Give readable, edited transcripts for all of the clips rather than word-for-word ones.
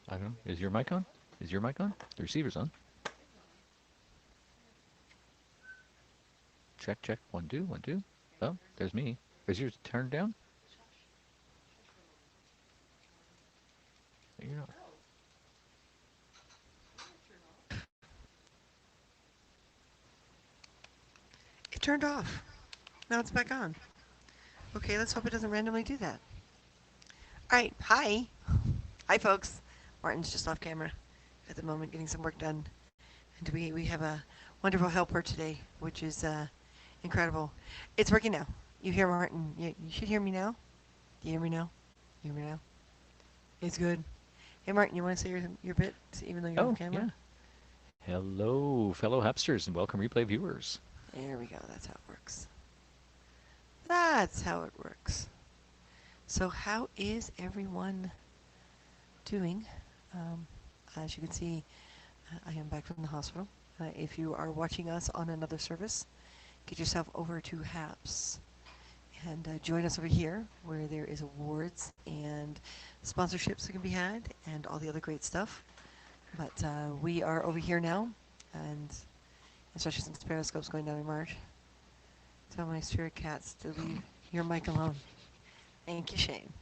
I don't know. Is your mic on? Is your mic on? The receiver's on. Check, check. 1, 2, 1, 2. Oh, there's me. Is yours turned down? You're not. It turned off. Now it's back on. Okay, let's hope it doesn't randomly do that. All right, hi. Hi, folks. Martin's just off camera at the moment getting some work done. And we have a wonderful helper today, which is incredible. It's working now. You hear Martin. You should hear me now. Do you hear me now? You hear me now? It's good. Hey, Martin, you want to say your bit, even though you're off Oh, camera? yeah. Hello, fellow Hapsters and welcome replay viewers. There we go. That's how it works. That's how it works. So how is everyone doing? Um, as you can see, I am back from the hospital. If you are watching us on another service, get yourself over to HAPS and join us over here where there is awards and sponsorships that can be had and all the other great stuff. But we are over here now, and especially since Periscope's going down in March. Tell my spirit cats to leave your mic alone. Thank you, Shane.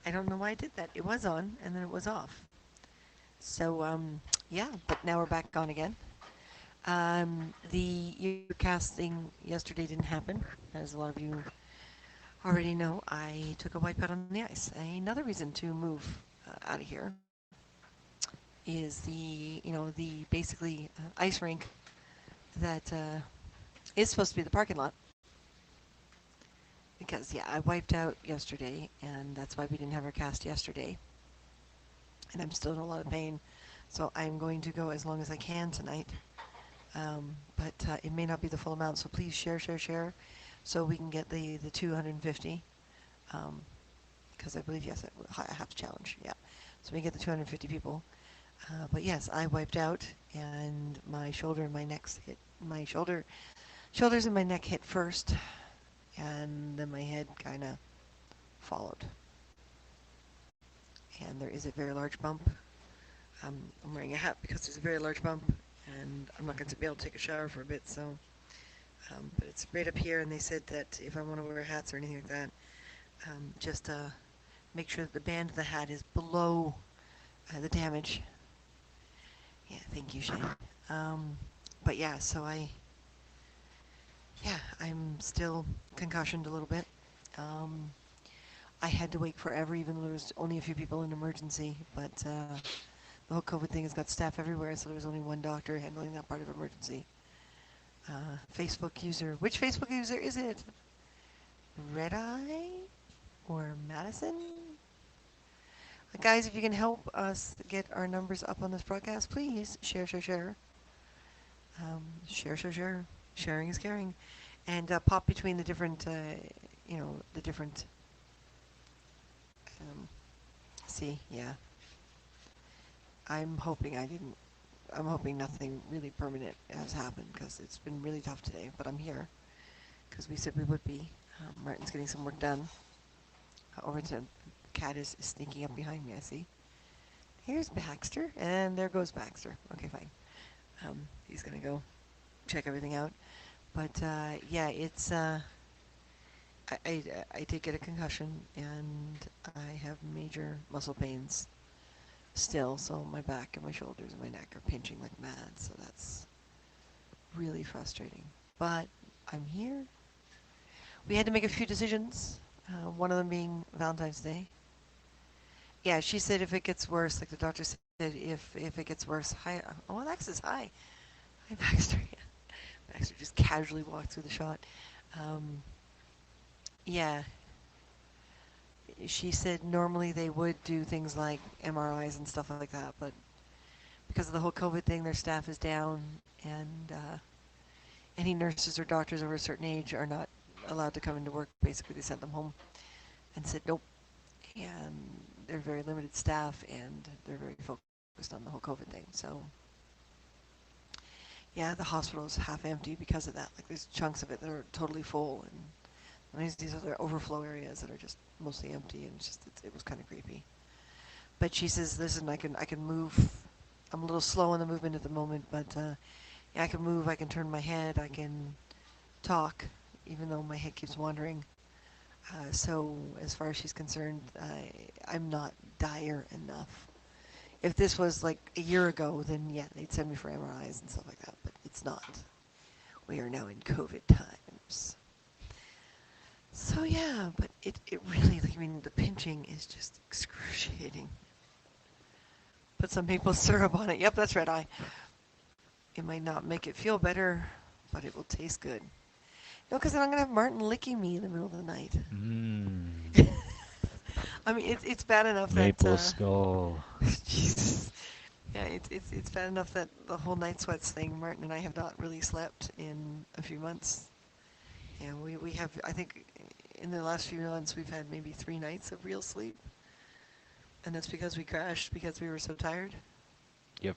I don't know why I did that. It was on, and then it was off. So, yeah, but now we're back on again. The year casting yesterday didn't happen. As a lot of you already know, I took a wipeout on the ice. Another reason to move out of here is the basically ice rink that is supposed to be the parking lot. Because, yeah, I wiped out yesterday, and that's why we didn't have our cast yesterday. And I'm still in a lot of pain, so I'm going to go as long as I can tonight. But it may not be the full amount, so please share, share, share, so we can get the 250. Because I believe, yes, I have to challenge, yeah. So we get the 250 people. But yes, I wiped out, and my shoulder and my neck hit. My shoulders and my neck hit first, and then my head kind of followed. And there is a very large bump. I'm wearing a hat because there's a very large bump, and I'm not going to be able to take a shower for a bit, so. But it's right up here, and they said that if I want to wear hats or anything like that, just make sure that the band of the hat is below the damage. Yeah, thank you, Shane. Um, but yeah, yeah, I'm still concussioned a little bit. Um, I had to wait forever, even though there was only a few people in emergency. But the whole COVID thing has got staff everywhere, so there was only one doctor handling that part of emergency. Facebook user. Which Facebook user is it? Red Eye or Madison? Guys, if you can help us get our numbers up on this broadcast, please share, share, share. Share, share, share. Sharing is caring. And pop between the different, the different. Um, see, yeah. I'm hoping I didn't. I'm hoping nothing really permanent has happened because it's been really tough today. But I'm here because we said we would be. Martin's getting some work done. Over to Cat is sneaking up behind me. I see. Here's Baxter, and there goes Baxter. Okay, fine. He's gonna go check everything out. But yeah, it's I did get a concussion, and I have major muscle pains still. So my back and my shoulders and my neck are pinching like mad. So that's really frustrating. But I'm here. We had to make a few decisions. One of them being Valentine's Day. Yeah, she said if it gets worse, like the doctor said, if it gets worse, hi. Oh, Alexis, hi. Hi, Baxter. Baxter just casually walked through the shot. Um, yeah, she said normally they would do things like MRIs and stuff like that, but because of the whole COVID thing, their staff is down, and any nurses or doctors over a certain age are not allowed to come into work. Basically, they sent them home and said nope. And they're very limited staff, and they're very focused on the whole COVID thing. So yeah, the hospital is half empty because of that. Like there's chunks of it that are totally full, and there's these other overflow areas that are just mostly empty, and it was kind of creepy. But she says, listen, I can move. I'm a little slow on the movement at the moment, but yeah, I can move. I can turn my head. I can talk, even though my head keeps wandering. So as far as she's concerned, I'm not dire enough. If this was like a year ago, then yeah, they'd send me for MRIs and stuff like that. But it's not. We are now in COVID times. So yeah, but it really, like, I mean, the pinching is just excruciating. Put some maple syrup on it. Yep, that's red eye. It might not make it feel better, but it will taste good. No, because then I'm gonna have Martin licking me in the middle of the night. Mmm. I mean, it's bad enough that Maple skull. Jesus. Yeah, it's bad enough that the whole night sweats thing. Martin and I have not really slept in a few months, and we have, I think in the last few months we've had maybe 3 nights of real sleep, and that's because we crashed because we were so tired. Yep.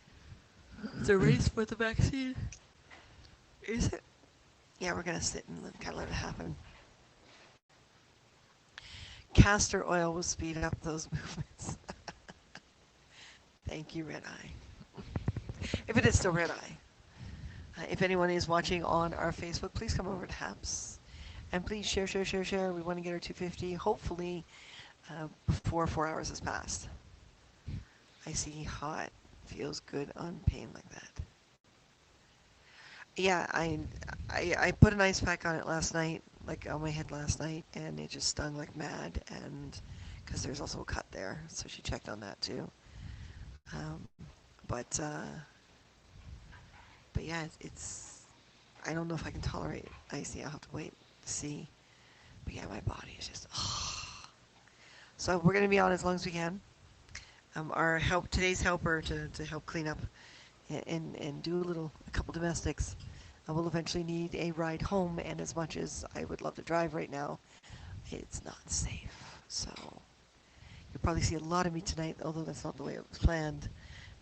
It's a race for the vaccine. Is it? Yeah, we're gonna sit and kind of let it happen. Castor oil will speed up those movements. Thank you, Red Eye. If it is still Red Eye. If anyone is watching on our Facebook, please come over to Haps. And please share, share, share, share. We want to get our 250, hopefully, before 4 hours has passed. I see hot. Feels good on pain like that. Yeah, I put an ice pack on it last night, like on my head last night, and it just stung like mad. And because there's also a cut there, so she checked on that too. Um, but uh, but yeah, it's I don't know if I can tolerate icy. I'll have to wait to see. But yeah, my body is just. So we're gonna be on as long as we can. Our today's helper to help clean up and do a couple domestics. I will eventually need a ride home, and as much as I would love to drive right now, it's not safe. So you'll probably see a lot of me tonight, although that's not the way it was planned.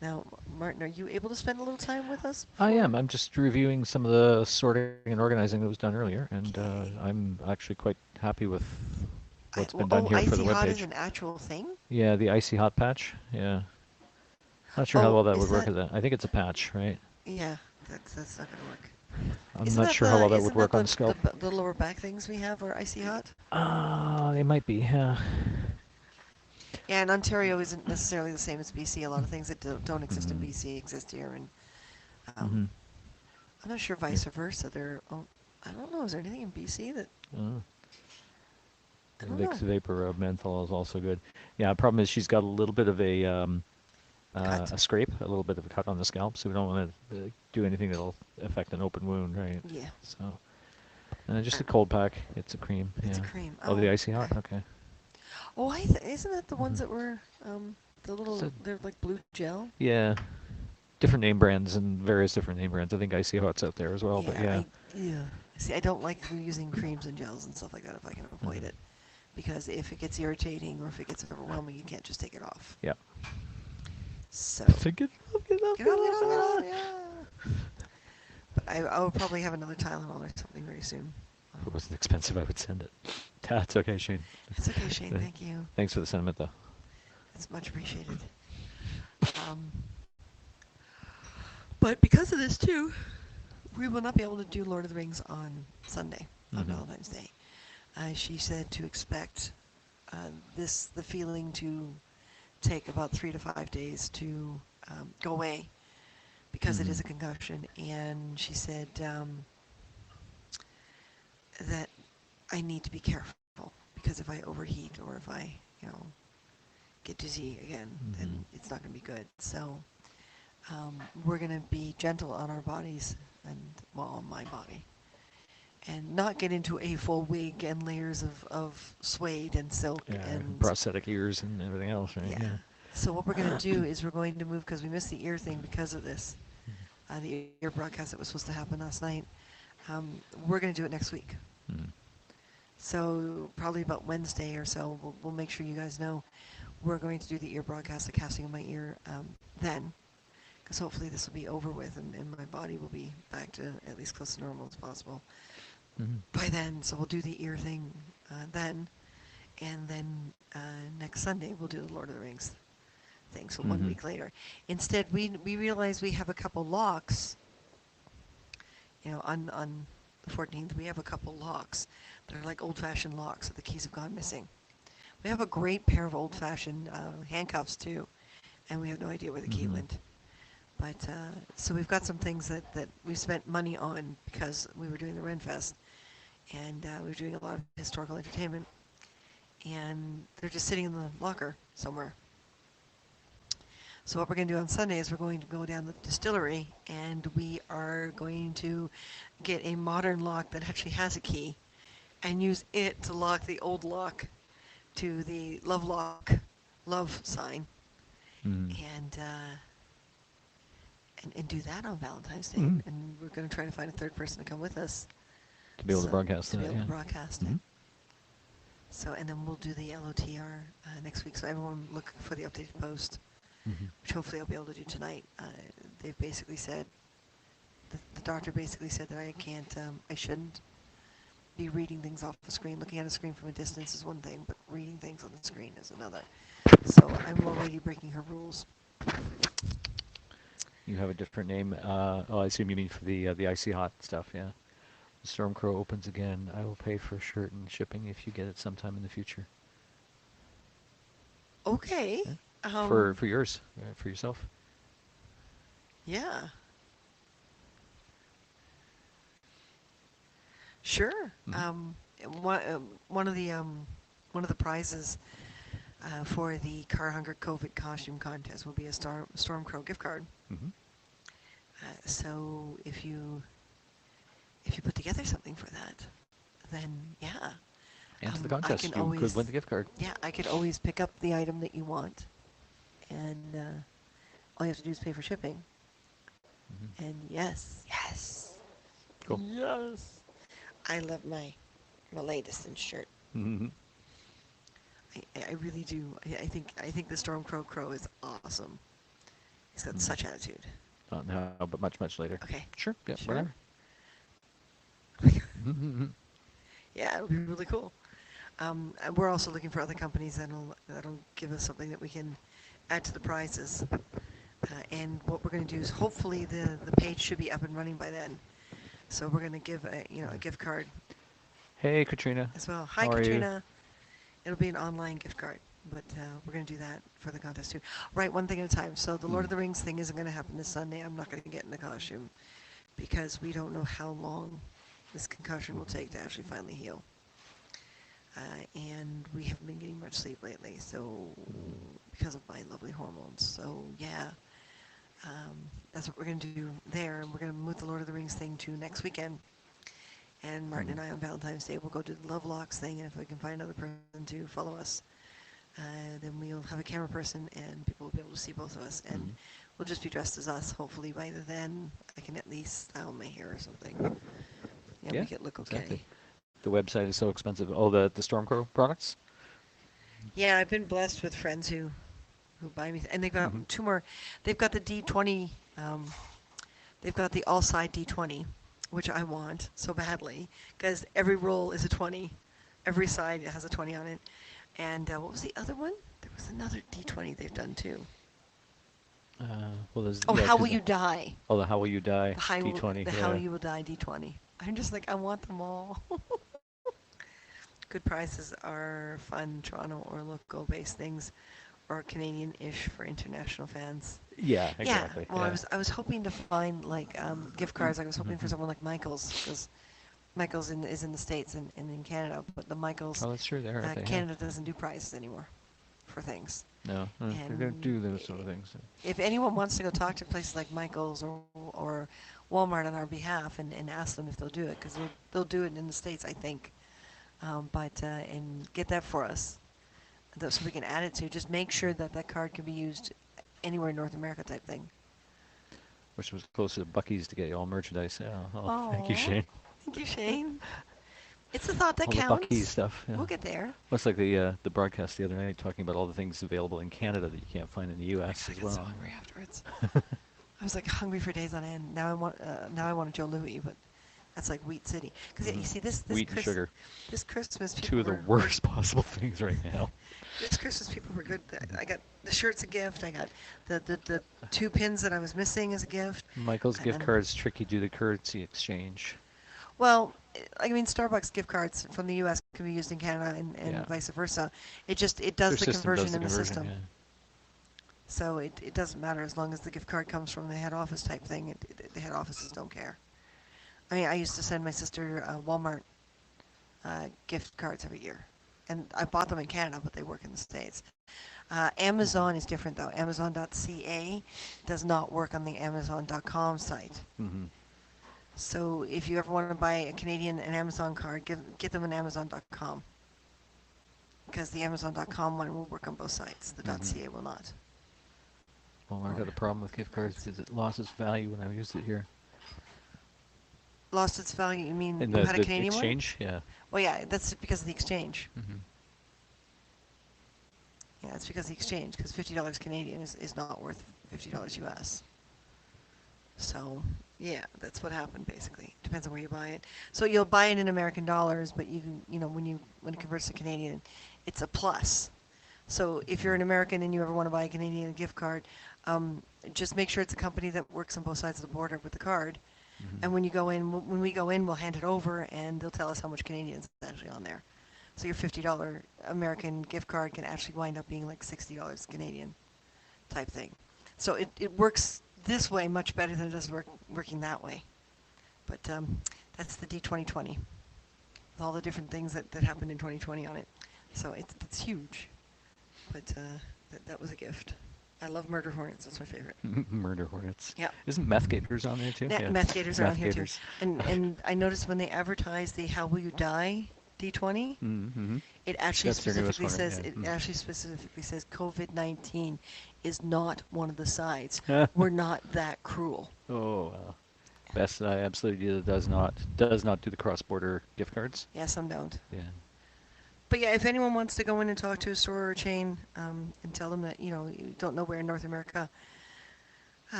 Now, Martin, are you able to spend a little time with us I before? am. I'm just reviewing some of the sorting and organizing that was done earlier, and Okay. I'm actually quite happy with what's been done Oh, here for the icy hot is webpage. an actual thing? Yeah, the icy hot patch. Yeah. Not sure how Oh, well that would is work that? as that. I think it's a patch, right? Yeah, that's not gonna work. I'm not sure how well that would work on the scalp. The lower back things we have are icy hot? They might be, yeah. Yeah, and Ontario isn't necessarily the same as BC. A lot of things that don't exist in Mm-hmm. BC exist here, and Mm-hmm. um, I'm not sure Yeah. vice versa. I don't know. Is there anything in BC that Uh, I the don't Vicks know? Vapor menthol is also good. Yeah, problem is she's got a little bit of Cut? a scrape, a little bit of a cut on the scalp, so we don't want to do anything that'll affect an open wound, right? Yeah, So, just a um, cold pack. It's a cream, it's a yeah. cream. Oh, the Oh, icy hot, okay. okay. Oh, isn't that the Mm-hmm. ones that were the little? So, They're like blue gel. yeah, different name brands and various different name brands. I think icy hot's out there as well, but Yeah, yeah. yeah. See, I don't like using creams and gels and stuff like that if I can avoid Mm-hmm. it, because if it gets irritating or if it gets overwhelming, you can't just take it off. Yeah. So So get off, get off, get get off, get off, off, get get off. off. Yeah. But I will probably have another Tylenol or something very soon. If it wasn't expensive, I would send it. That's okay, Shane. It's okay, Shane. Thank you. Thanks for the sentiment, though. It's much appreciated. Um, but because of this too, we will not be able to do Lord of the Rings on Sunday, on Mm-hmm. Valentine's Day. She said to expect the feeling to take about 3 to 5 days to go away because it Mm-hmm. is a concussion. And she said that I need to be careful because if I overheat or if I, you know, get dizzy again, then Mm-hmm. it's not going to be good. So we're going to be gentle on our bodies and, well, on my body. And not get into a full wig and layers of suede and silk Yeah, and prosthetic ears and everything else, right? yeah. Yeah. So what we're going to do is we're going to move because we missed the ear thing because of this. The ear broadcast that was supposed to happen last night. We're going to do it next week. Mm-hmm. So probably about Wednesday or so, we'll make sure you guys know we're going to do the ear broadcast, the casting of my ear, then, because hopefully this will be over with and my body will be back to at least close to normal as possible Mm-hmm. by then. So we'll do the ear thing then, and then next Sunday we'll do the Lord of the Rings. thing. So one Mm-hmm. week later, instead we realized we have a couple locks. On the 14th we have a couple locks that are like old-fashioned locks, so the keys have gone missing. We have a great pair of old-fashioned handcuffs too, and we have no idea where the key Mm-hmm. went. But so we've got some things that we spent money on because we were doing the Renfest, and we were doing a lot of historical entertainment, and they're just sitting in the locker somewhere. So what we're going to do on Sunday is we're going to go down to the distillery, and we are going to get a modern lock that actually has a key, and use it to lock the old lock to the love lock, love sign, Mm-hmm. and and do that on Valentine's Day. Mm-hmm. And we're going to try to find a third person to come with us, To be able to so broadcast to be that, able to yeah. broadcast it. Mm-hmm. So, and then we'll do the LOTR next week. So everyone look for the updated post, Mm-hmm. which hopefully I'll be able to do tonight. They've basically said, the doctor basically said that I can't, I shouldn't be reading things off the screen. Looking at a screen from a distance is one thing, but reading things on the screen is another. So I'm already breaking her rules. You have a different name. Oh, I assume you mean for the icy hot stuff, yeah. The Storm Crow opens again. I will pay for shirt and shipping if you get it sometime in the future. Okay. Yeah. Um, For yours, for yourself. yeah, sure. Mm-hmm. One of the prizes for the Car Hunger COVID costume contest will be a Storm Crow gift card. Mm-hmm. So if you put together something for that, then yeah, Enter the I can contest. You could always win the gift card. yeah I could always pick up the item that you want, and all you have to do is pay for shipping. Mm-hmm. And yes, yes, Cool. yes, I love my latest in shirt. Mm-hmm. I really do. I think the Storm Crow is awesome. He's got Mm-hmm. such attitude. Not now, but much later. Okay, Sure. Yeah. sure. Whatever. Mm-hmm. Yeah, it'll be really cool. And we're also looking for other companies that'll give us something that we can add to the prizes. And what we're going to do is hopefully the page should be up and running by then. So we're going to give a gift card Hey, Katrina. as well. Hi, How are you? Katrina. It'll be an online gift card, but we're going to do that for the contest too. Right, one thing at a time. So the Lord Mm. of the Rings thing isn't going to happen this Sunday. I'm not going to get in the costume because we don't know how long this concussion will take to actually finally heal. And we haven't been getting much sleep lately, so because of my lovely hormones. So yeah, that's what we're going to do there, and we're going to move the Lord of the Rings thing to next weekend. And Martin and I on Valentine's Day will go do the Love Locks thing, and if we can find another person to follow us, then we'll have a camera person, and people will be able to see both of us, and Mm. we'll just be dressed as us. Hopefully by then I can at least style my hair or something. Yeah, Yeah. make it look Exactly. okay. The website is so expensive. Oh, the Stormcrow products. Yeah, I've been blessed with friends who buy me, and they've got Mm-hmm. two more. They've got the D20. They've got the all side D20, which I want so badly because every roll is a 20. Every side has a 20 on it. And what was the other one? There was another D20 they've done too. Well, there's Oh, yeah, How Will 'cause You Die? oh, the How Will You Die The D20. How Yeah. You Will Die D20. I'm just like, I want them all. Good prizes are fun Toronto or local based things, or Canadian-ish for international fans. Yeah. Yeah, Exactly. well, Yeah. I was hoping to find like gift cards. I was hoping for Mm-hmm. someone like Michaels because Michaels is in the States and in Canada, but the Michaels Oh, that's true. There, aren't they? Yeah. Canada doesn't do prizes anymore for things. No, they don't And do those sort of things. if anyone wants to go talk to places like Michaels or Walmart on our behalf and ask them if they'll do it, because they'll do it in the States, I think. But and get that for us, so we can add it to. Just make sure that that card can be used anywhere in North America, type thing. Wish it was closer to Bucky's to get you all merchandise. Yeah. Oh, thank you, Oh, Shane. thank you, Shane. It's the thought that All the Bucky's counts. stuff. Yeah. We'll get there. Looks like the broadcast the other night talking about all the things available in Canada that you can't find in the U.S. I as got so well. hungry afterwards. I was like hungry for days on end. Now I want a Joe Louis, but that's like Wheat City. Because Mhm. you see this Wheat and sugar. this Christmas Two people of the were worst possible things right now. This Christmas people were good. Mhm. I got the shirt's a gift. I got the two pins that I was missing as a gift. Michael's gift And card's tricky due to currency exchange. well, I mean Starbucks gift cards from the U.S. can be used in Canada and Yeah. vice versa. It does Their the system conversion does the in the conversion, system. yeah. So it doesn't matter as long as the gift card comes from the head office type thing. The head offices don't care. I mean, I used to send my sister Walmart gift cards every year, and I bought them in Canada, but they work in the States. Mm-hmm. Amazon is different though. Amazon.ca does not work on the Amazon.com site. Mm-hmm. So if you ever want to buy a Canadian and Amazon card, get them an Amazon.com because the Amazon.com one will work on both sites. The Mm-hmm. .ca will not. Walmart Or had a problem with gift cards because it lost its value when I used it here. lost its value. You mean In you had a the Canadian one? exchange, yeah. Well, yeah, that's because of the exchange. Mm-hmm. Yeah, it's because of the exchange because $50 Canadian is not worth $50 US. So yeah, that's what happened basically. Depends on where you buy it. So you'll buy it in American dollars, but you know when it converts to Canadian, it's a plus. So if you're Mm-hmm. an American and you ever want to buy a Canadian gift card, just make sure it's a company that works on both sides of the border with the card. Mm-hmm. And when you go in, when we go in, we'll hand it over and they'll tell us how much Canadian is actually on there. So your $50 American gift card can actually wind up being like $60 Canadian type thing. So it works this way much better than it does working that way. But that's the D2020 with all the different things that happened in 2020 on it. So it's huge. But that was a gift. I love murder hornets. That's my favorite. Murder hornets. Yeah. Isn't meth gators on there too? Yeah. Meth gators are on Meth here too. gators. And I noticed when they advertise the How Will You Die D20, Mm-hmm. it actually That's their newest specifically one, says yeah. it Mm. actually specifically says COVID-19 is not one of the sides. We're not that cruel. Oh, best I absolutely does not do the cross-border gift cards. Yeah, some don't. Yeah. But yeah, if anyone wants to go in and talk to a store or a chain and tell them that you don't know where in North America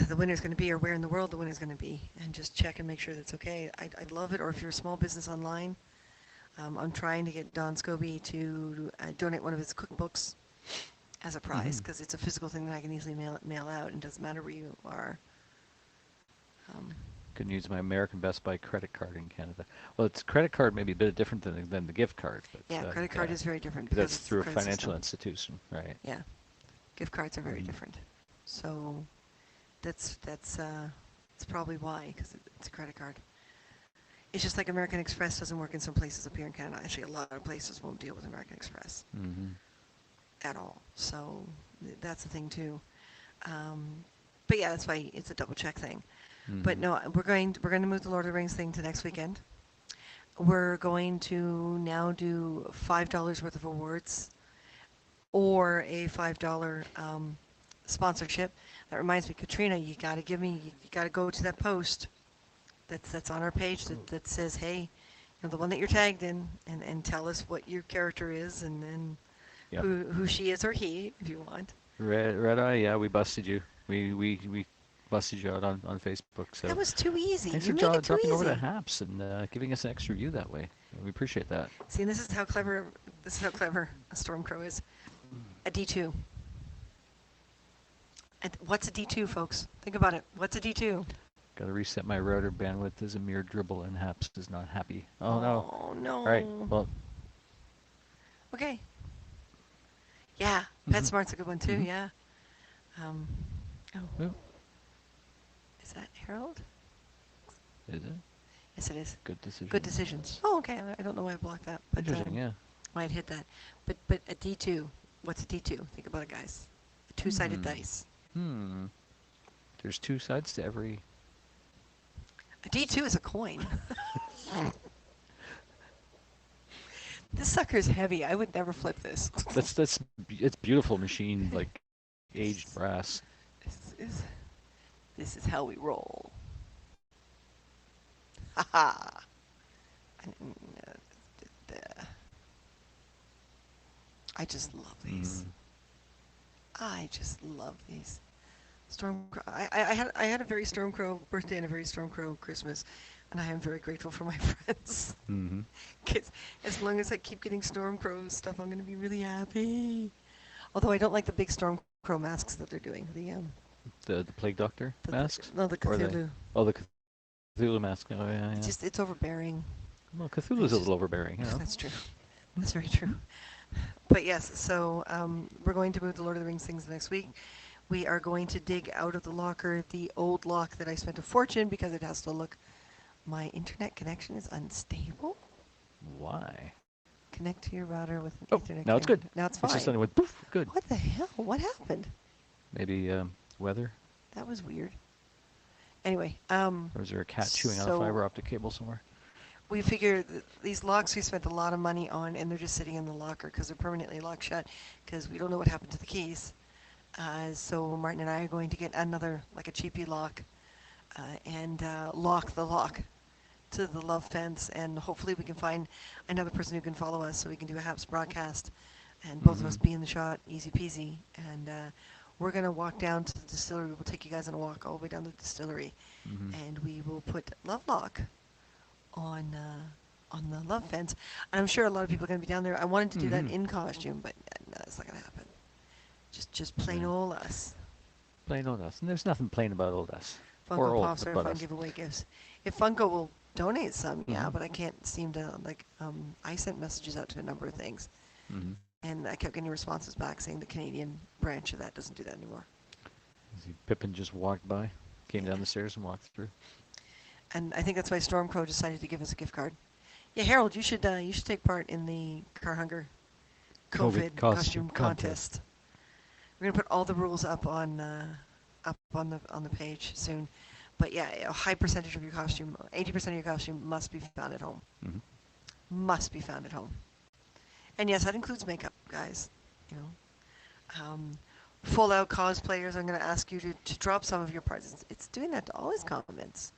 the winner's going to be or where in the world the winner's going to be, and just check and make sure that's okay, I'd love it. Or if you're a small business online, I'm trying to get Don Scobie to donate one of his cookbooks as a prize Mm-hmm. because it's a physical thing that I can easily mail out and doesn't matter where you are. Um, Couldn't use my American Best Buy credit card in Canada. Well, its credit card may be a bit different than the gift card, yeah, but credit card is very different because because that's it's the through a credit financial system. institution, right? Yeah, gift cards are very Mm-hmm. different. So that's it's probably why because it's a credit card. It's just like American Express doesn't work in some places up here in Canada. Actually, a lot of places won't deal with American Express Mm-hmm. at all. So that's the thing too. Um, but yeah, that's why it's a double check thing. But Mm-hmm. no, we're going to move the Lord of the Rings thing to next weekend. We're going to now do $5 worth of awards or a $5 sponsorship. That reminds me, Katrina, you got to go to that post that's on our page that says, hey, the one that you're tagged in, and tell us what your character is and then Yep. who she is or he, if you want. Red Eye, yeah, we busted you. We busted you out on Facebook. So That was too easy. thanks You for make it too dropping over to easy. Haps and giving us an extra view that way. We appreciate that. See, and this is how clever a Stormcrow is. A D2. And what's a D2, folks? Think about it. What's a D2? Got to reset my router bandwidth as a mere dribble, and Haps is not happy. Oh no! Oh All right, no. well. Okay. Yeah, Mm-hmm. PetSmart's a good one too. Mm-hmm. Yeah. Um. Oh, Well, is that Harold? is it Yes, it is. good Good decision? decisions. Oh, okay. I don't know why I blocked that, but Interesting, yeah. why I'd hit that. But a D2. What's a D2? Think about it, guys. A two-sided Hmm. dice. Hmm. There's two sides to every. A D2 is a coin. This sucker's heavy. I would never flip this. It's beautiful machine, like aged brass. This is this is how we roll. Ha ha. I just love these. Mm. I just love these. Stormcrow. I had a very Stormcrow birthday and a very Stormcrow Christmas. and I am very grateful for my friends. Mm-hmm. 'Cause as long as I keep getting Stormcrow stuff, I'm going to be really happy. Although I don't like the big Stormcrow masks that they're doing. The Plague Doctor masks? No, the Or the... Cthulhu. Oh, the Cthulhu mask. Oh, yeah, It's yeah. just it's overbearing. Well, I Cthulhu's a just little overbearing, you know? that's true. That's very true. But yes, so we're going to move the Lord of the Rings things next week. We are going to dig out of the locker the old lock that I spent a fortune because it has to look. My internet connection is unstable. Why? Connect to your router with an Oh, Ethernet now it's cable. good. Now it's It just fine. suddenly went poof. Good. What the hell? What happened? Maybe weather? That was weird. Anyway, Or is there a cat chewing on a so fiber optic cable somewhere? we figured these locks we spent a lot of money on, and they're just sitting in the locker because they're permanently locked shut because we don't know what happened to the keys. So Martin and I are going to get another, like a cheapy lock, and lock the lock to the love fence, and hopefully we can find another person who can follow us so we can do a Haps broadcast, and both of Mm-hmm. us be in the shot, easy peasy. And we're gonna walk down to the distillery. We'll take you guys on a walk all the way down to the distillery, Mm-hmm. and we will put Lovelock on the love fence. And I'm sure a lot of people are gonna be down there. I wanted to do that Mm-hmm. in costume, but no, it's not gonna happen. Just plain Yeah. old us. Plain old us. And there's nothing plain about old us. Or Funko old Pops are about fun us. giveaway gifts. If Funko will donate some, Mm-hmm. yeah, but I can't seem to like. I sent messages out to a number of things, Mm-hmm. and I kept getting responses back saying the Canadian branch of that doesn't do that anymore. See, Pippin just walked by, came down Yeah, the stairs and walked through. and I think that's why Stormcrow decided to give us a gift card. Yeah, Harold, you should take part in the Car Hunger COVID COVID costume costume contest. contest. We're gonna put all the rules up on the page soon. But yeah, a high percentage of your costume, 80% of your costume must be found at home. Mm-hmm. Must be found at home. And yes, that includes makeup, guys. You know, full out cosplayers. I'm going to ask you to drop some of your parts. It's doing that to all his comments.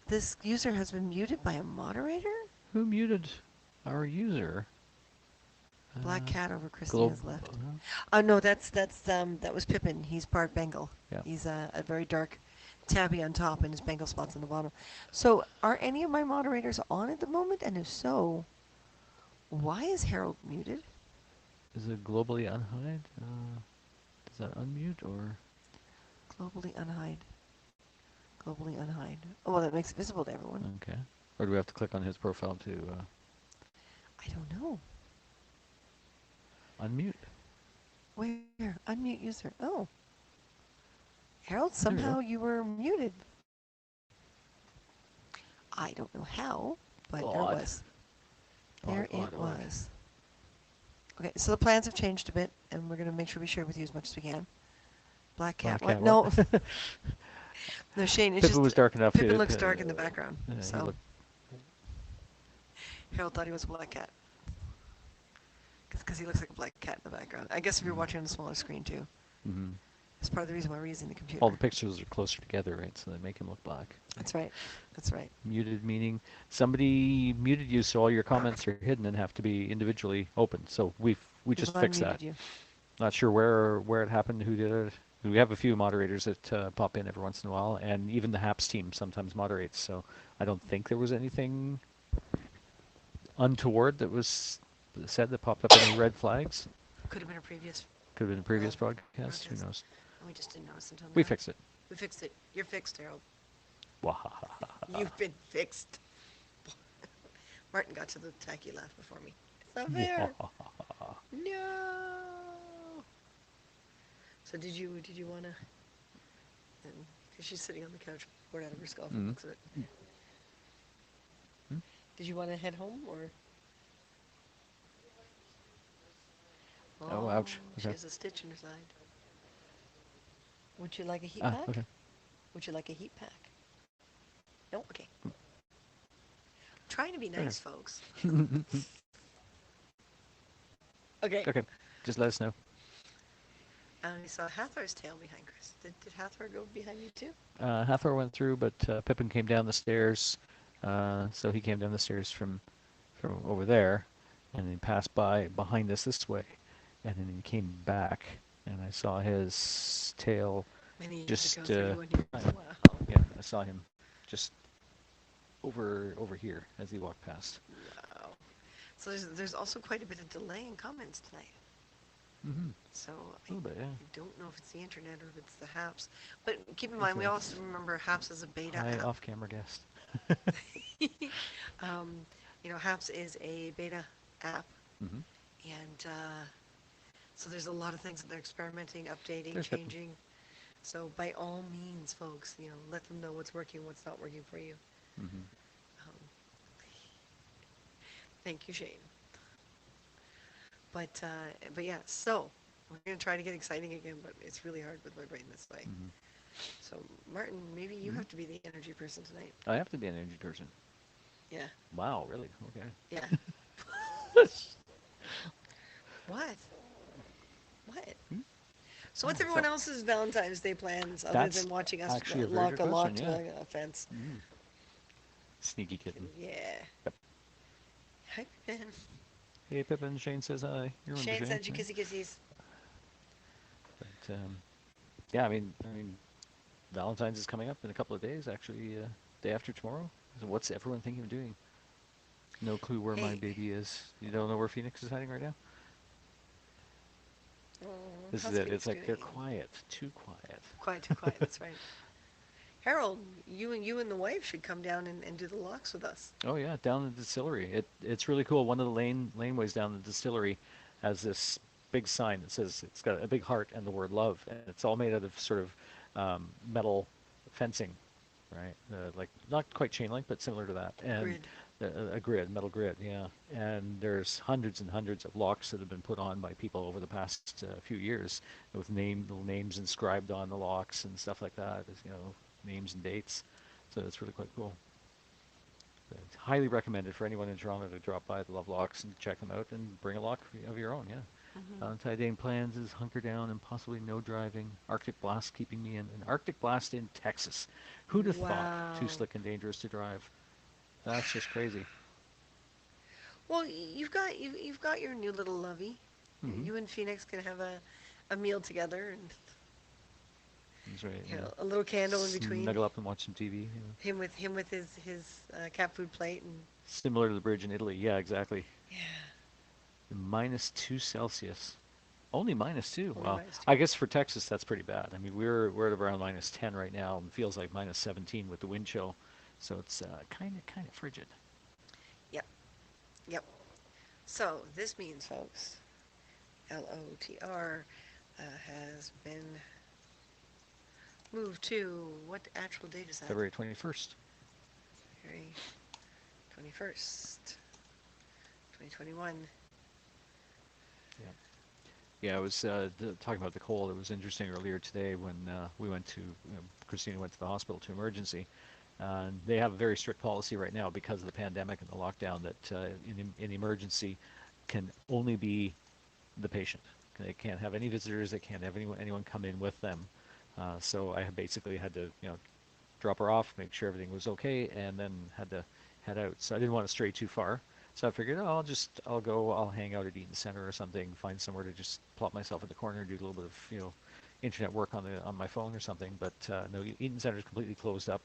This user has been muted by a moderator. Who muted our user? Black cat over Globe. Christina's left. Oh no, that was Pippin. He's part Bengal. Yeah. He's a very dark tabby on top and his Bengal spots on the bottom. So are any of my moderators on at the moment? And if so, why is Harold muted? Is it globally unhide? Does that unmute or? Globally unhide. Globally unhide. Oh, well, that makes it visible to everyone. Okay. Or do we have to click on his profile to I don't know. unmute? Where? Unmute user. Oh. Harold, There we somehow go. you were muted. I don't know how, but there it Odd. was. Odd, There it odd, odd. was. Okay, so the plans have changed a bit, and we're going to make sure we share with you as much as we can. Black cat. Black cat, What? what? No. No, Shane, it's Pippin just was dark enough Pippin to... looks dark in the background. he So looked... Harold thought he was a black cat. Because he looks like a black cat in the background. I guess if you're Mm-hmm. watching on a smaller screen, too. Mm-hmm. It's part of the reason why we're using the computer. All the pictures are closer together, right? So they make him look black. That's right. That's right. Muted meaning somebody muted you, so all your comments are hidden and have to be individually opened. So we just We've fixed unmuted that. you. Not sure where it happened, who did it. We have a few moderators that pop in every once in a while, and even the HAPS team sometimes moderates. So I don't think there was anything untoward that was said that popped up any red flags. Could have been a previous Could have been a previous broadcast. Who broadcast. knows? And we just didn't notice until now. We fixed it. We fixed it. You're fixed, Harold. Wahahaha. You've been fixed. Martin got to the tacky laugh before me. It's not fair. No. So did you wanna? Because she's sitting on the couch, bored out of her skull from the Mm. looks of it. Hmm? Did you want to head home or? Oh, ouch. She Okay. has a stitch in her side. Would you like a heat pack? Okay. Would you like a heat pack? No? Okay. Trying to be Fair nice, enough. folks. Okay. Okay. Just let us know. I saw Hathor's tail behind Chris. Did Hathor go behind you too? Hathor went through, but Pippin came down the stairs. So he came down the stairs from over there, and he passed by behind us this way, and then he came back, and I saw his tail Many years just ago, 31 years. I- Wow. yeah, I saw him just over here as he walked past. Wow. So there's also quite a bit of delay in comments tonight. Mm-hmm. So A little bit, yeah. I don't know if it's the internet or if it's the HAPS. But keep in It's mind, we a also remember HAPS is a beta hi app. off-camera guest. um, HAPS is a beta app, Mm-hmm. and so there's a lot of things that they're experimenting, updating, There's Pippin. changing. So by all means, folks, let them know what's working, what's not working for you. Mm-hmm. Um, Thank you, Shane. But yeah, so we're gonna try to get exciting again, but it's really hard with my brain this way. Mm-hmm. So Martin, maybe you Mm-hmm. have to be the energy person tonight. I have to be an energy person. Yeah, Wow, really? Okay. yeah. What? What? Hmm? So Yeah, what's everyone so else's Valentine's Day plans other that's than watching us actually a very lock good a question. locked Yeah. fence? Mm. Sneaky kitten. Yeah. Yep. Hi, Ben. Hey, Pippin. Shane says hi. You remember Shane Shane, sends you right? kissy kissies. But yeah, I mean, Valentine's is coming up in a couple of days. Actually, day after tomorrow. So what's everyone thinking of doing? No clue where my Hey. baby is. You don't know where Phoenix is hiding right now? Oh, This is how's it. It's Phoenix like they're doing? quiet, too quiet. Quiet, too quiet. That's right. Harold, you and the wife should come down and do the locks with us. Oh yeah, down the distillery. It's really cool. One of the laneways down the distillery has this big sign that says it's got a big heart and the word love, and it's all made out of sort of metal fencing, right? Like not quite chain link, but similar to that, and Grid. a grid, metal grid, yeah. And there's hundreds and hundreds of locks that have been put on by people over the past few years, with little names inscribed on the locks and stuff like that. Names and dates. So it's really quite cool. It's highly recommended for anyone in Toronto to drop by the Love Locks and check them out and bring a lock of your own. Yeah. Hmm. Valentine Day plans is hunker down and possibly no driving. Arctic blast keeping me in an Arctic blast in Texas. Who'd have thought? Too Wow. slick and dangerous to drive. That's just crazy. Well, you've got your new little lovey. Mm-hmm. You and Phoenix can have a meal together and That's right. Yeah. a little candle in between. Snuggle up and watch some TV. Him with his cat food plate and Similar to the bridge in Italy. Yeah, exactly. yeah, -2 Celsius. Only -2. only Wow. -2. I guess for Texas that's pretty bad. I mean, we're at around -10 right now, and feels like -17 with the wind chill, so it's kind of frigid. Yep, yep. So this means, folks, LOTR has been moved to what actual date is that? February 21st. February 21st, 2021. Yeah. Yeah, I was talking about the cold. It was interesting earlier today when we went to Christina went to the hospital to emergency. They have a very strict policy right now because of the pandemic and the lockdown that in emergency can only be the patient. They can't have any visitors. They can't have anyone come in with them. So I basically had to, drop her off, make sure everything was okay, and then had to head out. So I didn't want to stray too far. So I figured, oh, I'll hang out at Eaton Center or something, find somewhere to just plop myself in the corner, do a little bit of, internet work on my phone or something. But no, Eaton Center is completely closed up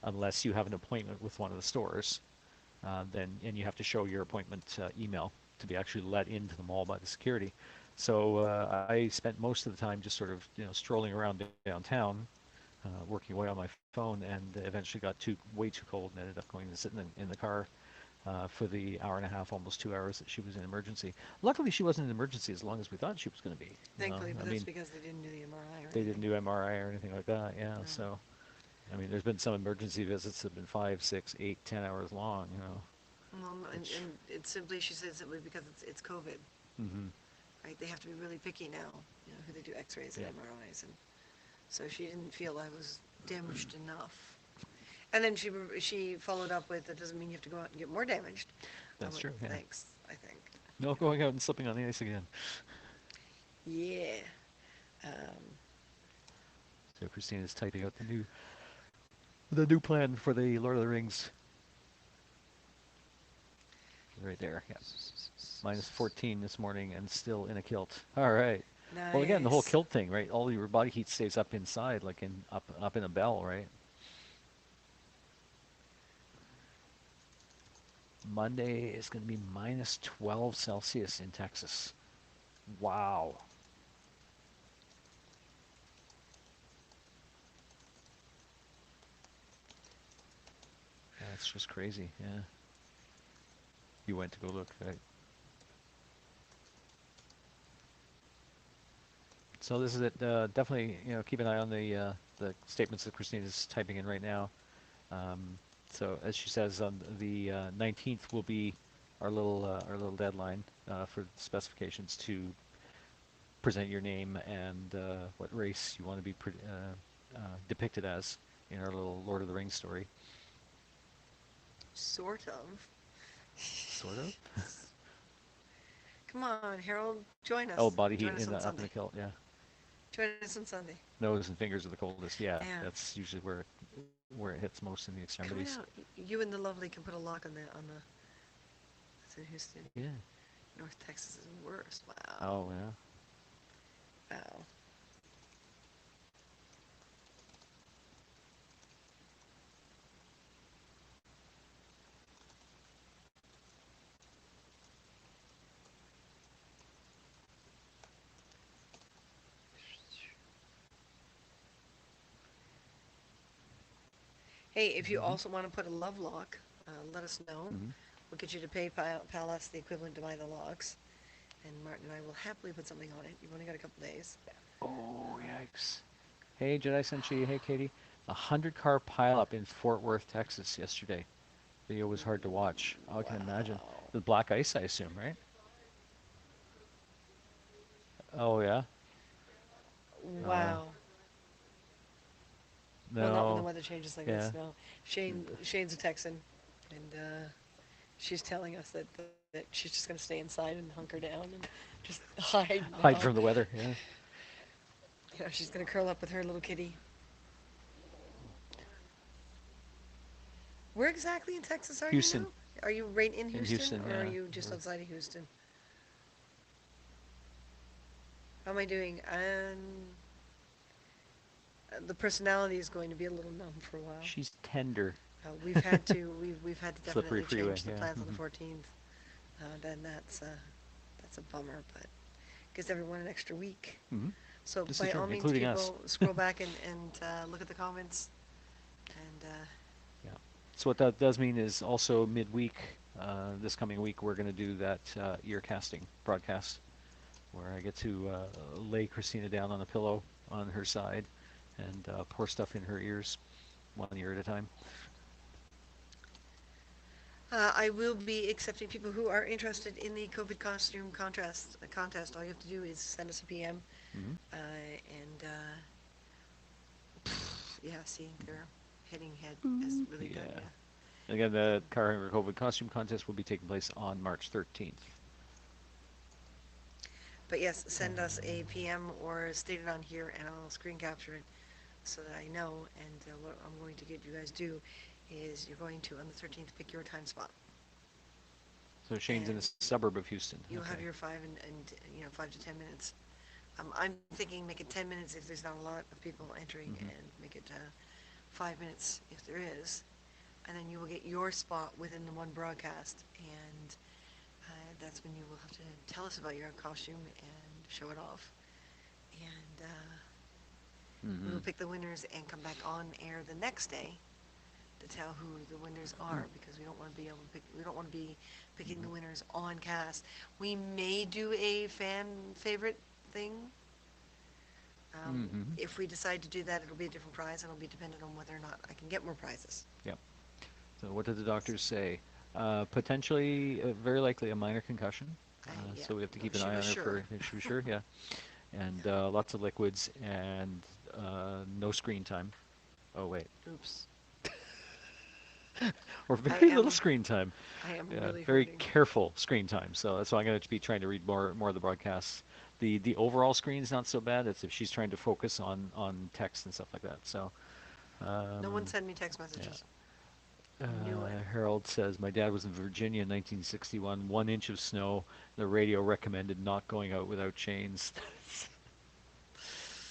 unless you have an appointment with one of the stores. And you have to show your appointment email to be actually let into the mall by the security. So I spent most of the time just sort of strolling around downtown, working away on my phone, and eventually got way too cold and ended up going to sit in the car for the hour and a half, almost 2 hours that she was in emergency. Luckily, she wasn't in emergency as long as we thought she was going to be. Thankfully, I but that's mean, because they didn't do the MRI or they didn't anything. do MRI or anything like that. Yeah, No. so I mean, there's been some emergency visits that have been 5, 6, 8, 10 hours long. Well, Which and it's simply, she says, simply because it's COVID, hmm right? They have to be really picky now, who they do X-rays and yeah, MRIs, and so she didn't feel I was damaged enough. And then she followed up with, "That doesn't mean you have to go out and get more damaged." I that's went, true. "Well, Yeah, thanks, I think." no going out and slipping on the ice again. Yeah. Um, So Christina's typing out the new plan for the Lord of the Rings. Right there. Yeah. -14 this morning and still in a kilt. All right. Well, again, the whole nice. kilt thing, right? All your body heat stays up inside, like up in a bell, right? Monday is going to be minus 12 Celsius in Texas. Wow. That's just crazy. Yeah. You went to go look, right? So this is it. Definitely, keep an eye on the statements that Christina's typing in right now. Um, so as she says, on the 19th will be our little deadline for specifications to present your name and what race you want to be depicted as in our little Lord of the Rings story. Sort of. Sort of. Come on, Harold, join us. Oh, body Join us heat on in Sunday. up in the kilt. Yeah. Join us on Sunday. Nose and fingers are the coldest. Yeah, Yeah. that's usually where it hits most in the Come on extremities. out. You and the lovely can put a lock on the. It's in Houston. Yeah. North Texas is worse. Wow. Oh yeah. Wow. Hey, if you Mhm. also want to put a love lock, let us know. Mhm. We'll get you to pay us the equivalent to buy the locks, and Martin and I will happily put something on it. You've only got a couple days. Oh yikes. Hey, Jedi Senshi. Hey, Katie. 100-car pileup in Fort Worth, Texas yesterday. Video was hard to watch. Oh, I can imagine. Wow. The black ice, I assume, right? Oh yeah. Uh, Wow. Well, not when the no. weather changes like this. Yeah. No, Shane's a Texan, and she's telling us that she's just gonna stay inside and hunker down and just hide Hide now. from the weather. Yeah. She's gonna curl up with her little kitty. Where exactly in Texas are you Houston. now? Are you right in In Houston, Houston. or are Yeah. you just We're, outside of Houston? How am I doing? The personality is going to be a little numb for a while. she's tender. We've had to Slippery definitely freeway. change the Yeah. plans on the 14th. Then that's a bummer, but gives everyone an extra week. Hmm. So This is by true, all means, including us. people, scroll back and look at the comments. And Yeah. So what that does mean is also midweek, this coming week, we're going to do that ear casting broadcast where I get to lay Christina down on a pillow on her side and pour stuff in her ears, one ear at a time. I will be accepting people who are interested in the COVID costume contest. All you have to do is send us a PM, Hmm. and yeah, see, their heading head has Boop. really done Yeah. you. Again, Done. the Car Hanger COVID costume contest will be taking place on March 13th. But yes, Uh, send us a PM or state it on here, and I'll screen capture it so that I know. And what I'm going to get you guys do is you're going to on the 13th pick your time spot, so Shane's in a and suburb of Houston. you'll Okay. have your 5 to 10 minutes. I'm thinking make it 10 minutes if there's not a lot of people entering, Hmm. and make it 5 minutes if there is, and then you will get your spot within the one broadcast, and that's when you will have to tell us about your costume and show it off, and we will Hmm. pick the winners and come back on air the next day to tell who the winners are, because we don't want to be picking the Hmm. winners on cast. We may do a fan favorite thing. Hmm. If we decide to do that, it'll be a different prize, and it'll be dependent on whether or not I can get more prizes. Yep. So what did the doctors say? Potentially, very likely a minor concussion. Yeah, So we have to no, keep an she eye was on her sure. for sure. Sure, yeah. And Yeah. lots of liquids and no screen time. Oh wait, Oops. or I very little am screen time. I am Yeah, really very hurting. careful screen time. So that's why I'm going to be trying to read more of the broadcasts. The overall screen is not so bad. It's if she's trying to focus on text and stuff like that. So No one um, send me text yeah. messages. Knew it. Harold says my dad was in Virginia in 1961. 1 inch of snow. The radio recommended not going out without chains.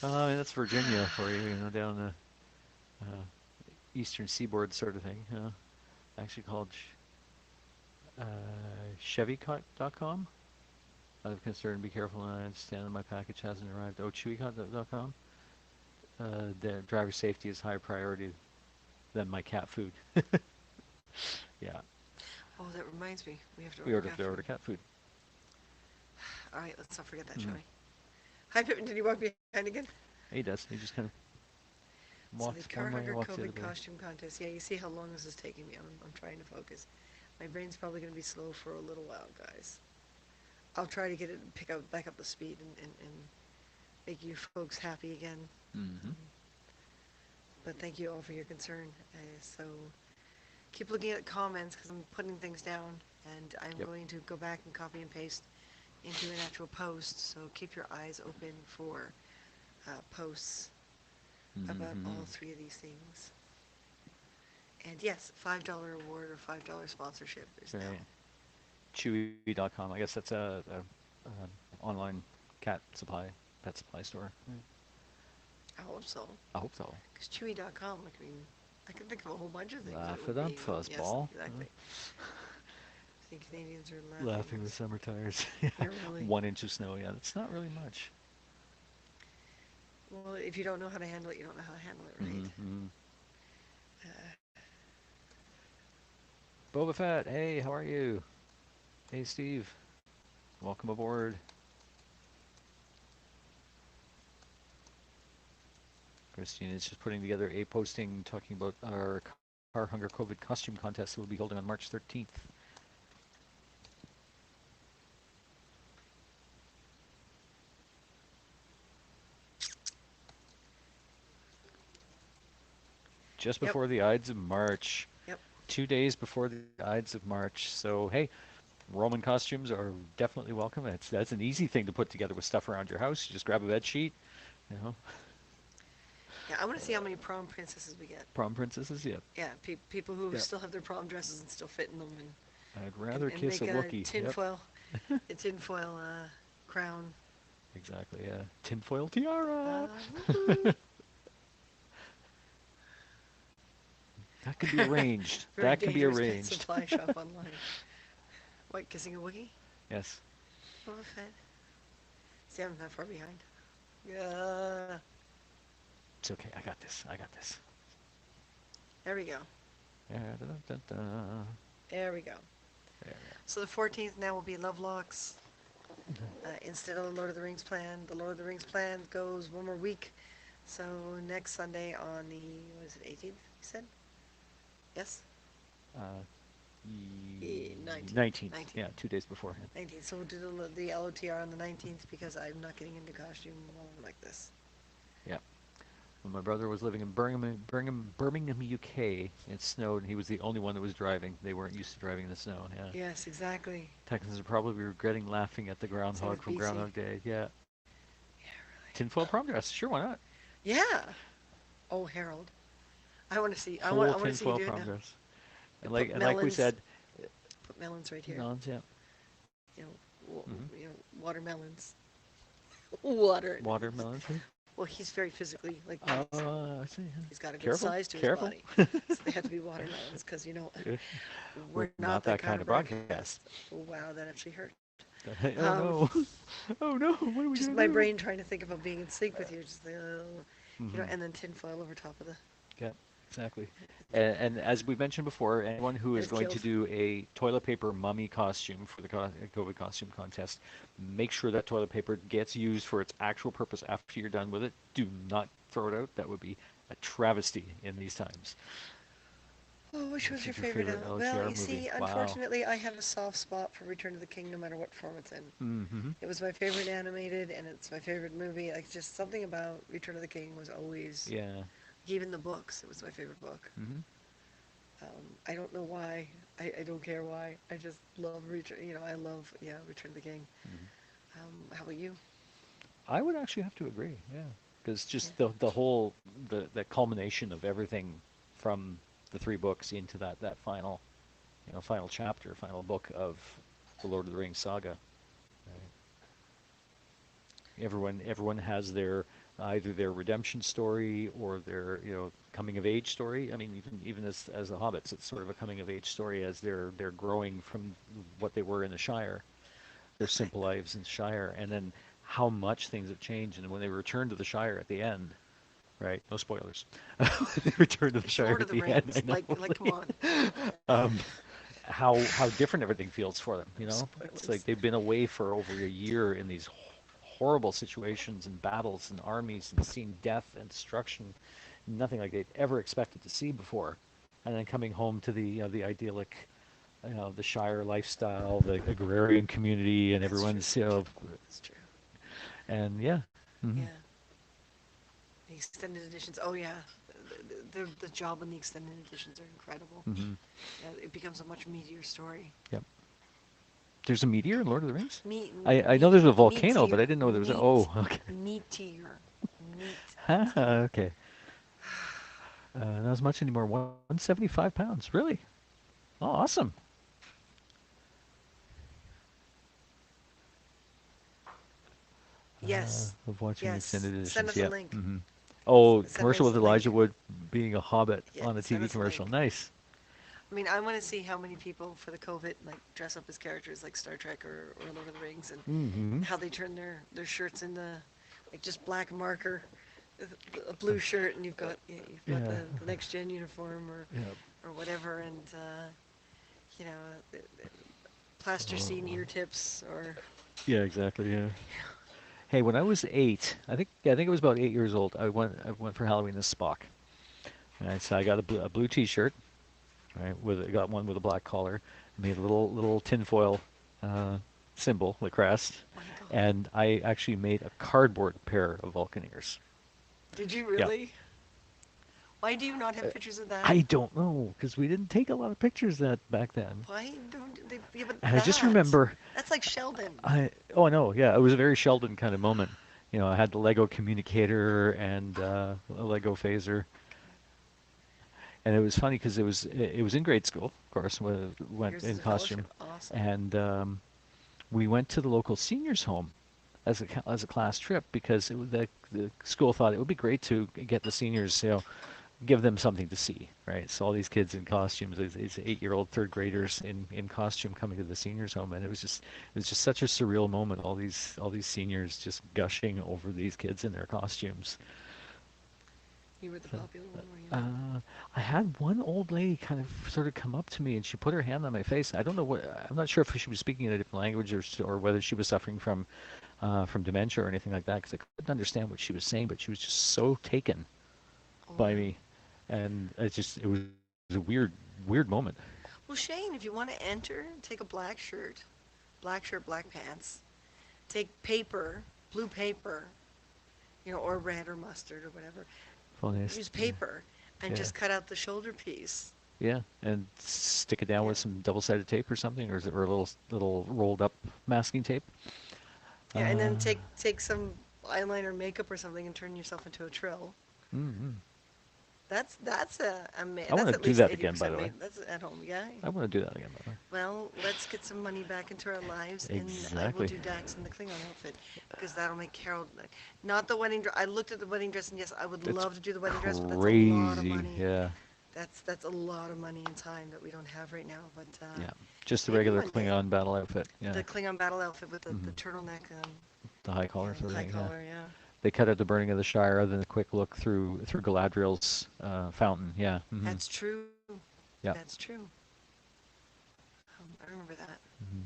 I mean, that's Virginia for you, down the eastern seaboard sort of thing. Actually called Chevy.com. Out of concern, be careful. I understand that my package hasn't arrived. Oh, Chewycot.com. The driver safety is higher priority than my cat food. Yeah, Oh, that reminds me. We have to we order ordered cat to food. order cat food. All right, let's not forget that, shall Mm. we? Hi, Pippin. Did you walk behind again? He does. He just kind of So the walks Car one way, Hugger walks the other COVID way. costume contest. Yeah, you see how long this is taking me. I'm trying to focus. My brain's probably going to be slow for a little while, guys. I'll try to get it pick up back up the speed and make you folks happy again. Mm-hmm. Um, but thank you all for your concern. So keep looking at comments because I'm putting things down and I'm Yep. going to go back and copy and paste into an actual post. So keep your eyes open for posts about Mm-hmm. all three of these things. And yes, $5 award or $5 sponsorship is now. Right. Chewy.com. I guess that's a online cat supply, pet supply store. Right. I hope so. I hope so. Because Chewy.com, I mean, I can think of a whole bunch of things that Laugh it would up, be, yes, fuzzball. exactly. I think Canadians are laughing Laughing the us. summer tires. Yeah. Yeah, really. 1 inch of snow. Yeah, that's not really much. Well, if you don't know how to handle it, you don't know how to handle it, right? Mm-hmm. Uh, Boba Fett, hey, how are you? Hey, Steve, welcome aboard. Christine is just putting together a posting talking about our Car Hunger COVID costume contest that will be holding on March 13th. Just yep, before the Ides of March. yep. 2 days before the Ides of March. So, hey, Roman costumes are definitely welcome. That's an easy thing to put together with stuff around your house. You just grab a bed sheet, you know. Yeah, I want to see how many prom princesses we get. Prom princesses, yeah. Yeah, people who Yep. still have their prom dresses and still fit in them I'd and, rather and kiss make a a Wookiee. Yep. tinfoil crown. Exactly, yeah. Tinfoil tiara. Woohoo! That can be arranged. Very That can be dangerous pet arranged. supply shop online. What, kissing a Wookiee? Yes. Boba Fett. See, I'm not far behind. Yeah. It's okay. I got this. I got this. There we go. Da-da-da-da-da. There we go. There we So the 14th now will be Lovelocks. Instead of the Lord of the Rings plan, the Lord of the Rings plan goes one more week. So next Sunday on the, what is it, 18th, you said? Yes? are. 19th. 19th. 19th. Yeah, 2 days beforehand. 19th. So we'll do the LOTR on the 19th because I'm not getting into costume while I'm like this. Yeah. When my brother was living in Birmingham, UK, it snowed, and he was the only one that was driving. They weren't used to driving in the snow. Yeah. Yes, exactly. Texans are probably regretting laughing at the Same groundhog with from BC. Groundhog Day. Yeah. Yeah, Tinfoil prom dress. Sure, why not? really. Yeah. Oh, Harold. I want to see. Full I want to see you tinfoil do it prom now. dress. You And like we said, put melons right here. melons. Yeah. You know, Hmm. watermelons. Water. Watermelons. Well, he's very physically like I see. he's got a good Careful, size to his careful. body, so they have to be watermelons because We're we're not not that that kind kind of of broadcast. broadcast. Oh, wow, that actually hurt. Oh Um, no. Oh no. What are we just gonna my do? brain trying to think about being in sync with you, just Hmm. and then tinfoil over top of the, Yeah, exactly. And as we mentioned before, anyone who and is it going to killed. do a toilet paper mummy costume for the COVID costume contest, make sure that toilet paper gets used for its actual purpose after you're done with it. Do not throw it out. That would be a travesty in these times. Oh, which was This your is your favorite? favorite Well, LOTR you movie. see, Wow. unfortunately, I have a soft spot for Return of the King, no matter what form it's in. Mm-hmm. It was my favorite animated, and it's my favorite movie. Like, just something about Return of the King was always, Yeah. even the books, it was my favorite book. Mm-hmm. I don't know why. I don't care why. I just love Return. I love Return of the King. Mm-hmm. How about you? I would actually have to agree. Yeah, because Yeah. just the whole the culmination of everything from the three books into that final final chapter, final book of the Lord of the Rings saga. Right? Everyone has their either their redemption story or their coming of age story. I mean, even as the hobbits, it's sort of a coming of age story as they're growing from what they were in the Shire, their simple lives in the Shire, and then how much things have changed. And when they return to the Shire at the end, right? No spoilers. They return to the It's Shire Lord at of the the end. I Rings. know. Come on. um, how different everything feels for them. No It's like spoilers. they've been away for over a year in these horrible situations and battles and armies and seeing death and destruction, nothing like they'd ever expected to see before, and then coming home to the idyllic, the Shire lifestyle, the agrarian community, and That's true. everyone's That's true. and yeah. Hmm. Yeah. The extended editions. Oh yeah. The job on the extended editions are incredible. Hmm. Yeah, it becomes a much meatier story. Yep. There's a meteor in Lord of the Rings. Meat, I know meat, there's a volcano, but I meatier, didn't know there was a. Oh, okay. meatier, meatier. Okay. Not as much anymore. 175 pounds. Really? Oh, awesome. Yes, Of watching the yes. extended Send editions. us a Yep. link. Hmm. Oh, Send commercial us with a link. Elijah Wood being a hobbit Yeah, on a send TV us a commercial. link. Nice. I mean, I want to see how many people for the COVID like dress up as characters like Star Trek or Lord of the Rings, and Hmm. how they turn their shirts into like just black marker, a blue shirt, and you've got Yeah. the next gen uniform Yeah. or whatever, and you know, plasticine ear tips or Yeah, exactly. Yeah. Hey, when I was 8, I think it was about 8 years old. I went for Halloween as Spock. Right, so I got a blue T-shirt, right? I got one with a black collar. Made a little tinfoil uh, symbol, the crest, my god. and I actually made a cardboard pair of Vulcan ears. Did you Yeah. really? Why do you not have pictures of that? I don't know because we didn't take a lot of pictures that back then. Why don't they? Yeah, but And I just remember, that's like Sheldon. oh no, yeah, it was a very Sheldon kind of moment. I had the Lego communicator and a Lego phaser, and it was funny because it was in grade school, of course, went Yours is in a fellowship. costume, Awesome. and we went to the local seniors home as a class trip because the school thought it would be great to get the seniors, give them something to see, right? So all these kids in costumes, these 8-year-old third graders in costume coming to the seniors home, and it was just such a surreal moment. All these seniors just gushing over these kids in their costumes. You were the So, popular one, were you not? Uh, I had one old lady kind of sort of come up to me and she put her hand on my face. I don't know I'm not sure if she was speaking in a different language or whether she was suffering from dementia or anything like that because I couldn't understand what she was saying, but she was just so taken Oh by wow. me, and it was a weird moment. Well, Shane, if you want to enter, take a black shirt, black pants. Take paper, blue paper, or red or mustard or whatever. Funny, Use yeah, paper and yeah, just cut out the shoulder piece. yeah, and stick it down Yeah. with some double-sided tape or something, or a little rolled up masking tape. Yeah, and then Uh, take some eyeliner, makeup, or something, and turn yourself into a trill. mm I want That's to at do least that eighty again, by percent the way. made. That's at home, yeah. I want to do that again, by the way. Well, let's get some money back into our lives, and I will Exactly. do Dax in the Klingon outfit because that'll make Carol. Not the wedding dress. I looked at the wedding dress, and yes, I would It's love to do the wedding dress, but that's a lot of crazy. money. Yeah, That's a lot of money and time that we don't have right now. But yeah. Just the maybe regular one day, Klingon battle outfit. Yeah. the Klingon battle outfit with the Hmm. turtleneck, The high collar the sort of high thing. Yeah. collar. Yeah, They cut out the burning of the Shire, other than a quick look through Galadriel's fountain. Yeah. Hmm. that's true. Yeah. That's true. I remember that. Hmm.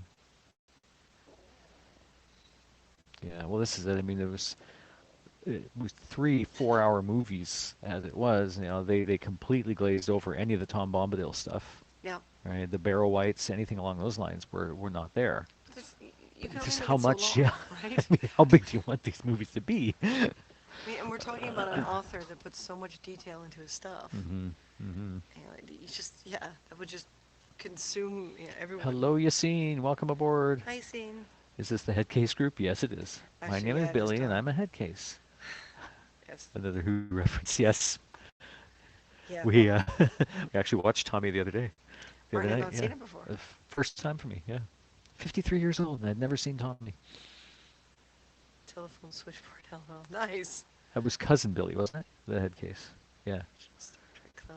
Yeah. Well, this is it. I mean, it was 3 4-hour movies as it was. They completely glazed over any of the Tom Bombadil stuff. Yeah, Right. The Barrow Whites, anything along those lines were not there. but you But can only just make how it so much? long, Yeah. I right? mean, how big do you want these movies to be? I mean, and we're talking about an author that puts so much detail into his stuff. Hmm. Hmm. You just, yeah, that would just consume everyone. Hello, Yassine. Welcome aboard. Hi, scene. Is this the head case group? Yes, it is. My Actually, name yeah, is it is Billy, and Tom. I'm a head case. Yes. Another Who reference. Yes, Yeah. we Well, we actually watched Tommy the other day. The Marty other had night, not yeah. seen it before. First time for me. Yeah. 53 years old, and I'd never seen Tommy. Telephone switchboard. Hello. Nice. That was Cousin Billy, wasn't it? The head case. Yeah. Star Trek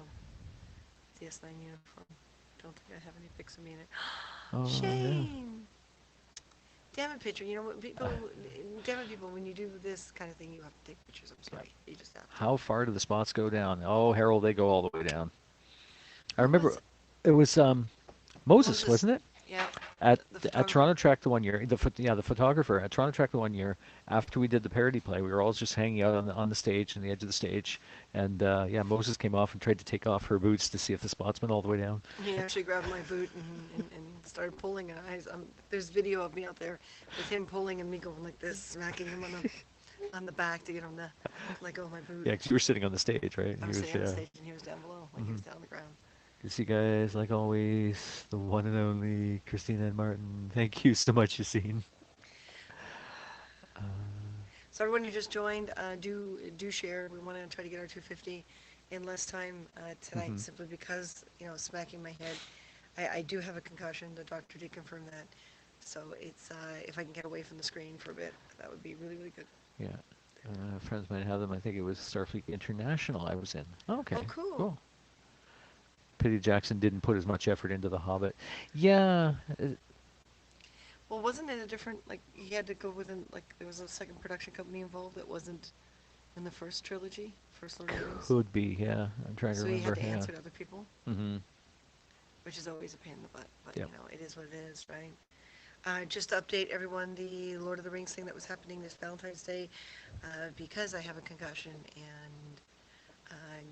DS9 uniform. Don't think I have any pics of me in it. Oh, yeah. Shane! Damn it, picture. You know what, people, damn it, people, when you do this kind of thing, you have to take pictures. I'm Yeah. sorry. You just have to. How far do the spots go down? Oh, Harold, they go all the way down. I Who was remember it? it was Moses, Moses. wasn't it? Yeah, the At Toronto photographer. Track the one year, the photographer at Toronto Track the one year. After we did the parody play, we were all just hanging out on the stage, on the edge of the stage, and yeah, Moses came off and tried to take off her boots to see if the spots went all the way down. He actually grabbed my boot and started pulling, and there's video of me out there with him pulling and me going like this, smacking him on the back to get him to let go of my boot. Yeah, 'cause you were sitting on the stage, right? I He was was, sitting on the yeah. stage and he was down below, like he Mm-hmm. was down on the ground. Good to see you guys, like always, the one and only Christina and Martin. Thank you so much, Yassine. Uh, So everyone who just joined, do share. We want to try to get our 250 in less time tonight, mm-hmm. simply because smacking my head. I do have a concussion. The doctor did confirm that. So it's if I can get away from the screen for a bit, that would be really really good. Yeah. Friends might have them. I think it was Starfleet International I was in. Oh, Okay, cool. cool. Pity Jackson didn't put as much effort into The Hobbit. Yeah, Well, wasn't it a different, like, he had to go within, like, there was a second production company involved that wasn't in the first trilogy, first Lord of the Rings? could be. Yeah, I'm trying to So he had remember. to Yeah. answer to other people, Mm-hmm. which is always a pain in the butt, but, Yep. it is what it is, right? Just to update everyone, the Lord of the Rings thing that was happening this Valentine's Day, because I have a concussion and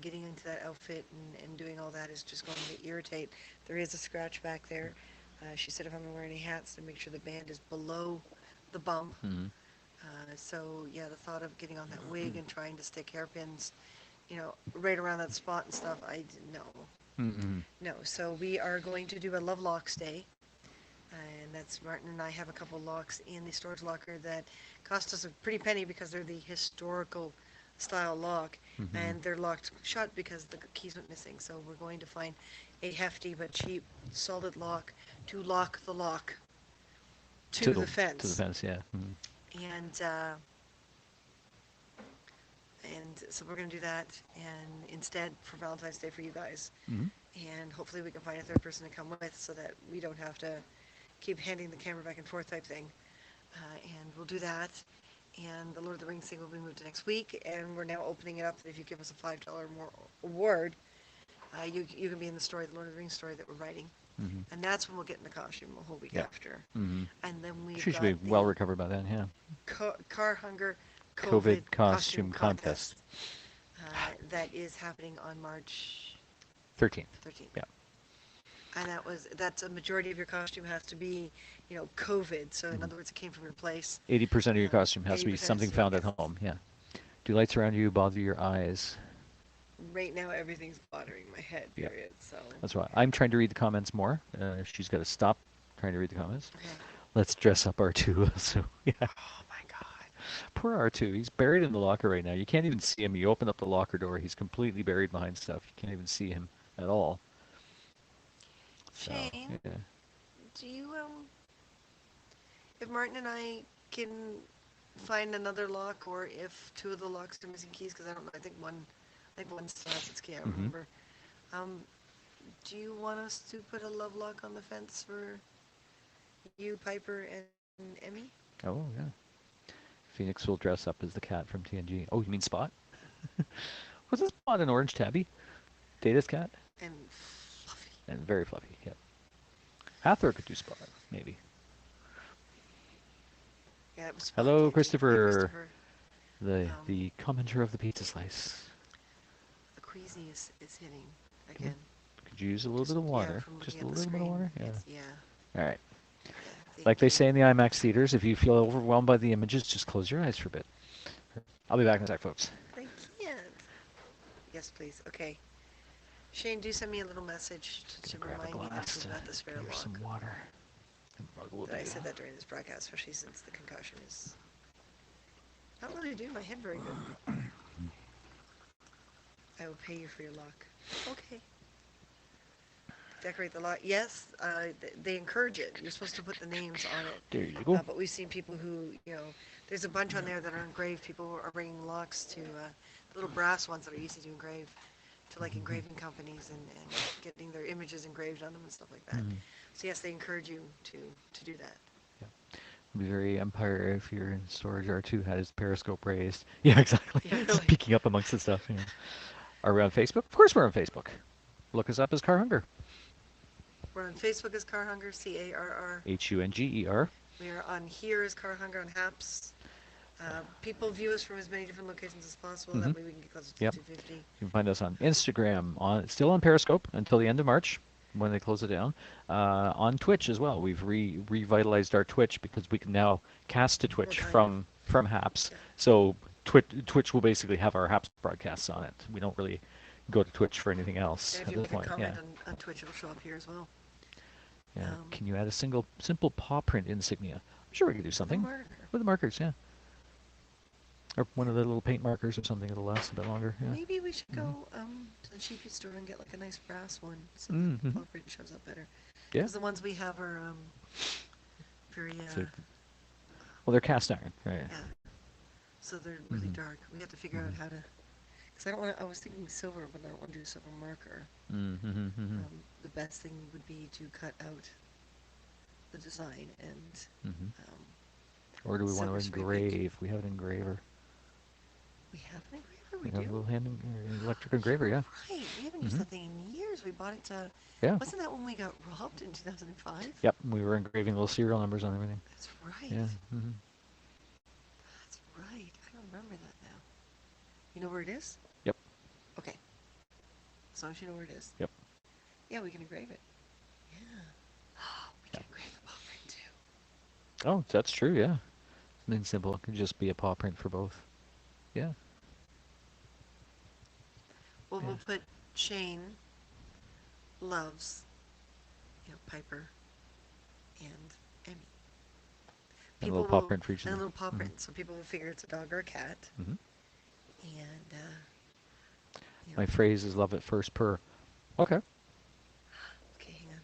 getting into that outfit and doing all that is just going to irritate. There is a scratch back there. She said if I'm wearing any hats, to make sure the band is below the bump. Mm-hmm. So yeah, the thought of getting on that wig and trying to stick hairpins, right around that spot and stuff, I didn't know. Mm-hmm. No, so we are going to do a Love Locks Day, and that's Martin and I have a couple locks in the storage locker that cost us a pretty penny because they're the historical style lock, Mm-hmm. and they're locked shut because the keys went missing. So we're going to find a hefty but cheap solid lock to lock the lock to the To the fence. fence. Yeah. Mm-hmm. And so we're going to do that, and instead for Valentine's Day for you guys, Mm-hmm. and hopefully we can find a third person to come with so that we don't have to keep handing the camera back and forth type thing. And we'll do that. And the Lord of the Rings thing will be moved to next week. And we're now opening it up that if you give us a $5 or more award, you can be in the story, the Lord of the Rings story that we're writing. Mm-hmm. And that's when we'll get in the costume a whole week Yep. after. Mm-hmm. And then we've She should got be the well recovered by then. Yeah. Car Hunger COVID COVID costume costume contest contest. that is happening on March 13th. 13th. Yeah. And that's a majority of your costume has to be, COVID. So in Mm-hmm. other words, it came from your place. 80% of your costume has to be 80% has something to be, found yes. at home. Yeah. Do lights around you bother your eyes? Right now, everything's bothering my head, Yeah. period. So, That's why I'm trying to read the comments more. She's got to stop trying to read the comments. okay. Let's dress up R2. So yeah, Oh my God. poor R2. He's buried in the locker right now. You can't even see him. You open up the locker door. He's completely buried behind stuff. You can't even see him at all. So Shane, yeah. do you, if Martin and I can find another lock, or if two of the locks are missing keys, because I don't know, I think one still has its key, I don't Mm-hmm. remember. Um, do you want us to put a love lock on the fence for you, Piper, and Emmy? Oh yeah. Phoenix will dress up as the cat from TNG. Oh, you mean Spot? Was this Spot an orange tabby? Data's cat? And Fluffy. And very fluffy. Yep. Hathor could do Spot, maybe. Yeah, it was Spot Hello, TNG. Hey, Christopher. Christopher. The Um, the commenter of the pizza slice. the queasy is hitting Could, again. could you use a little Just, bit of yeah, water? from looking Just a at the little bit of screen. water? Yeah. Yeah, All right. yeah, Like they thank you. say in the IMAX theaters, if you feel overwhelmed by the images, just close your eyes for a bit. I'll be back in a sec, folks. I can't. Yes, please. Okay. Shane, do send me a little message to Gonna grab a remind me that glass we've to got the spare give her lock. some water. And mug will That I do. said that during this broadcast, especially since the concussion is not really doing my head very good. I will pay you for your lock. Okay. decorate the lot. Yes, they encourage it. You're supposed to put the names on it. There you go. But we've seen people who, there's a bunch on there that are engraved. People are bringing locks to the little brass ones that are easy to engrave to like Mm-hmm. engraving companies and getting their images engraved on them and stuff like that. Mm-hmm. So yes, they encourage you to do that. Yeah. It'd be very Empire if you're in storage. R2 had his periscope raised. Yeah, exactly. Yeah, really. Peeking up amongst the stuff. You know. Are we on Facebook? Of course we're on Facebook. Look us up as Car Hunger. We're on Facebook as Car Hunger, CARR. Hunger. We are on here as Car Hunger on Haps. People view us from as many different locations as possible. Mm-hmm. That way we can get closer to Yep. 250. You can find us on Instagram, still on Periscope until the end of March when they close it down. On Twitch as well. We've revitalized our Twitch because we can now cast to Full Twitch time. from Haps. Yeah. So Twitch will basically have our Haps broadcasts on it. We don't really go to Twitch for anything else And if at you this make a point. comment Yeah. on Twitch, it'll show up here as well. Yeah. Um, Can you add a simple paw print insignia? I'm sure we could do the something marker. with the markers. Yeah. Or one of the little paint markers or something that'll last a bit longer. Yeah. Maybe we should Mhm. go to the cheapy store and get like a nice brass one so that the Mm-hmm. paw print shows up better. Yeah. Because the ones we have are very, So, well, they're cast iron, right? yeah. So they're really Mm-hmm. dark. We have to figure out Mm-hmm. how to. Because I don't want. I was thinking silver, but I don't want to do silver marker. Mm-hmm. Mm-hmm. The best thing would be to cut out the design and Mm-hmm. um, Or do we want to silver spray paint. engrave? We have an engraver. We have an engraver. We We have a do. little electric engraver, You're yeah. right. We haven't used Mm-hmm. that thing in years. We bought it to. Yeah. Wasn't that when we got robbed in 2005? Yep. We were engraving little serial numbers on everything. That's right. Yeah. Mm-hmm. That's right. I remember that now. You know where it is? Yep. Okay. As long as you know where it is. Yep. Yeah, we can engrave it. Yeah. We can Yep. engrave the paw print too. Oh, that's true. Yeah. Something simple. It could just be a paw print for both. Yeah. Well, Yeah. we'll put Shane loves, Piper and Emmy. And a People little paw will, print for each of and a them. little paw Mm-hmm. print, so people will figure it's a dog or a cat. Mm-hmm. And, My phrase is love at first purr. Okay. okay, hang on.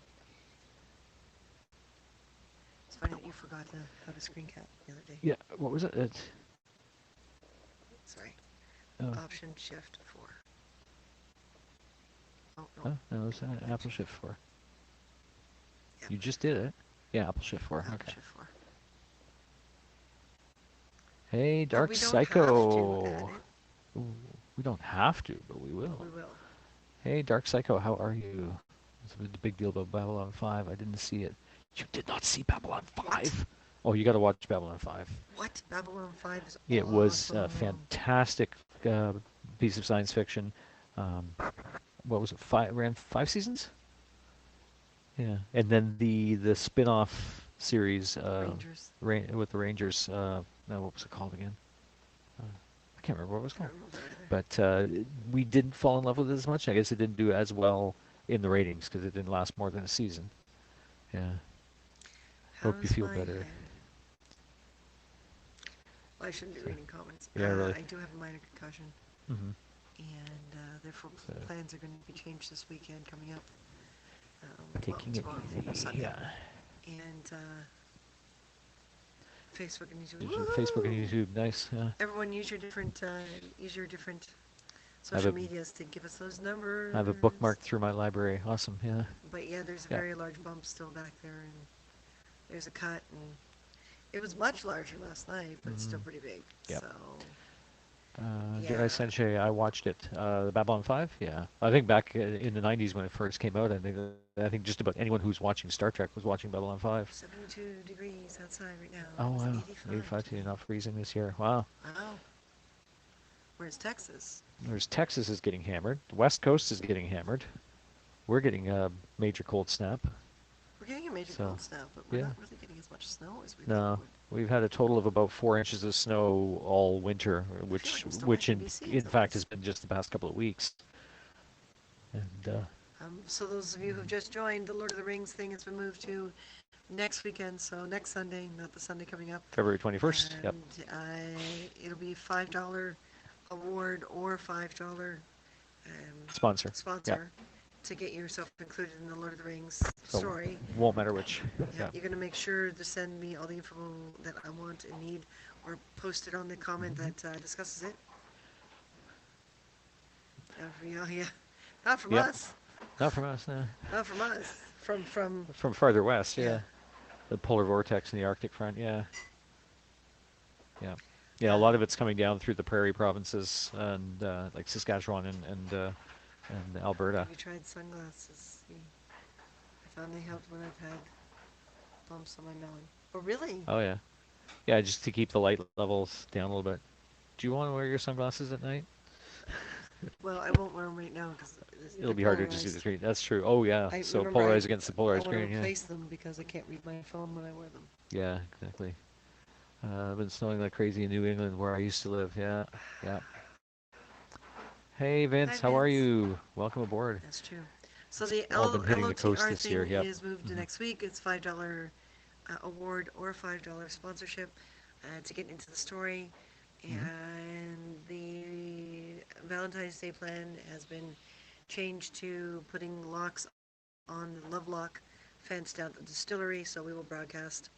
It's funny that you forgot how to screen cap the other day. Yeah. What was it? Sorry. Oh, Option Shift 4. Oh, no. no, it was Apple Shift 4. Yeah. You just did it. Yeah, Apple Shift 4. Option Okay. Shift 4. Hey, But Dark we don't have to Psycho. add it, Ooh, we don't have to, but we but will. we will. Hey, Dark Psycho, how are you? It's a big deal about Babylon 5. I didn't see it. You did not see Babylon 5? What? Oh, you got to watch Babylon 5. What? Babylon 5 is It was a awesome. fantastic piece of science fiction. Um, what was it? Ran 5 seasons? Yeah, and then the spin-off series Rangers. with the Rangers. No, what was it called again? I can't remember what it was Can't called. remember either. But we didn't fall in love with it as much. I guess it didn't do as well in the ratings because it didn't last more than a season. Yeah. Hope you How's feel my better. head? Well, I shouldn't be So, reading comments. yeah, really. I do have a minor concussion, Mm-hmm. and therefore So, plans are going to be changed this weekend coming up. taking it tomorrow, easy. Sunday. Yeah. And Facebook and YouTube. Facebook and Woohoo! YouTube, nice. Yeah. Everyone use your different I have social a- medias to give us those numbers. I have a bookmark through my library. Awesome. Yeah. But yeah, there's a Yeah. very large bump still back there, and there's a cut, and it was much larger last night, but it's still Mhm. pretty big. Yep. So Did I send you? I watched it. The Babylon 5. Yeah. I think back in the 90s when it first came out, I think just about anyone who's watching Star Trek was watching Babylon 5. 72 degrees outside right now. Oh It's wow. 85 85 to today. not freezing this year. Wow. Wow. Where's Texas? There's Texas is getting hammered. The West Coast is getting hammered. We're getting a major cold snap. We're getting a major So, cold snap, but we're yeah. not really getting as much snow as we No, thought we we've had a total of about 4 inches of snow all winter, like which we're still which back in in BC, in so fact it's- has been just the past couple of weeks. And would. So those of you who've just joined, the Lord of the Rings thing has been moved to next weekend, so next Sunday, not the Sunday coming up. February 21st. Yep. And it'll be $5 award or $5 Sponsor. sponsor to get yourself included in the Lord of the Rings So story. won't matter which. Yeah, Yeah. you're going to make sure to send me all the info that I want and need, or post it on the comment Hmm. that discusses it. Yeah, yeah. Not from Yep. us. Not from us, no. Not from us. From From farther west, yeah. yeah. The polar vortex and the Arctic front, yeah. Yeah. Yeah, a lot Um, of it's coming down through the prairie provinces and like Saskatchewan and Alberta. have you tried sunglasses? I found they helped when I've had bumps on my melon. Oh, really? Oh yeah. Yeah, just to keep the light levels down a little bit. Do you want to wear your sunglasses at night? Well, I won't wear them right now because It'll they're be harder to see the polarized. screen. That's true. Oh yeah. I So remember polarized against the I polarized want to screen, yeah. replace them because I can't read my phone when I wear them. Yeah, exactly. Been snowing like crazy in New England where I used to live. Yeah. Yeah. Hey Hi, Vince, how are Vince. you? Welcome aboard. That's true. So It's the all been hitting the coast LOTR this year. thing Yep. is moved to Hmm. next week. It's $5 award or $5 sponsorship to get into the story. Hmm. And the Valentine's Day plan has been changed to putting locks on the Love Lock fence down at the distillery. So we will broadcast.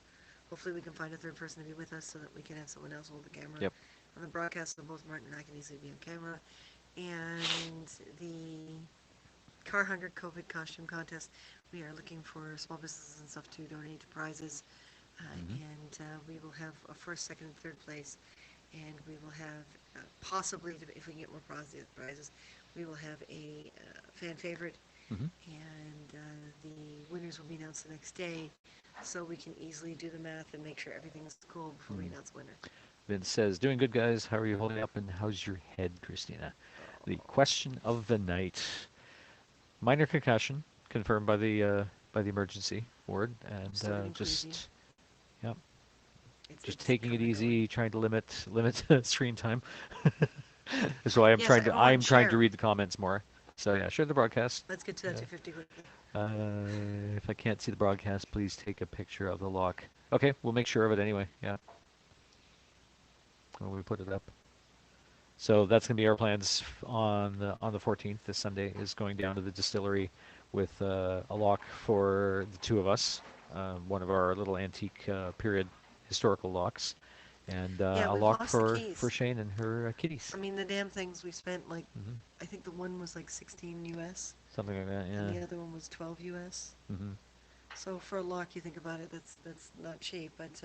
Hopefully, we can find a third person to be with us so that we can have someone else hold the camera Yep. on the broadcast. So both Martin and I can easily be on camera. And the Car Hunger COVID costume contest. We are looking for small businesses and stuff to donate to prizes, Hmm. and we will have a first, second, and third place, and we will have possibly, if we can get more prizes, we will have a fan favorite, Hmm. and the winners will be announced the next day, so we can easily do the math and make sure everything's cool before we Mm. announce the winner. Vince says, "Doing good, guys. How are you holding up? And how's your head, Christina?" The Oh, question of the night: minor concussion confirmed by the emergency ward, and still getting queasy. just yeah, just It's taking it coming and going. easy, trying to limit screen time. So Yes, everyone I'm trying to share. read the comments more. So yeah, share the broadcast. Let's get to that Yeah. 250 quickly. If I can't see the broadcast, please take a picture of the lock. Okay, we'll make sure of it anyway. Yeah, when we put it up. So that's gonna be our plans on the 14th. This Sunday is going down to the distillery with a lock for the two of us, one of our little antique period historical locks, and Yeah, a we've lock lost the for keys. Shane and her kitties. I mean, the damn things we spent like, Hmm. I think the one was like 16 US Something like that. and Yeah. the other one was 12 US. Hmm. So for a lock, you think about it, that's not cheap, but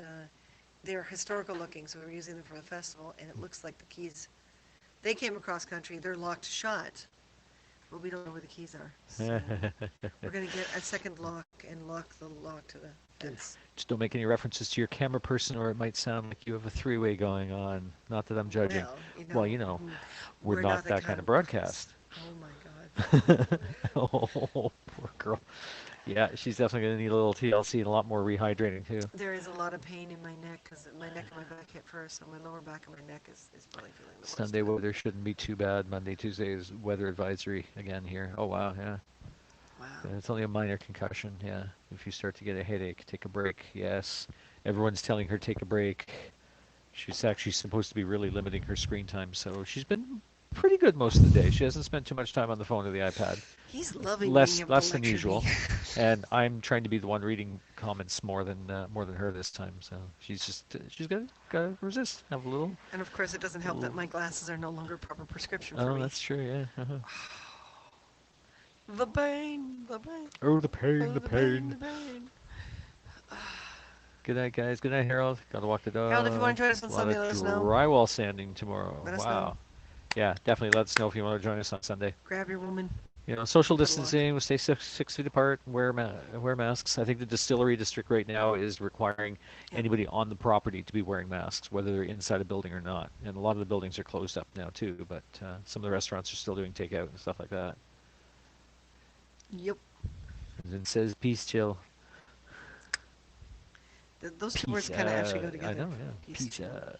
they're historical looking, so we were using them for the festival, and it looks like the keys, they came across country, they're locked shut, but we don't know where the keys are. So we're going to get a second lock and lock the lock to the fence. Just don't make any references to your camera person, or it might sound like you have a three-way going on. Not that I'm judging. Well, Well, you know, we're we're not not that that kind kind of of broadcast. broadcast. Oh my God. Oh, poor girl. Yeah, she's definitely gonna need a little TLC and a lot more rehydrating too. There is a lot of pain in my neck because my neck and my back hit first, so my lower back and my neck is probably feeling the worst Sunday of it. weather shouldn't be too bad. Monday, Tuesday is weather advisory again here. Oh wow, yeah. Wow. It's only a minor concussion. Yeah. If you start to get a headache, take a break. Yes. Everyone's telling her take a break. She's actually supposed to be really limiting her screen time, so she's been pretty good most of the day. She hasn't spent too much time on the phone or the iPad. He's loving being Less able to less than lecture me. usual. And I'm trying to be the one reading comments more than her this time. So she's gotta resist. Have a little. And of course, it doesn't help that my glasses are no longer proper prescription for Oh, me. that's true. Yeah. Uh-huh. The pain, the pain, Oh, the pain, oh, the the pain, pain. the pain. Good night, guys. Good night, Harold. Gotta walk the Harold, if you want dog. to join us on A lot Sunday, of let us know. drywall sanding tomorrow. Let us know. Wow. Yeah, definitely let us know if you want to join us on Sunday. Grab your woman You know, social for the walk. distancing, we'll stay 6 feet apart, wear masks. I think the distillery district right now is requiring Yep. anybody on the property to be wearing masks, whether they're inside a building or not. And a lot of the buildings are closed up now too, but some of the restaurants are still doing takeout and stuff like that. Yep. And it says peace, chill, Those two words peace. kind of actually go I together. know, yeah, Peace, peace. chill.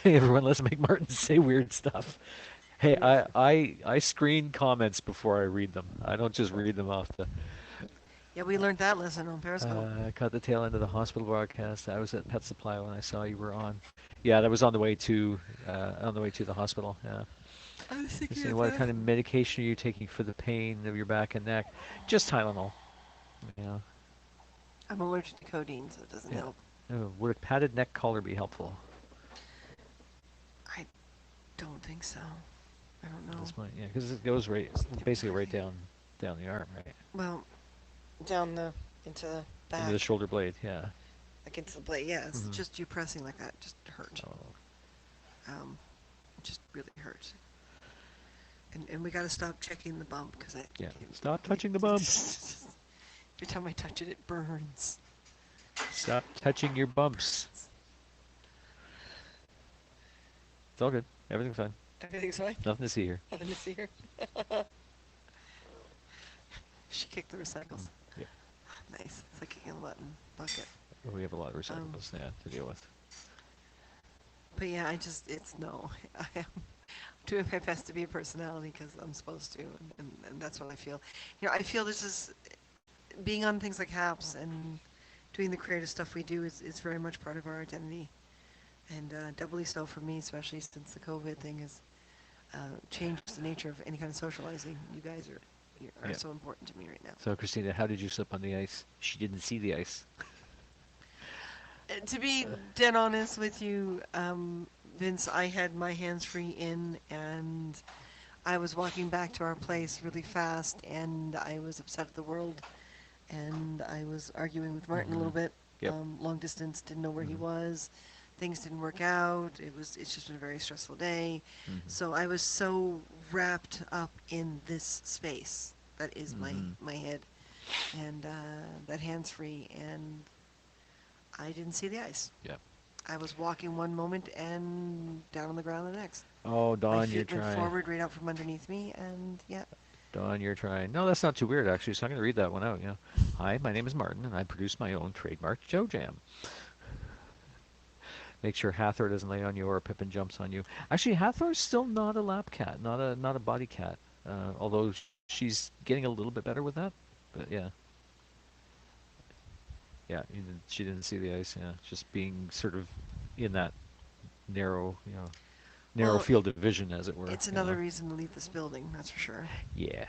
Hey everyone, let's make Martin say weird stuff. Hey, Yep. I screen comments before I read them. I don't just read them off the. Yeah, we learned that lesson on Periscope. I caught the tail end of the hospital broadcast. I was at Pet Supply when I saw you were on. Yeah, that was on the way to the hospital. Yeah. I was Just thinking saying, of what that. kind of medication are you taking for the pain of your back and neck? Just Tylenol. Yeah. I'm allergic to codeine, so it doesn't Yeah. help. Would a padded neck collar be helpful I don't think so. I don't at know. this point? Yeah, because it goes right, Just give me a basically right second. down the arm, right Well, down the into the into back, the shoulder blade. Yeah. like into the blade. Yeah, it's Hmm. just you pressing like that just hurt. Oh, Um, it just really hurt. And we got to stop checking the bump because yeah. Stop touching the bumps. every time I touch it, it burns. Stop touching your bumps. It's all good. Everything's fine. Everything's fine. Nothing to see here. Nothing to see here. She kicked the Mm. recycles. Yeah. Nice. It's like kicking a button bucket. We have a lot of Um, recyclables, yeah, to deal with. but yeah, it's no. I am doing my best to be a personality because I'm supposed to, and that's what I feel. I feel this is being on things like HAPS and doing the creative stuff we do is very much part of our identity, and doubly so for me, especially since the COVID thing has changed the nature of any kind of socializing. You guys are Yeah. so important to me right now. So, Christina, how did you slip on the ice? She didn't see the ice. To be dead honest with you, Vince, I had my hands free in, and I was walking back to our place really fast, and I was upset at the world, and I was arguing with Martin a Mm-hmm. little bit, Yep. long distance, didn't know where he Mm-hmm. was. Things didn't work out. It's just been a very stressful day. Mm-hmm. So I was so wrapped up in this space that is Mm-hmm. my head, and that hands free, and I didn't see the ice. Yep. I was walking one moment and down on the ground the next. Oh, My Dawn, you're feet went trying. forward right out from underneath me, and yeah. Dawn, you're trying. No, that's not too weird, actually. So I'm going to read that one out. Hi, my name is Martin, and I produce my own trademark Joe Jam. Make sure Hathor doesn't lay on you or Pippin jumps on you. Actually, Hathor's still not a lap cat, not a body cat. Although she's getting a little bit better with that. But yeah, yeah, she didn't see the ice. Yeah, just being sort of in that narrow, narrow Well, field of vision, as it were. it's another reason to leave this building, that's for sure. Yeah.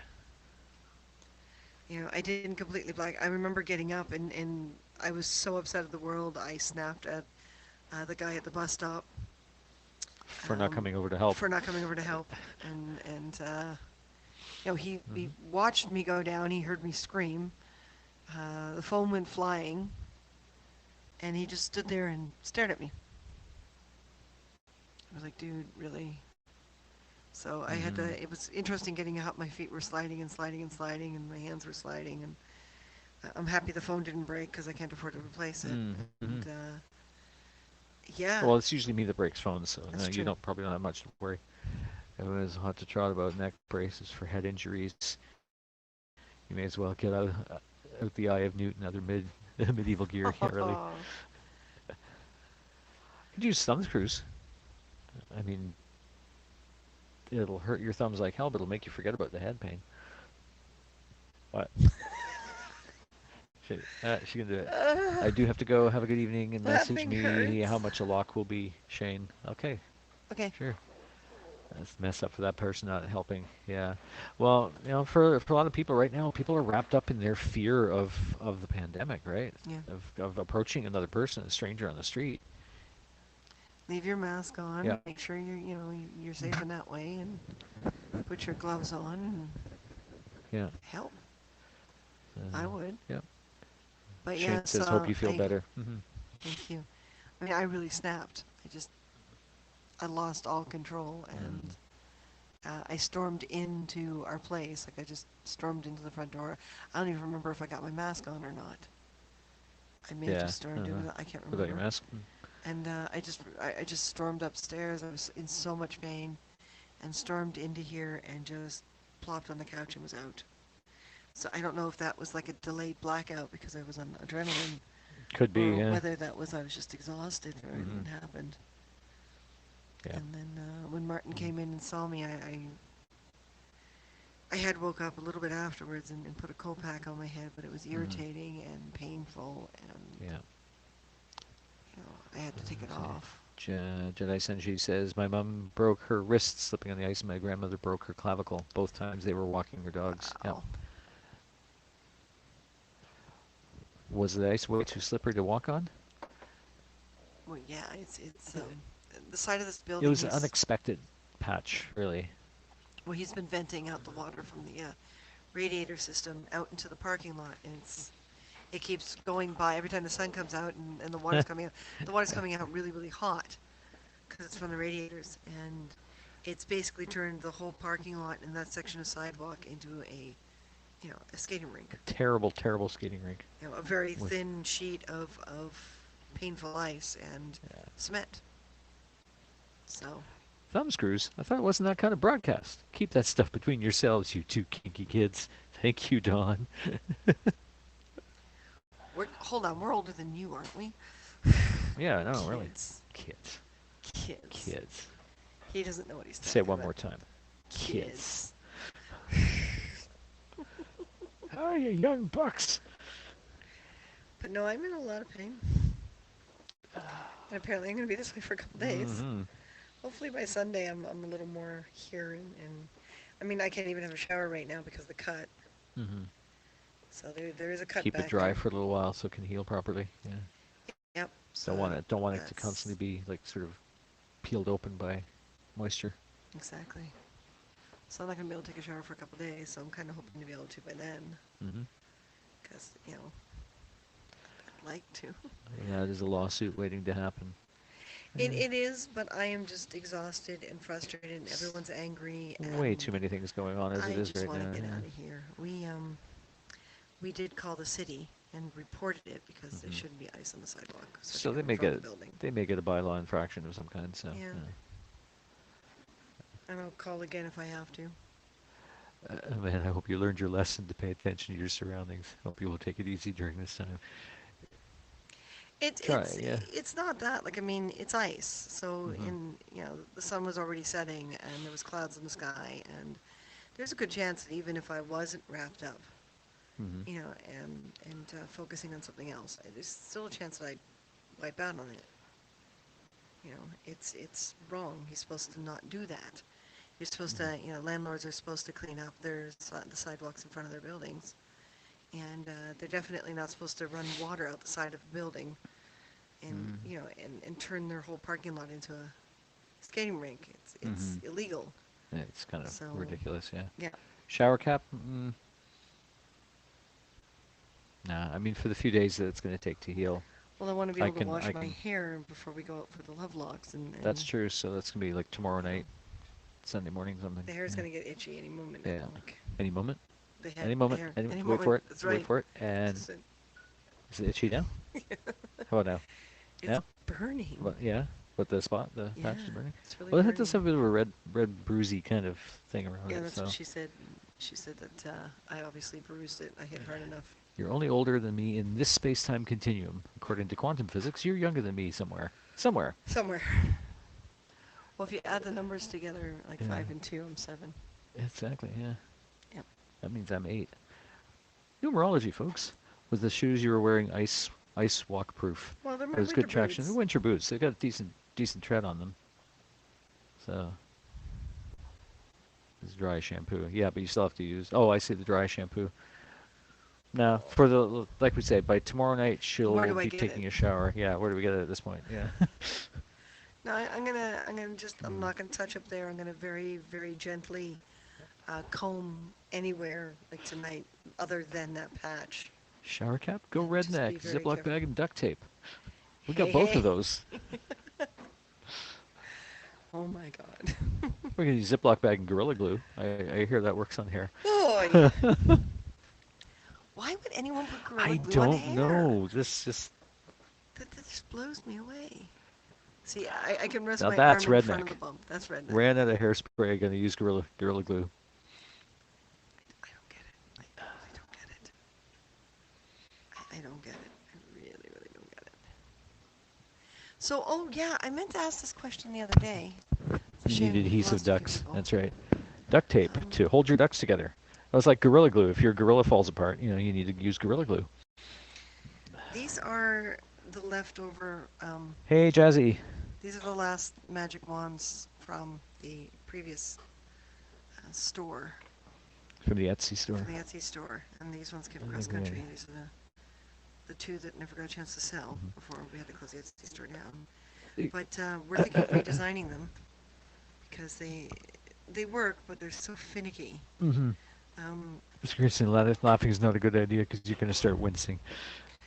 I didn't completely black. I remember getting up and I was so upset at the world. I snapped at the guy at the bus stop For not coming over to help. for not coming over to help, and he Hmm. watched me go down. He heard me scream. The phone went flying, and he just stood there and stared at me. I was like, dude, really? So I had to. Hmm. It was interesting getting up. My feet were sliding and sliding and sliding, and my hands were sliding. And I'm happy the phone didn't break because I can't afford to replace it. Hmm. And yeah, Well, it's usually me that breaks phones, so no, that's you true. don't probably don't have much to worry. Everyone is hot to trot about neck braces for head injuries. You may as well get out the eye of Newt and other medieval gear. Can't really. Could use thumb screws. I mean, it'll hurt your thumbs like hell, but it'll make you forget about the head pain. What? She can do it. I do have to go. Have a good evening and That message thing me how hurts. much a lock will be, Shane. Okay, Okay. sure. That's mess up for that person not helping. Yeah. Well, for a lot of people right now, people are wrapped up in their fear of the pandemic, right? Yeah. Of approaching another person, a stranger on the street. Leave your mask Yeah. on. Make sure you're safe in that way, and put your gloves on and Yeah. help. I Uh, would. yeah. But Shane yes, says, "Hope you feel I better." Hmm. thank you. I mean, I really snapped. I lost all control, and Mm. I stormed into our place. Like I just stormed into the front door. I don't even remember if I got my mask on or not. I may have Yeah. just stormed in Uh-huh. with it. I can't Without your remember. mask. Mm. And I just stormed upstairs. I was in so much pain, and stormed into here and just plopped on the couch and was out. So I don't know if that was like a delayed blackout because I was on adrenaline, Could be. or Yeah. whether that was I was just exhausted or Hmm. anything happened. Yeah. And then when Martin Mm. came in and saw me, I had woke up a little bit afterwards and put a cold pack on my head, but it was Hmm. irritating and painful, and Yeah. I had to take it See. off. Jedi Senshi says, my mom broke her wrist slipping on the ice, and my grandmother broke her clavicle. Both times they were walking their dogs. Yep. Wow. Was the ice way too slippery to walk on? Well, yeah, it's the side of this It building. was an unexpected patch, really. He's been venting out the water from the radiator system out into the parking lot, and it keeps going by every time the sun comes out and the water's coming out. The water's coming out really, really hot because it's from the radiators, and it's basically turned the whole parking lot and that section of sidewalk into a skating rink. Terrible, terrible skating rink. A very With- thin sheet of painful ice and Yeah. cement. So, Thumb screws. I thought it wasn't that kind of broadcast. Keep that stuff between yourselves, you two kinky kids. Thank you, Dawn. hold on, we're older than you, aren't we? Yeah, no, really. Kids. Kids. Kids. Kids. He doesn't know what he's talking Say it one about. more time. Kids. How are you, young bucks? But no, I'm in a lot of pain. And apparently I'm going to be this way for a couple days. Mhm. Hopefully by Sunday I'm a little more here and I mean I can't even have a shower right now because of the cut. Mhm. So there is a cut Keep back it dry there. for a little while so it can heal properly. Yeah. Yep. So Don't want it to that's- constantly be like sort of peeled open by moisture. Exactly. So I'm not going to be able to take a shower for a couple days, so I'm kind of hoping to be able to by then. Mhm. Because, I'd like to. Yeah, there's a lawsuit waiting to happen. It is, but I am just exhausted and frustrated and everyone's angry. Way And too many things going on as I it is just right want now. to get Yeah. out of here. We did call the city and reported it because there Mhm. shouldn't be ice on the sidewalk. So especially they in may front get of the building. they may get a bylaw infraction of some kind. So Yeah. And I'll call again if I have to. Man, I hope you learned your lesson to pay attention to your surroundings. Hope you will take it easy during this time. Try, yeah. It's not that. Like, I mean, it's ice. So Mhm. the sun was already setting and there was clouds in the sky and there's a good chance that even if I wasn't wrapped up, Mhm. and focusing on something else, there's still a chance that I'd wipe out on it. It's wrong. He's supposed to not do that. You're supposed to, landlords are supposed to clean up the sidewalks in front of their buildings, and they're definitely not supposed to run water out the side of a building, and and turn their whole parking lot into a skating rink. It's Mhm. illegal. Yeah, it's kind of So ridiculous. Yeah. yeah, Shower cap? Nah. I mean, for the few days that it's going to take to heal. well, I want to be I able to can- wash I my can- hair before we go out for the love locks, and That's true. So that's going to be like tomorrow night, Sunday morning, something. the hair's Yeah. gonna get itchy any moment. Yeah. Like Any moment. the Any the moment. hair, Any, any wait moment. for it. That's Wait right. for it. And Just is it itchy now? How about now? it's Yeah. burning. Yeah. What the spot? The patch is Yeah, burning. it's really Well, it burning. does have a bit of a red bruisey kind of thing around Yeah, it. that's So what she said. She said that I obviously bruised it. I hit hard enough. you're only older than me in this space-time continuum. According to quantum physics, you're younger than me somewhere. Somewhere. Somewhere. Well, if you add the numbers together, like Yeah. 5 and 2, I'm 7. Exactly. Yeah. Yep. That means I'm 8. Numerology, folks. Was the shoes you were wearing ice walk proof? Well, they're my It was winter good traction. boots. They're winter boots. They got decent tread on them. So it's dry shampoo. Yeah, but you still have to use. Oh, I see the dry shampoo. Now, for the like we say, by tomorrow night she'll Where do I be get taking it? a shower. Yeah, where do we get it at this point? Yeah. No, I'm not gonna touch up there. I'm gonna very, very gently comb anywhere like tonight, other than that patch. Shower cap? Go And just be redneck. very Ziploc careful. bag and duct tape. We Hey, got both hey. of those. Oh my God. We're gonna use Ziploc bag and Gorilla Glue. I hear that works on hair. Oh, yeah. Why would anyone put Gorilla I Glue on don't hair? know. This just That just blows me away. See, I can rest Now my that's arm in front of redneck. the bump. That's redneck. ran out of hairspray. Gonna use Gorilla Glue. I don't get it. I really don't get it. I don't get it. I really, really don't get it. So, oh yeah, I meant to ask this question the other day. It's a You shame need we adhesive lost a few ducts. people. That's right. Duct tape to hold your ducts together. That was like Gorilla Glue. If your gorilla falls apart, you need to use Gorilla Glue. These are the leftover Hey, Jazzy. These are the last magic wands from the previous store, From the Etsy store. from the Etsy store, and these ones came I across think we. country. These are the two that never got a chance to sell Mhm. before we had to close the Etsy store down. I- But we're thinking of redesigning them because they work, but they're so finicky. Mm-hmm. Um, Seriously, laughing is not a good idea because you're going to start wincing.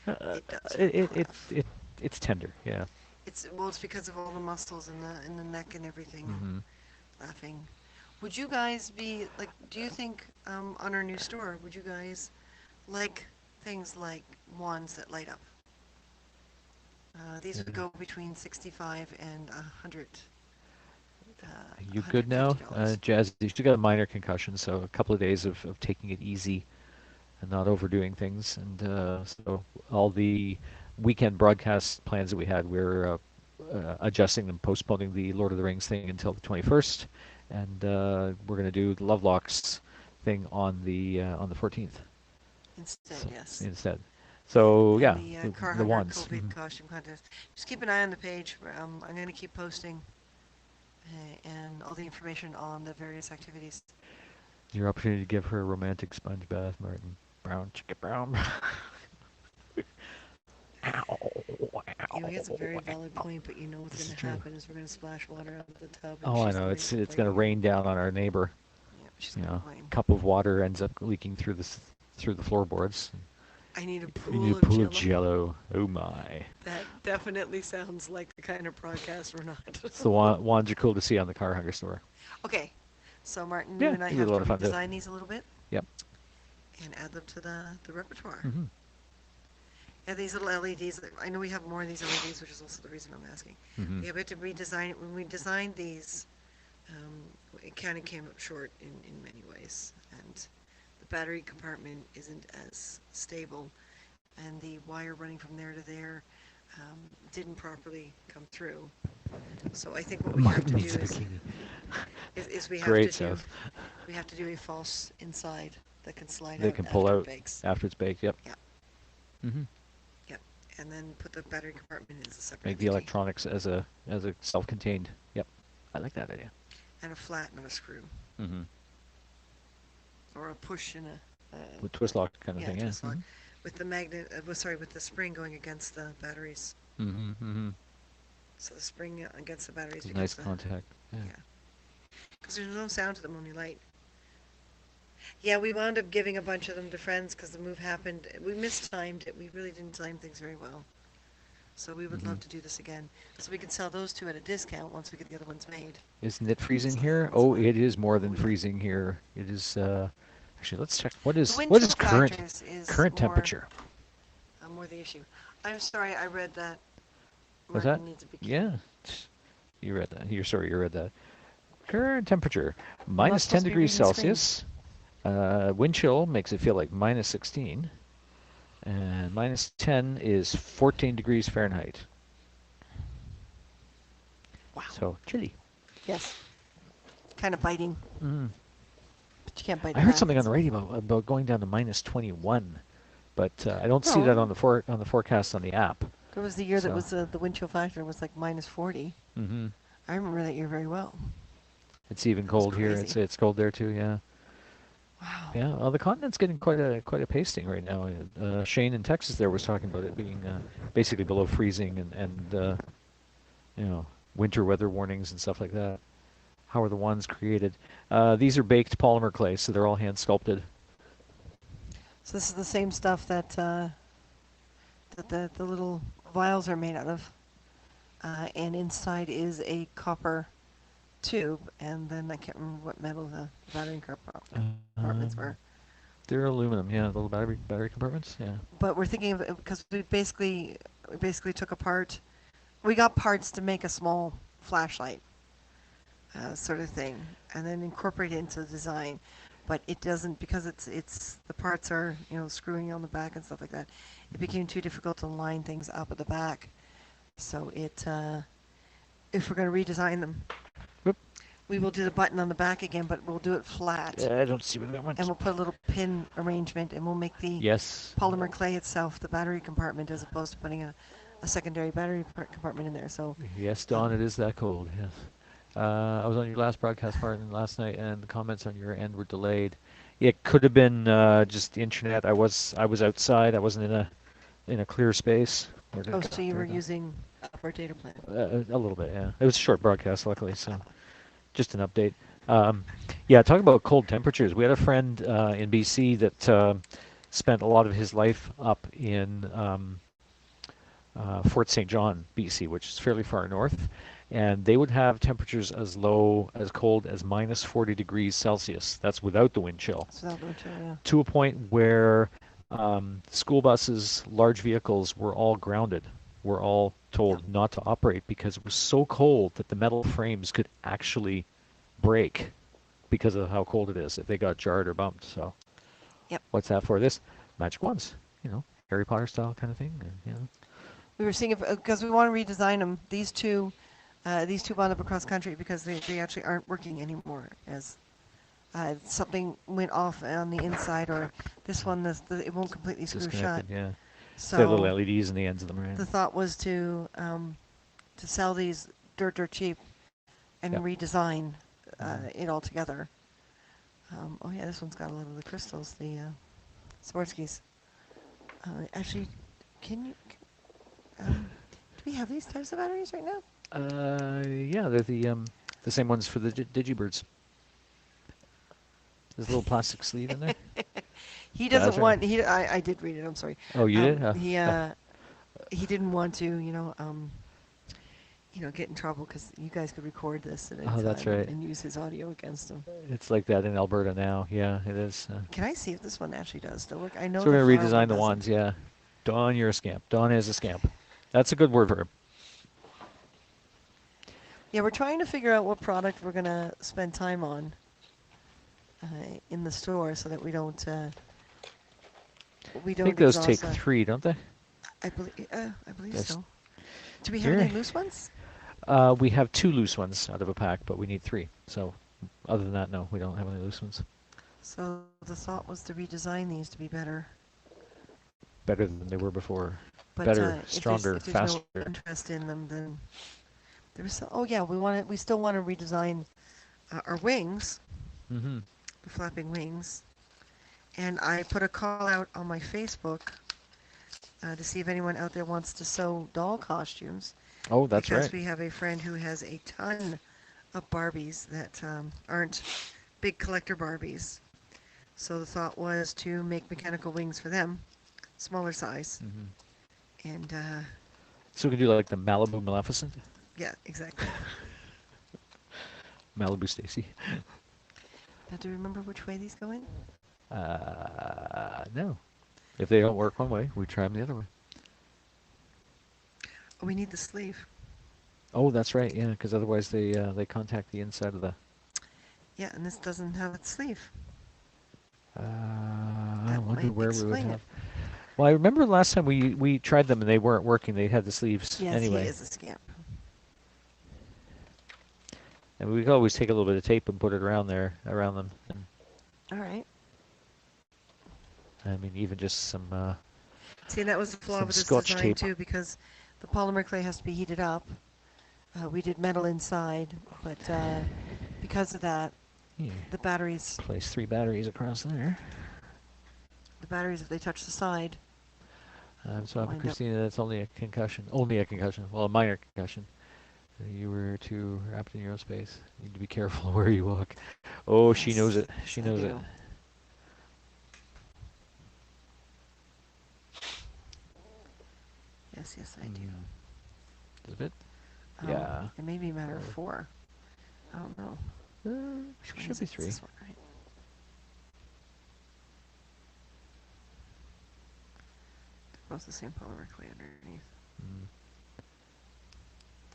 Uh, it does it, make me it, it, laugh. it, it's tender, yeah. It's because of all the muscles in the neck and everything. Mm-hmm. Laughing. Would you guys be like? Do you think on our new store, would you guys like things like wands that light up? These would Yeah. go between 65 and You good now? $150. Jazz, you still got a minor concussion, so a couple of days of taking it easy and not overdoing things. And so all the weekend broadcast plans that we had, we're adjusting them, postponing the Lord of the Rings thing until the 21st, and we're going to do the Lovelocks thing on the 14th. Instead, So, yes. instead. So And yeah, the Car the Hugger wands. COVID costume contest. Just keep an eye on the page. I'm going to keep posting and all the information on the various activities. Your opportunity to give her a romantic sponge bath, Martin. Brown, chicken brown. He has a very valid point, but you know what's This going is to true. happen is we're going to splash water out of the tub and Oh, I she's know. going to It's going to complain. rain down on our neighbor. Yeah, she's You going to know, complain. cup of water ends up leaking through the floorboards. I need a You need a pool of pool of jello. Jello. Oh my! That definitely sounds like the kind of broadcast we're not. It's the wands are cool to see on the car hugger store. Okay, so Martin, you Yeah, and I it'd be a have lot to of fun too. redesign these a little bit Yep. and add them to the repertoire. Mhm. And these little LEDs, I know we have more of these LEDs, which is also the reason I'm asking. Mhm. We have to redesign it. When we designed these, um, it kind of came up short in many ways. And the battery compartment isn't as stable, and the wire running from there to there didn't properly come through. So I think what we have Martin to do needs a bikini. is Great stuff. we have to do a false inside that can slide They out can pull after it out bakes. after it's baked. Yep. Yeah, Mhm. yep. And then put the battery compartment in as a separate Make the entity. electronics as a self-contained. Yep. I like that idea. And a flat, not a screw. Mhm. Or a push and With twist lock kind of yeah, thing. Yeah. twist lock. Mhm. With the magnet, sorry, with the spring going against the batteries. Mhm. Mhm. So the spring against the batteries It's becomes nice the, contact. Yeah. yeah. Because there's no sound to them when you light. Yeah, we wound up giving a bunch of them to friends because the move happened. We mistimed it. We really didn't time things very well. So we would Mhm. love to do this again. So we could sell those two at a discount once we get the other ones made. Isn't it freezing So the other here? ones Oh, fun. it is more Oh than yeah. freezing here. It is. Actually, let's check. The wind What chill is current factor is current temperature? more the issue. I'm sorry, I read that. Was that? Martin needs a bikini. Yeah. You read that. You're sorry. You read that. Current temperature I'm not minus 10 supposed to be degrees reading screens. Celsius. Wind chill makes it feel like minus 16, and minus 10 is 14 degrees Fahrenheit. Wow. So chilly. Yes. Kind of biting, Mm. but you can't bite I it heard back. something on the radio about going down to minus 21, but I don't see that No, on the forecast on the app. there was the year that So. was the wind chill factor was like minus 40. Mm-hmm. I remember that year very well. It's even That was cold here. crazy. It's cold there too. Yeah. Wow. Yeah. Well, the continent's getting quite a pasting right now. Shane in Texas there was talking about it being basically below freezing and you know winter weather warnings and stuff like that. How are the ones created? These are baked polymer clay, so they're all hand sculpted. So this is the same stuff that the little vials are made out of. And inside is a copper tube, and then I can't remember what metal the battery compartments were. They're aluminum. Yeah, little battery compartments. Yeah. But we're thinking of it because we basically took apart. We got parts to make a small flashlight, sort of thing, and then incorporate it into the design. But it doesn't because it's the parts are screwing on the back and stuff like that. It became too difficult to line things up at the back. So if we're going to redesign them, Whoop. we will do the button on the back again, but we'll do it flat. I don't see where that went. And we'll put a little pin arrangement, and we'll make the Yes. polymer clay itself the battery compartment as opposed to putting a a secondary battery compartment in there. So, Yes, Dawn, um, it is that cold. Yes. I was on your last broadcast, Martin, last night, and the comments on your end were delayed. It could have been just the internet. I was outside. I wasn't in a clear space where it oh, got so you were turned on. using our data plan. A little bit, yeah. It was a short broadcast, luckily, so just an update. Um, yeah, talking about cold temperatures. We had a friend in BC that spent a lot of his life up in Fort St. John, BC, which is fairly far north, and they would have temperatures as low, as cold as minus 40 degrees Celsius. That's without the wind chill, So that would, yeah. to a point where school buses, large vehicles were all grounded, were all Yep. told not to operate because it was so cold that the metal frames could actually break because of how cold it is if they got jarred or bumped. So Yep. what's that for? This magic wands, Harry Potter style kind of thing. We were seeing if because we want to redesign them. These two wound up across country because they actually aren't working anymore. As something went off on the inside, or this one it won't completely screw shut. Disconnected, yeah. They have little So LEDs in the ends of them, right? the thought was to sell these dirt cheap and Yep. redesign Hmm. it all together. Oh yeah, this one's got a lot of the crystals, the Swarovskis. Actually, can you? Do we have these types of batteries right now? Yeah, they're the same ones for the Digibirds. There's a little plastic sleeve in there. He doesn't That's right. want. I did read it. I'm sorry. Oh, you did? He didn't want to. Get in trouble because you guys could record this at any Oh, that's time right. and use his audio against him. It's like that in Alberta now. Yeah, it is. Can I see if this one actually does still work? I know So the we're gonna far one redesign the doesn't. wands. Yeah, Dawn, you're a scamp. Dawn is a scamp. That's a good word for her. Yeah, we're trying to figure out what product we're gonna spend time on in the store so that we I think don't those take exhaust. 3, don't they? I believe That's so. Do we have any here. loose ones? We have 2 loose ones out of a pack, but we need 3. So other than that, no, we don't have any loose ones. So the thought was to redesign these to be better. Better than they were before. But Better, stronger, if there's no faster. interest in them, then oh yeah, we still want to redesign our wings, Mm-hmm. the flapping wings. And I put a call out on my Facebook to see if anyone out there wants to sew doll costumes Oh, that's because right. we have a friend who has a ton of Barbies that aren't big collector Barbies. So the thought was to make mechanical wings for them, smaller size. Mm-hmm. And So we can do like the Malibu Maleficent, yeah, exactly. Malibu Stacy. Now, do you remember which way these go in? No. If they don't work one way, we try them the other way. Oh, we need the sleeve. Oh, that's right. Yeah, because otherwise they contact the inside of the. Yeah, and this doesn't have its sleeve. I That wonder might where we would explain it. have. Well, I remember last time we tried them and they weren't working. They had the sleeves Yes, he anyway, is a scamp. and we could always take a little bit of tape and put it around there, around them. And, All right. I mean, even just See, and that was the flaw some with this Scotch design tape. too, because the polymer clay has to be heated up. We did metal inside, but because of that, Yeah. the batteries, Place 3 batteries across there. if they touch the side, So after wind up. Christina, that's only a concussion. Only a concussion. Well, a minor concussion. You were too wrapped in your own space. You need to be careful where you walk. Oh, she knows Yes, it. She I knows it. do. Yes, I do. Mm. Does it fit? Yeah. It may be a matter of Probably. 4. I don't know. Which one Should is be it? It's 3. this one, right? Both the same polymer clay underneath. Mm.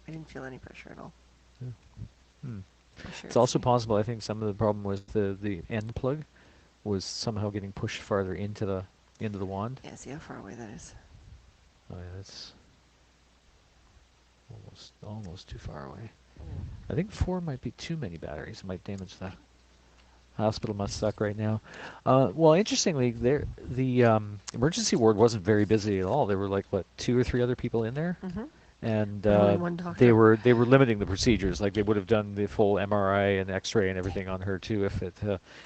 I didn't feel any pressure at all. Yeah. Hmm. I'm sure It's it's also 3. possible. I think some of the problem was the end plug was somehow getting pushed farther into the wand. Yeah, see how far away that is. Oh yeah, that's almost too far away. I think 4 might be too many batteries. It might damage that. Hospital must suck right now. Well, interestingly, the emergency ward wasn't very busy at all. There were like what, two or three other people in there, Mm-hmm. and But only one they doctor. were limiting the procedures. Like they would have done the full MRI and X-ray and everything on her too,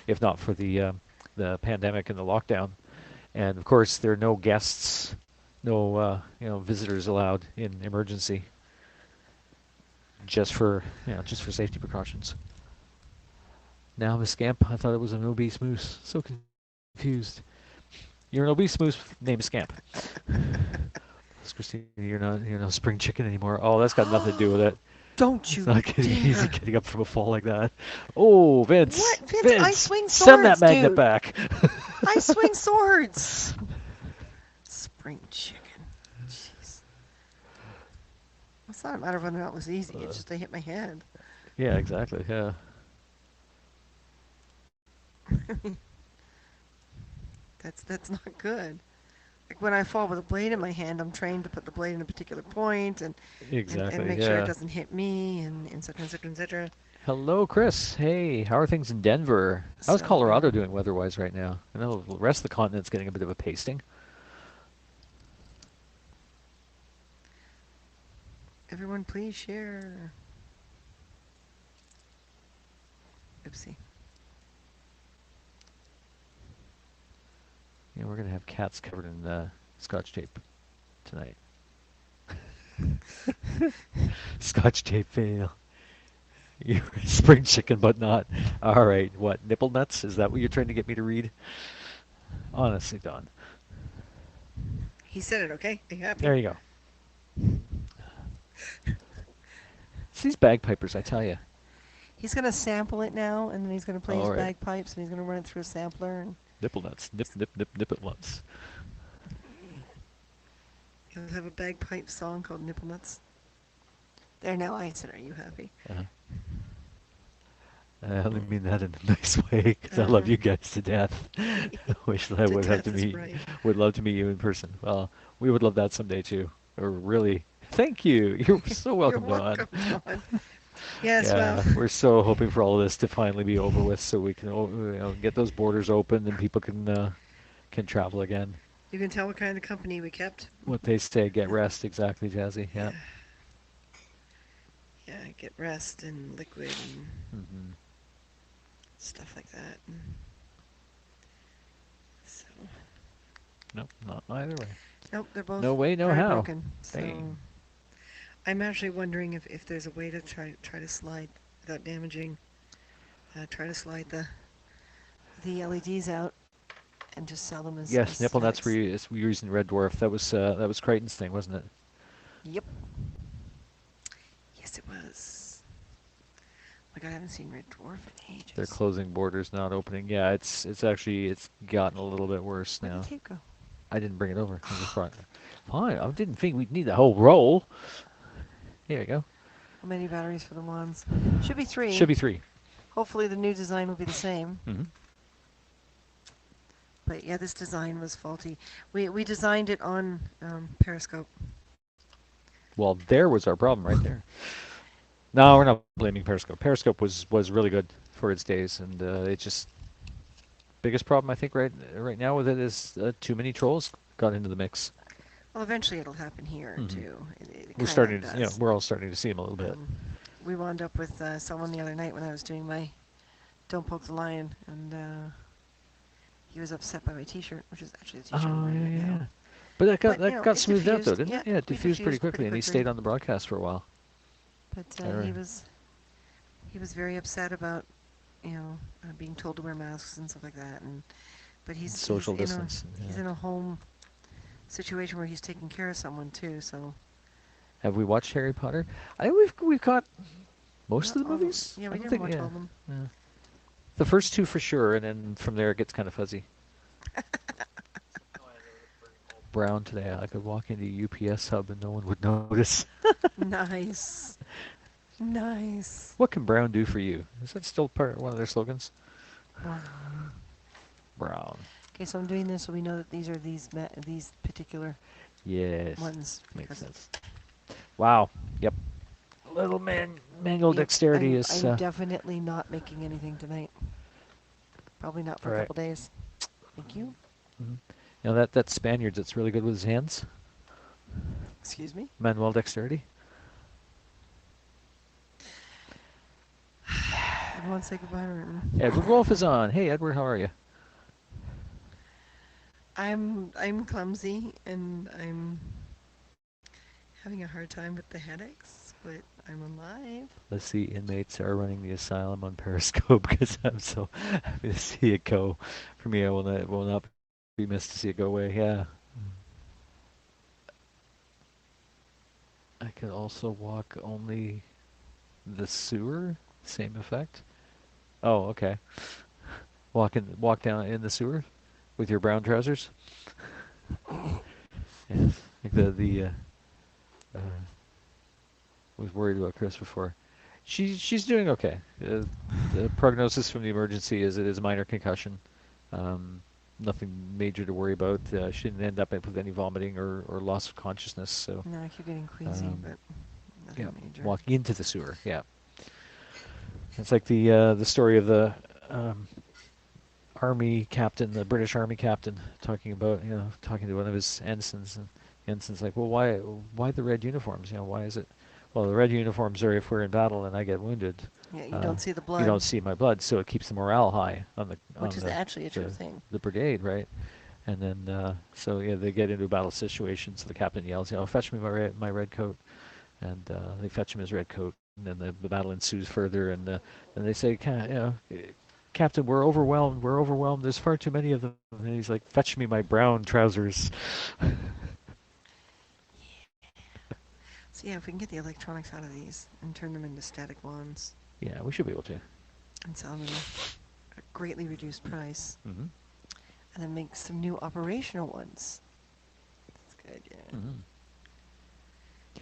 if not for the pandemic and the lockdown. And of course, there are no guests, no visitors allowed in emergency, just for safety precautions. Now I'm a scamp. I thought it was an obese moose. So confused. You're an obese moose named Scamp. Christine, you're not spring chicken anymore. Oh, that's got nothing to do with it. Don't It's you not getting easy dare! getting up from a fall like that. Oh, What, Vince, Vince? I Vince, swing send that swords, magnet dude. back. I swing swords. Spring chicken. Jeez. It's not a matter of whether or not it was easy. It's just I hit my head. Yeah, exactly. Yeah. That's not good. Like when I fall with a blade in my hand, I'm trained to put the blade in a particular point and Exactly. make sure it Yeah. doesn't hit me and et cetera, et cetera, et cetera. Hello, Chris. Hey, how are things in Denver? How's So, Colorado doing weather-wise right now? I know the rest of the continent's getting a bit of a pasting. everyone please share. Oopsie. Yeah, we're gonna have cats covered in Scotch tape tonight. Scotch tape fail. You're a spring chicken, but not. All right, what? Nipple nuts? Is that what you're trying to get me to read? Honestly, Don. He said it, okay? Are you happy? There you go. It's these bagpipers, I tell you. He's going to sample it now, and then he's going to play his All right. bagpipes, and he's going to run it through a sampler. And Nipple nuts. Nip, nip, nip, nipple nuts. he'll have a bagpipe song called Nipple Nuts. There, now I said, are you happy? Uh-huh. I only mean that in a nice way because I love Uh-huh. you guys to death. Wish that I To would have to death is meet, right. would love to meet you in person. Well, we would love that someday too. Or really, thank you. You're so You're welcome, Don. welcome, John. Yes, well, Yeah, we're so hoping for all of this to finally be over with, so we can, get those borders open and people can travel again. you can tell what kind of company we kept. What they say, get rest, exactly, Jazzy. Yeah, Yeah. yeah, get rest and liquid and Hmm. stuff like that. And so, Nope, not either way. nope, they're No both way, no very how. broken. So, Dang. I'm actually wondering if there's a way to try to slide without damaging. Try to slide the LEDs out and just sell them as Yes, nipple nuts stacks. were used in Red Dwarf. That was Crichton's thing, wasn't it? Yep. Yes, it was. Oh my God, I haven't seen Red Dwarf in They're ages. closing borders, not opening. Yeah, it's gotten a little bit worse Where'd the now. tape go? I didn't bring it over. I just brought it. Fine. I didn't think we'd need the whole roll. Here we go. How many batteries for the wands? Should be Should three. be three. Hopefully the new design will be the same. Hmm. But yeah, this design was faulty. We designed it on Periscope. Well, there was our problem right there. No, we're not blaming Periscope. Periscope was really good for its days, and it just biggest problem I think right now with it is too many trolls got into the mix. Well, eventually it'll happen here Hmm. too. It We're kind of starting to, does. we're all starting to see them a little bit. Um, we wound up with someone the other night when I was doing my Don't Poke the Lion, and he was upset by my T-shirt, which is actually the T-shirt I'm Oh wearing yeah, right yeah, now. yeah. But that got But that got it smoothed out though, diffused. didn't Yeah, it? Yeah, it we diffused pretty diffused quickly, pretty and he quickly. stayed on the broadcast for a while. But All he right. was very upset about being told to wear masks and stuff like that. And but Social distance. he's Yeah. in a home situation where he's taking care of someone too. So Have we watched Harry Potter? I think we've got most not of the all of them. movies. Yeah, I we don't didn't think. watch all Yeah. of them. Yeah. The first two for sure, and then from there it gets kind of fuzzy. Brown today. I could walk into a UPS hub and no one would notice. Nice, nice. What can Brown do for you? Is that still one of their slogans? Wow. Brown. Okay, so I'm doing this so we know that these are these particular Yes. ones Makes because sense. Wow. Yep. Little manual yep, dexterity I'm is. I'm definitely not making anything tonight. Probably not for a Right. couple days. Thank you. Hmm. You know that Spaniard's that's really good with his hands. Excuse me. Manuel dexterity. Everyone say goodbye to Edward Martin. Wolf is on. Hey, Edward, how are you? I'm clumsy and I'm having a hard time with the headaches, but I'm alive. Let's see, inmates are running the asylum on Periscope because I'm so happy to see it go. For me, I will not be missed to see it go away. Yeah. I could also walk only the sewer. Same effect. Oh, okay. Walk down in the sewer with your brown trousers. Yes. Like uh, was worried about Chris before. She's doing okay. The prognosis from the emergency is it is a minor concussion. Um, Nothing major to worry about. She didn't end up with any vomiting or loss of consciousness. So, No, I keep getting queasy, um, but yeah, nothing major. walking into the sewer. Yeah, it's like the story of the um, army captain, the British army captain, talking about talking to one of his ensigns, and the ensign's like, well, why the red uniforms? Why is it? Well, the red uniforms are if we're in battle and I get wounded, Yeah, you uh, don't see the you blood, don't see my blood, so it keeps the morale high on the which on is the actually a true the, thing. the brigade, right? And then so yeah, they get into a battle situation. So the captain yells, fetch me my red coat, and they fetch him his red coat, and then the battle ensues further, and they say, Captain, we're overwhelmed. We're overwhelmed. There's far too many of them. And he's like, fetch me my brown trousers. So yeah, if we can get the electronics out of these and turn them into static ones Yeah, we should be able to. and sell them at a greatly reduced price, Mm-hmm. and then make some new operational ones. That's good, yeah. Mm-hmm.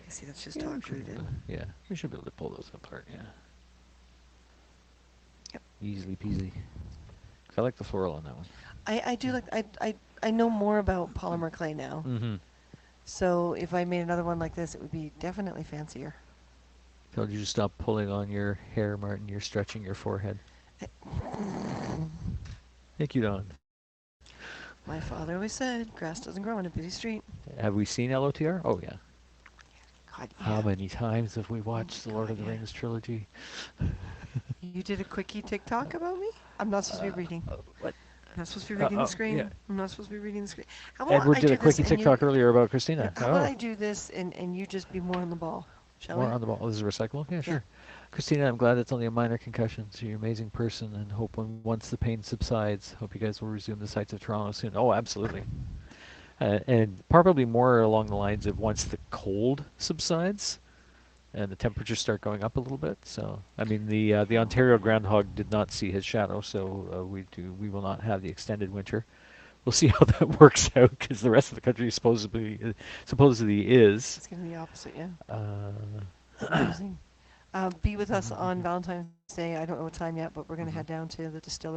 I see that's just Yeah, we talk should be able rooted. to. Yeah, we should be able to pull those apart. Yeah, Yep. easily peasy. 'Cause I like the floral on that one. I do Yeah. like I know more about polymer clay now. Mm-hmm. So if I made another one like this, it would be definitely fancier. Told you to stop pulling on your hair, Martin. You're stretching your forehead. Thank you, Don. My father always said, grass doesn't grow on a busy street. Have we seen LOTR? Oh yeah. God, How yeah. many times have we Oh watched the my Lord God, of the yeah. Rings trilogy? You did a quickie TikTok about me? I'm not supposed to be reading. What? I'm not supposed to be reading the Yeah. screen. I'm not supposed to be reading the screen. How about Edward I did do a this quickie and you, TikTok earlier about Christina. how about Oh, I do this and you just be more on the ball? Shall more we? on the ball. Oh, this is recyclable? Yeah, Yeah. sure. Christina, I'm glad it's only a minor concussion. So you're an amazing person, and hope once the pain subsides, hope you guys will resume the sights of Toronto soon. Oh, absolutely. And probably more along the lines of once the cold subsides and the temperatures start going up a little bit. So, I mean, the Ontario groundhog did not see his shadow, so we will not have the extended winter. We'll see how that works out because the rest of the country supposedly is. It's going to be the opposite, yeah. Uh, Amazing. Be with us on mhm, Valentine's Day. I don't know what time yet, but we're going to head mhm. down to the distillery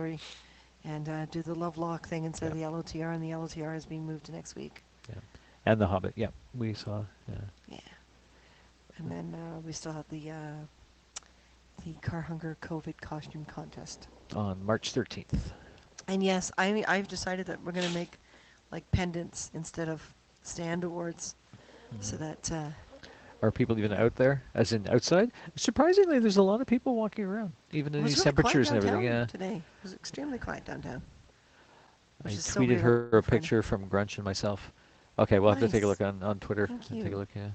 and do the love lock thing instead of Yeah, the LOTR, and the LOTR is being moved to next week. yeah. And the Hobbit. Yeah, we saw. Yeah. Yeah. And then we still have the Car Hunger COVID costume contest. On March 13th. And yes, I've decided that we're going to make like pendants instead of stand awards, so Mhm. that Are people even out there, as in outside? Surprisingly, there's a lot of people walking around, even it in was these really quiet temperatures and everything. downtown Yeah. today. It was extremely quiet downtown, which I is so tweeted weird. I her love a a friend. picture from Grunch and myself. Okay, we'll have to take a Nice. look on Twitter Thank and take a you. look. Yeah.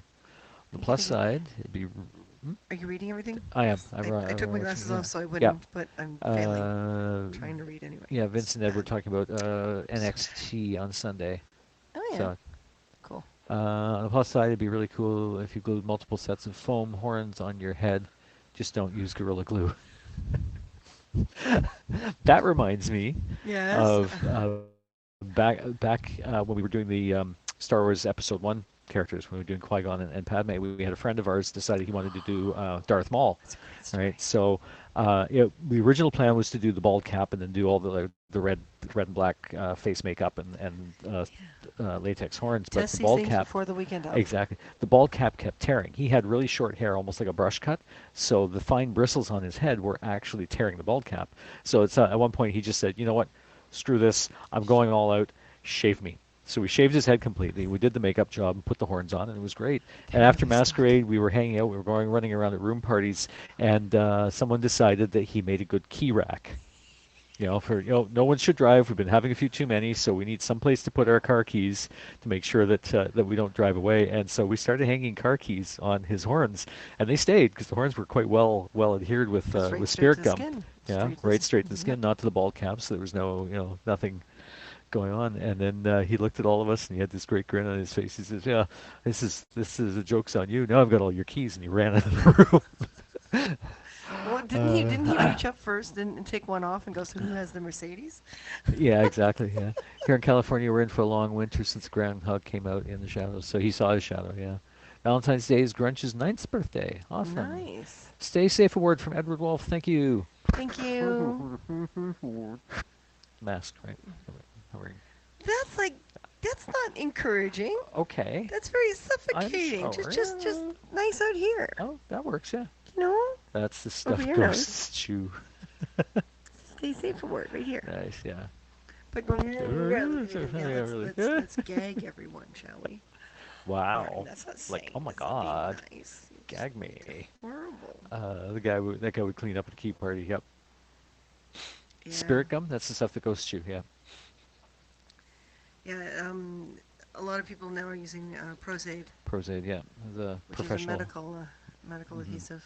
On the Thank you. plus Thank you. side, it'd be. Hmm? Are you reading everything? I am. I took I'm my watching. glasses Yeah. off so I Yeah. wouldn't, but I'm failing. Uh, Trying to read anyway. yeah. It's Vince and Edward bad. talking about NXT on Sunday. Oh yeah. So Cool. on the plus side, it'd be really cool if you glued multiple sets of foam horns on your head. Just don't use Gorilla Glue. That reminds me Yes. of back when we were doing the Star Wars Episode 1 characters when we were doing Qui-Gon and Padme. We had a friend of ours decided he wanted to do Darth Maul, That's a great right? story. So the original plan was to do the bald cap and then do all the red and black face makeup and latex horns, but the Test these bald things cap. before the weekend of. Exactly. The bald cap kept tearing. He had really short hair, almost like a brush cut. So the fine bristles on his head were actually tearing the bald cap. So it's at one point he just said, "You know what? Screw this. I'm going all out. Shave me." So we shaved his head completely. We did the makeup job and put the horns on, and it was great. They And after really sucked. Masquerade, we were hanging out. We were going running around at room parties, and someone decided that he made a good key rack. For no one should drive. We've been having a few too many, so we need some place to put our car keys to make sure that we don't drive away. And so we started hanging car keys on his horns, and they stayed because the horns were quite well adhered That's right with straight to spirit the gum. skin. Yeah, Straight to right straight to the Yep. skin, not to the bald cap. So there was no nothing going on. And then he looked at all of us, and he had this great grin on his face. He says, "Yeah, this is a joke's on you. Now I've got all your keys," and he ran out of the room. Well, didn't he Uh, reach up first and take one off and go, so who has the Mercedes? Yeah, exactly. Yeah. Here in California, we're in for a long winter since Groundhog came out in the shadows, so he saw his shadow. Yeah. Valentine's Day is Grunch's ninth birthday. Awesome. Nice. Stay safe. A word from Edward Wolf. Thank you. Thank you. Masked, right? How are you? That's like, that's not encouraging. Okay. That's very I'm suffocating. Just sorry. nice out here. Oh, that works. Yeah. You know, That's the over stuff your nose. ghosts chew. Stay safe for work right here. Nice. Yeah. But now Yeah, really. let's gag everyone, shall we? Martin, Wow. that's not Like, saying. oh my That's not being God. nice. You're just Gag me. horrible. That guy would clean up at a key party. Yep. Yeah, Spirit gum. That's the stuff that ghosts chew. Yeah. yeah. A lot of people now are using Prozaid, Prozaid, yeah, the which is a professional. medical Hmm. adhesive.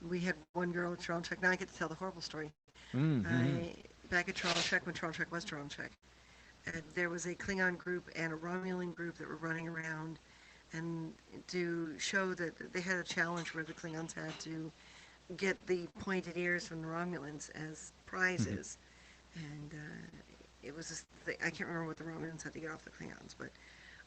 We had one girl at Toronto Trek. Now I get to tell the horrible story. Mm-hmm. I back at Toronto Trek when Toronto Trek was Toronto Trek. There was a Klingon group and a Romulan group that were running around and to show that they had a challenge where the Klingons had to get the pointed ears from the Romulans as Hmm. prizes. And it was this I can't remember what the Romulans had to get off the Klingons, but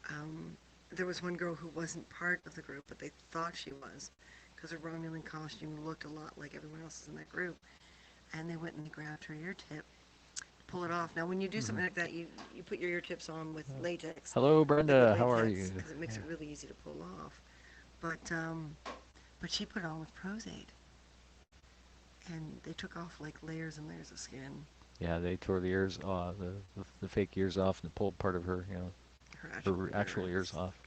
um, there was one girl who wasn't part of the group, but they thought she was because her Romulan costume looked a lot like everyone else's in that group. And they went and they grabbed her ear tip, pull it off. Now, when you do Hmm. something like that, you put your ear tips on with latex, Hello, liquid Brenda. How are latex, you? because it makes Yeah. it really easy to pull off. But she put it on with Prozaid, and they took off like layers and layers of skin. Yeah, they tore the ears, the fake ears off and pulled part of her, Her actual her actual ears ears. off.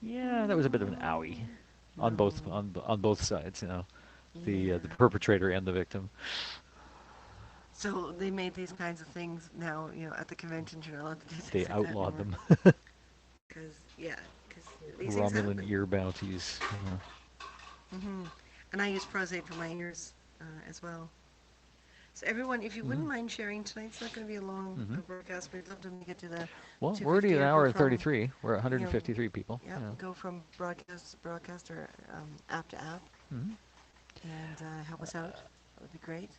Yeah, that was a bit of an owie on both No. on both sides. The Yeah. perpetrator and the victim. So they made these kinds of things now, at the conventions, you're not allowed to do They things like that outlawed anymore. them. Because, yeah, because these things Romulan happen. ear bounties. And I use Prozaid for my ears as well. So everyone, if you Hmm. wouldn't mind sharing, tonight's not going to be a long Hmm. broadcast. We'd love to make it to the Well, we're already 250 an or go hour and from, 33. We're at you know, 153 people. yeah, go from broadcast to broadcast or app to app Hmm. and help us out. That would be great.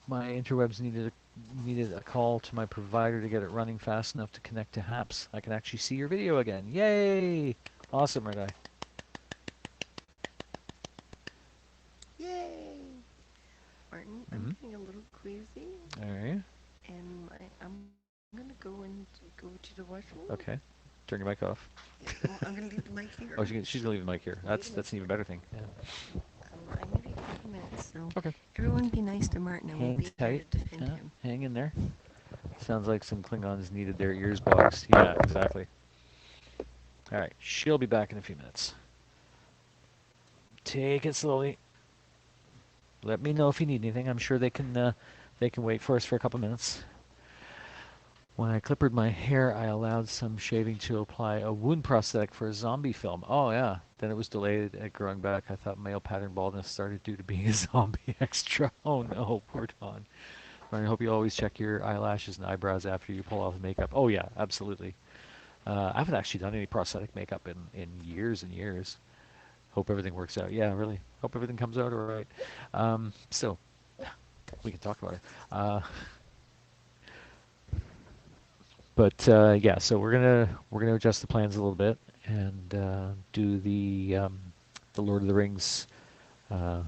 My interwebs needed a call to my provider to get it running fast enough to connect to HAPS. I can actually see your video again. Yay! Awesome, Renee. Yay! Martin, I'm Mm-hmm. getting a little queasy, All right. and I'm going to go to the washroom. Okay. Turn your mic off. Yeah, well, I'm going to leave the mic here. Oh, she's gonna leave the mic here. Leave the mic That's an even here. better thing. Yeah. I'm going to leave a few minutes, so Okay. everyone be nice to Martin. I will Hang be here tight. to defend Yeah. him. Hang in there. Sounds like some Klingons needed their ears boxed. Yeah, exactly. All right. She'll be back in a few minutes. Take it slowly. Let me know if you need anything. I'm sure they can wait for us for a couple minutes. When I clippered my hair, I allowed some shaving to apply a wound prosthetic for a zombie film. Oh yeah. Then it was delayed at growing back. I thought male pattern baldness started due to being a zombie extra. Oh no, poor Don. I hope you always check your eyelashes and eyebrows after you pull off the makeup. Oh yeah, absolutely. I haven't actually done any prosthetic makeup in years and years. Hope everything works out. Yeah, really. Hope everything comes out all right. So we can talk about it. But yeah, so we're gonna adjust the plans a little bit and do the Lord of the Rings uh,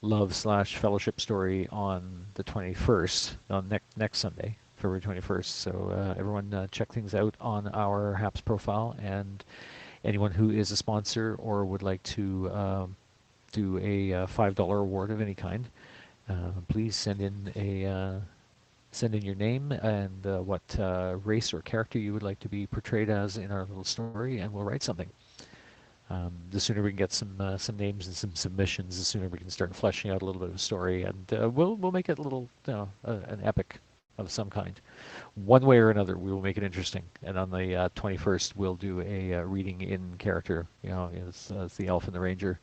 love slash fellowship story on the 21st, on next Sunday, February 21st. So everyone check things out on our HAPS profile, and anyone who is a sponsor or would like to do a $5 award of any kind, please send in your name and what race or character you would like to be portrayed as in our little story, and we'll write something. The sooner we can get some names and some submissions, the sooner we can start fleshing out a little bit of a story, and we'll make it a little, an epic of some kind. One way or another, we will make it interesting. And on the 21st, we'll do a reading in character. As the elf and the ranger.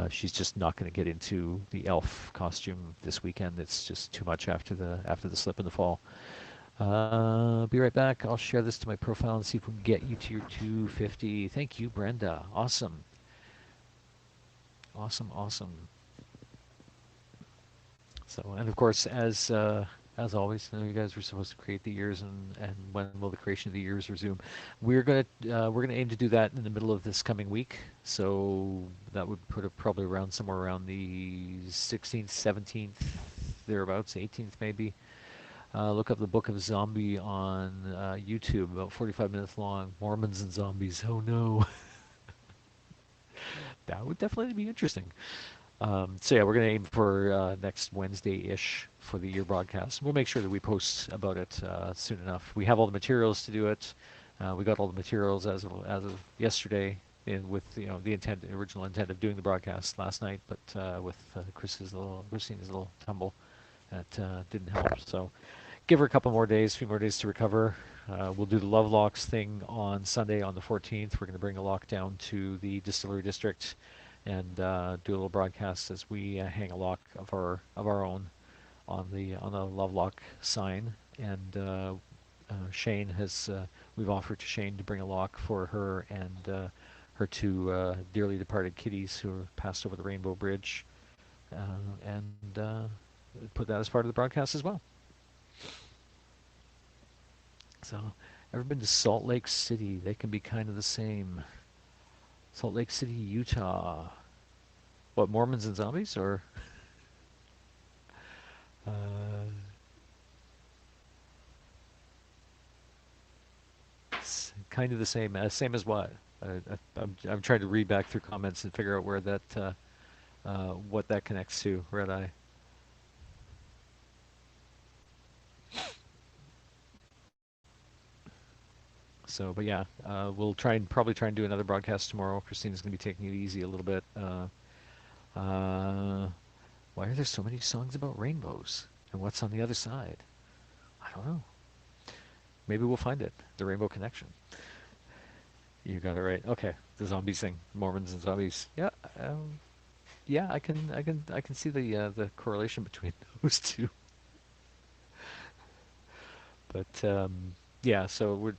She's just not going to get into the elf costume this weekend. It's just too much after the slip and the fall. Be right back. I'll share this to my profile and see if we can get you to your 250. Thank you, Brenda. Awesome. Awesome, awesome. So, and of course, as always, you guys were supposed to create the years, and when will the creation of the years resume? We're gonna aim to do that in the middle of this coming week. So that would put it probably around somewhere around the 16th, 17th, thereabouts, 18th maybe. Look up the Book of Zombie on YouTube, about 45 minutes long. Mormons and zombies. Oh no, that would definitely be interesting. So yeah, we're gonna aim for next Wednesday-ish for the year broadcast. We'll make sure that we post about it soon enough. We have all the materials to do it. We got all the materials as of yesterday, with the original intent of doing the broadcast last night, but with Christine's little tumble, that didn't help. So give her a couple more days, a few more days to recover. We'll do the Love Locks thing on Sunday on the 14th. We're going to bring a lock down to the distillery district and do a little broadcast as we hang a lock of our own on the Love Lock sign. And Shane has we've offered to Shane to bring a lock for her and her two dearly departed kitties who passed over the Rainbow Bridge, and put that as part of the broadcast as well. So, ever been to Salt Lake City? They can be kind of the same. Salt Lake City, Utah. What, Mormons and zombies, or uh, kind of the same? Same as what? I'm trying to read back through comments and figure out where that what that connects to. Red Eye. So, but yeah, we'll probably try and do another broadcast tomorrow. Christina's going to be taking it easy a little bit. Uh, why are there so many songs about rainbows? And what's on the other side? I don't know. Maybe we'll find it. The Rainbow Connection. You got it right. Okay, the zombies thing, Mormons and zombies. Yeah, yeah. I can see the correlation between those two. But yeah, so we're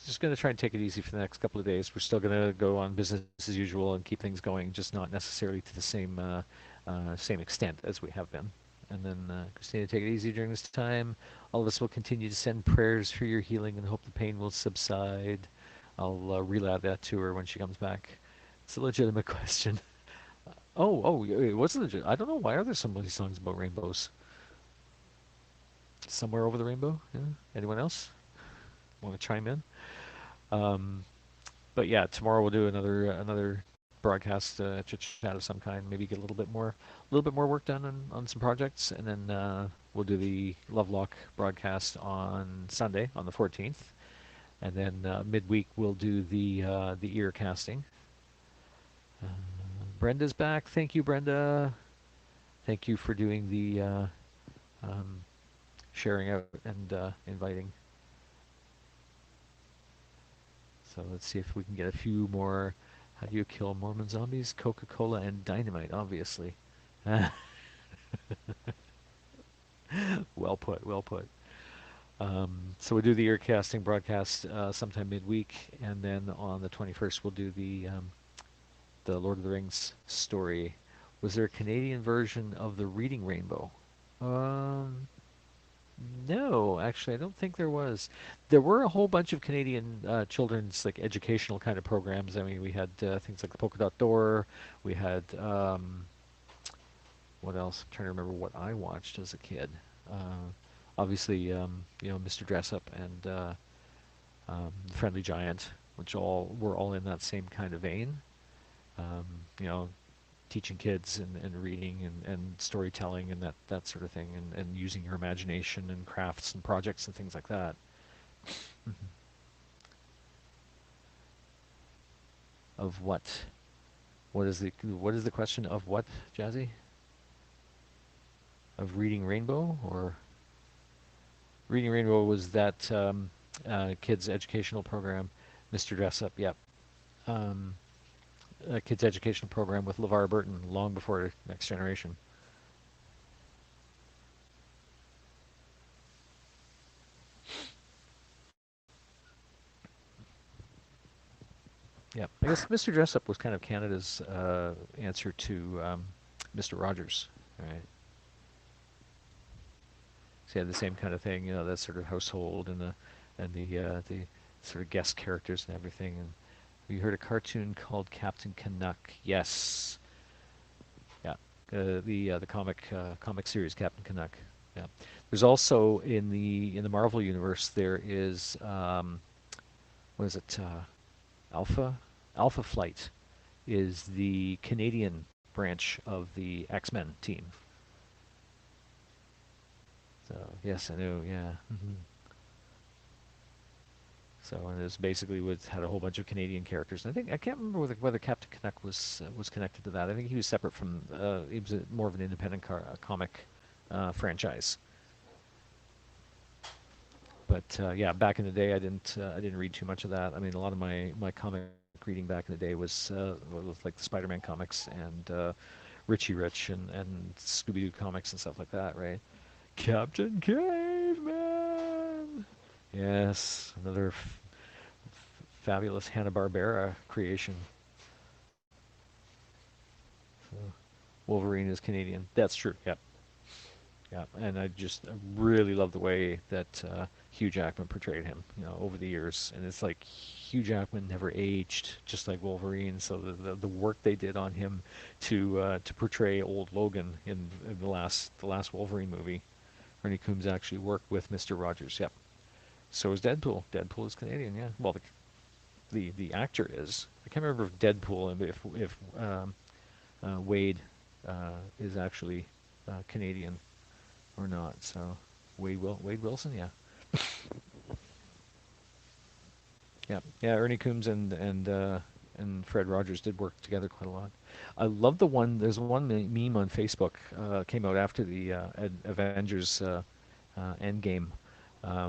just gonna try and take it easy for the next couple of days. We're still gonna go on business as usual and keep things going, just not necessarily to the same extent as we have been. And then Christina, take it easy during this time. All of us will continue to send prayers for your healing and hope the pain will subside. I'll relay that to her when she comes back. It's a legitimate question. Oh, it was legit. I don't know, why are there so many songs about rainbows? Somewhere over the rainbow? Yeah. Anyone else want to chime in? Um, but yeah, tomorrow we'll do another broadcast, chit chat of some kind. Maybe get a little bit more work done on some projects, and then we'll do the Lovelock broadcast on Sunday on the 14th, and then midweek we'll do the ear casting. Uh, Brenda's back. Thank you, Brenda. Thank you for doing the um, sharing out and inviting. So let's see if we can get a few more. How do you kill Mormon zombies? Coca-Cola and dynamite, obviously. Well put, well put. So we'll do the earcasting broadcast sometime midweek, and then on the 21st we'll do the Lord of the Rings story. Was there a Canadian version of the Reading Rainbow? Um, No, actually, I don't think there was. There were a whole bunch of Canadian children's like educational kind of programs. I mean, we had things like the Polka Dot Door. We had what else? I'm trying to remember what I watched as a kid. Obviously, Mr. Dressup and The Friendly Giant, which all were all in that same kind of vein. Um, you know, teaching kids and reading and storytelling and that sort of thing, and using your imagination and crafts and projects and things like that. Mhm. Of what? What is the question of what, Jazzy? Of Reading Rainbow or Reading Rainbow was that kids educational program, Mr. Dressup. Yep. Um, a kids educational program with LeVar Burton long before Next Generation. Yep. I guess Mr. Dressup was kind of Canada's answer to Mr. Rogers, right? So he had the same kind of thing, that sort of household and the sort of guest characters and everything. And we heard a cartoon called Captain Canuck. Yes, yeah, the comic series Captain Canuck. Yeah, there's also in the Marvel universe there is what is it? Alpha Flight is the Canadian branch of the X-Men team. So yes, I know. Yeah. So and it's basically had a whole bunch of Canadian characters. And I can't remember whether Captain Canuck was connected to that. I think he was separate from. He was more of an independent comic franchise. But yeah, back in the day, I didn't read too much of that. I mean, a lot of my comic reading back in the day was like the Spider-Man comics and Richie Rich and Scooby-Doo comics and stuff like that, right? Captain Caveman. Yes, another fabulous Hanna-Barbera creation. So Wolverine is Canadian. That's true. Yep. Yeah, and I really love the way that Hugh Jackman portrayed him, over the years. And it's like Hugh Jackman never aged, just like Wolverine. So the work they did on him to portray old Logan in the last Wolverine movie, Ernie Coombs actually worked with Mr. Rogers. Yep. So is Deadpool. Deadpool is Canadian. Yeah. Well, the actor is. I can't remember if Deadpool and if Wade is actually Canadian or not. So Wade Wilson, yeah, yeah. Ernie Coombs and Fred Rogers did work together quite a lot. I love the one. There's one meme on Facebook came out after the Avengers Endgame,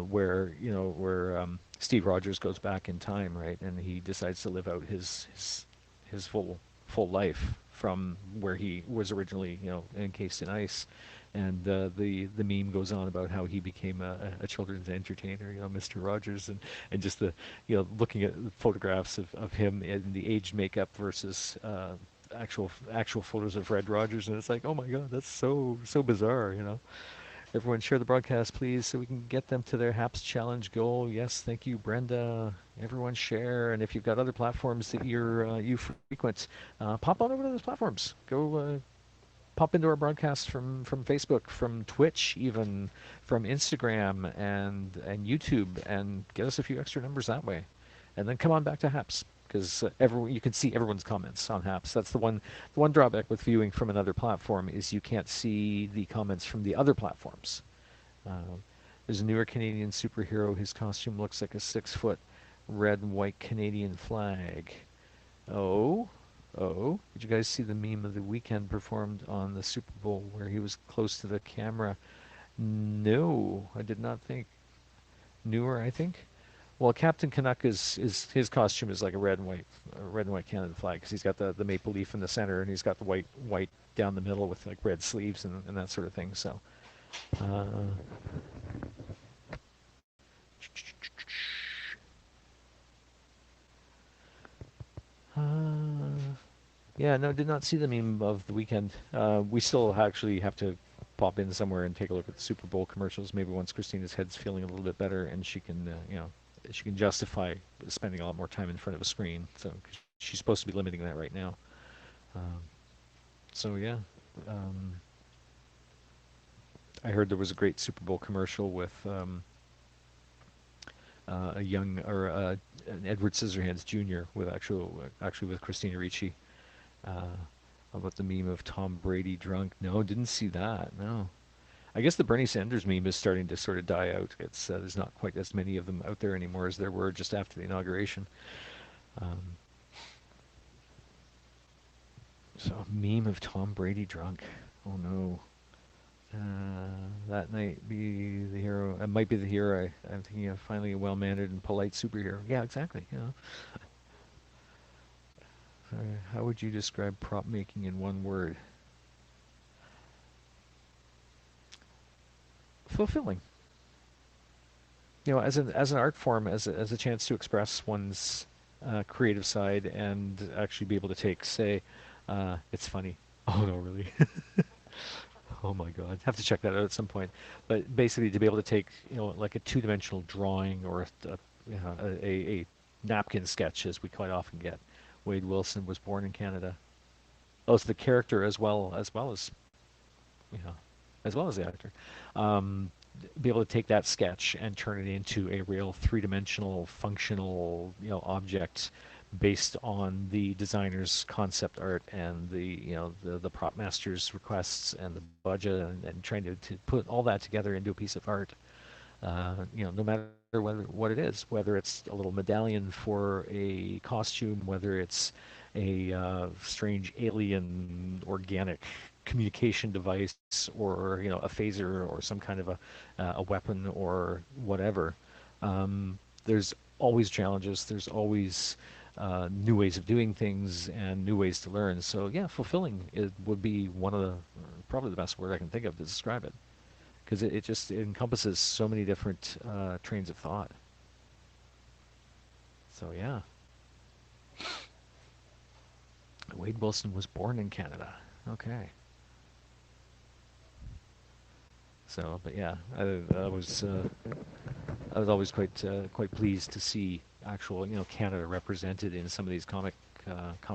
where Steve Rogers goes back in time, right, and he decides to live out his full life from where he was originally, encased in ice. And the meme goes on about how he became a children's entertainer, Mr. Rogers, and just looking at photographs of him in the aged makeup versus actual photos of Fred Rogers, and it's like, oh my God, that's so bizarre. Everyone share the broadcast, please, so we can get them to their HAPS challenge goal. Yes, thank you, Brenda. Everyone share, and if you've got other platforms that you frequent, pop on over to those platforms. Go pop into our broadcast from Facebook, from Twitch, even from Instagram and YouTube, and get us a few extra numbers that way. And then come on back to HAPS because everyone you can see everyone's comments on HAPS. That's the one drawback with viewing from another platform is you can't see the comments from the other platforms. Uh, there's a newer Canadian superhero. His costume looks like a 6 foot red and white Canadian flag. Oh, oh, did you guys see the meme of the weekend performed on the Super Bowl where he was close to the camera? No, I did not think. Newer, I think. Well, Captain Canuck is his costume is like a red and white Canada flag because he's got the maple leaf in the center and he's got the white down the middle with like red sleeves and that sort of thing. So, uh, uh, yeah, no, did not see the meme of the weekend. We still actually have to pop in somewhere and take a look at the Super Bowl commercials. Maybe once Christina's head's feeling a little bit better and she can, she can justify spending a lot more time in front of a screen. So 'cause she's supposed to be limiting that right now. Um, so yeah, um, I heard there was a great Super Bowl commercial with a young or an Edward Scissorhands Jr. with actually with Christina Ricci. Uh, about the meme of Tom Brady drunk. No, didn't see that. No. I guess the Bernie Sanders meme is starting to sort of die out. It's there's not quite as many of them out there anymore as there were just after the inauguration. Um, so meme of Tom Brady drunk. Oh no. That might be the hero. It might be the hero. I'm thinking of finally a well-mannered and polite superhero. Yeah, exactly. How would you describe prop making in one word? Fulfilling. As an art form, as a chance to express one's creative side and actually be able to take, say, it's funny. Oh no, really? Oh my God, have to check that out at some point. But basically, to be able to take, like a two-dimensional drawing or a napkin sketch, as we quite often get. Wade Wilson was born in Canada. Oh, it's the character as well as you know, as well as the actor, um, be able to take that sketch and turn it into a real three-dimensional, functional, object based on the designer's concept art and the prop master's requests and the budget and trying to put all that together into a piece of art. No matter what it is, whether it's a little medallion for a costume, whether it's a strange alien organic communication device, or a phaser, or some kind of a weapon or whatever. There's always challenges. There's always new ways of doing things and new ways to learn. So yeah, fulfilling would be one of the probably the best word I can think of to describe it because it just it encompasses so many different trains of thought. So yeah, Wade Wilson was born in Canada. Okay. So, but yeah, I was always quite pleased to see actual Canada represented in some of these comic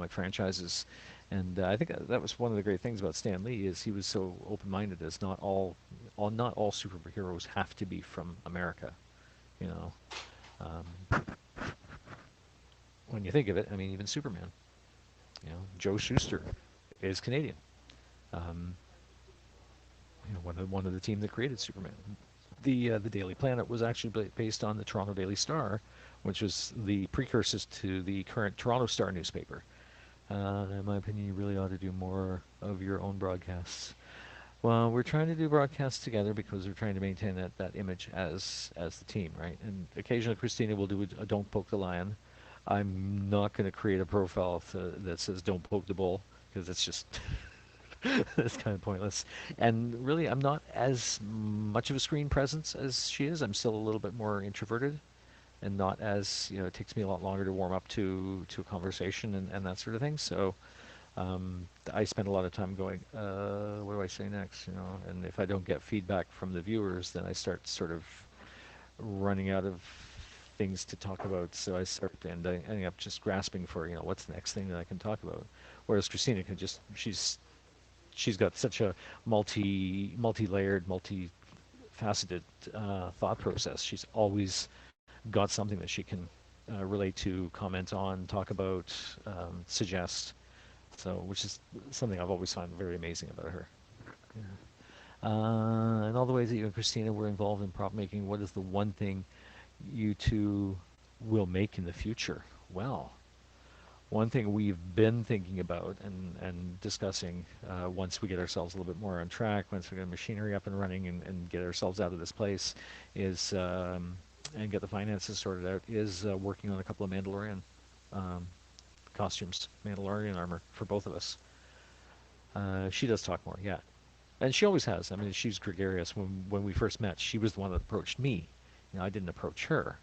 franchises, and I think that was one of the great things about Stan Lee is he was so open-minded as not all superheroes have to be from America. You know, um, when you think of it, I mean, even Superman. Joe Shuster is Canadian. Um, one of the team that created Superman. The Daily Planet was actually based on the Toronto Daily Star, which was the precursors to the current Toronto Star newspaper. In my opinion, you really ought to do more of your own broadcasts. Well, we're trying to do broadcasts together because we're trying to maintain that image as the team, right? And occasionally Christina will do a "Don't Poke the Lion." I'm not going to create a profile that says "Don't poke the bull" because it's just that's kind of pointless. And really, I'm not as much of a screen presence as she is. I'm still a little bit more introverted and not as, it takes me a lot longer to warm up to a conversation and that sort of thing. So I spend a lot of time going, what do I say next? And if I don't get feedback from the viewers, then I start sort of running out of things to talk about. So I start ending up just grasping for, what's the next thing that I can talk about. Whereas Christina can just, she's got such a multi-layered, multi-faceted thought process. She's always got something that she can relate to, comment on, talk about, suggest. So, which is something I've always found very amazing about her. Yeah. And all the ways that you and Christina were involved in prop making, what is the one thing you two will make in the future? Well, one thing we've been thinking about and discussing once we get ourselves a little bit more on track, once we get machinery up and running and get ourselves out of this place, is and get the finances sorted out, is working on a couple of Mandalorian um, costumes, Mandalorian armor for both of us. She does talk more, yeah, and she always has. I mean, she's gregarious. When we first met, she was the one that approached me. I didn't approach her.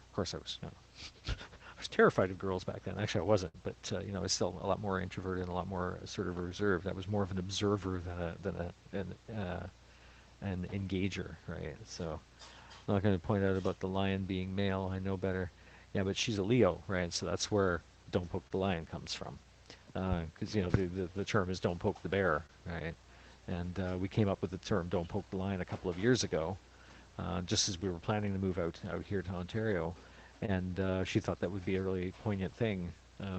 Of course, I was was terrified of girls back then. Actually, I wasn't, but I was still a lot more introverted and a lot more sort of reserved. I was more of an observer than an engager, right? So I'm not going to point out about the lion being male. I know better. Yeah, but she's a Leo, right? So that's where "don't poke the lion" comes from, because the term is "don't poke the bear," right? And we came up with the term "don't poke the lion" a couple of years ago, just as we were planning to move out here to Ontario, and she thought that would be a really poignant thing,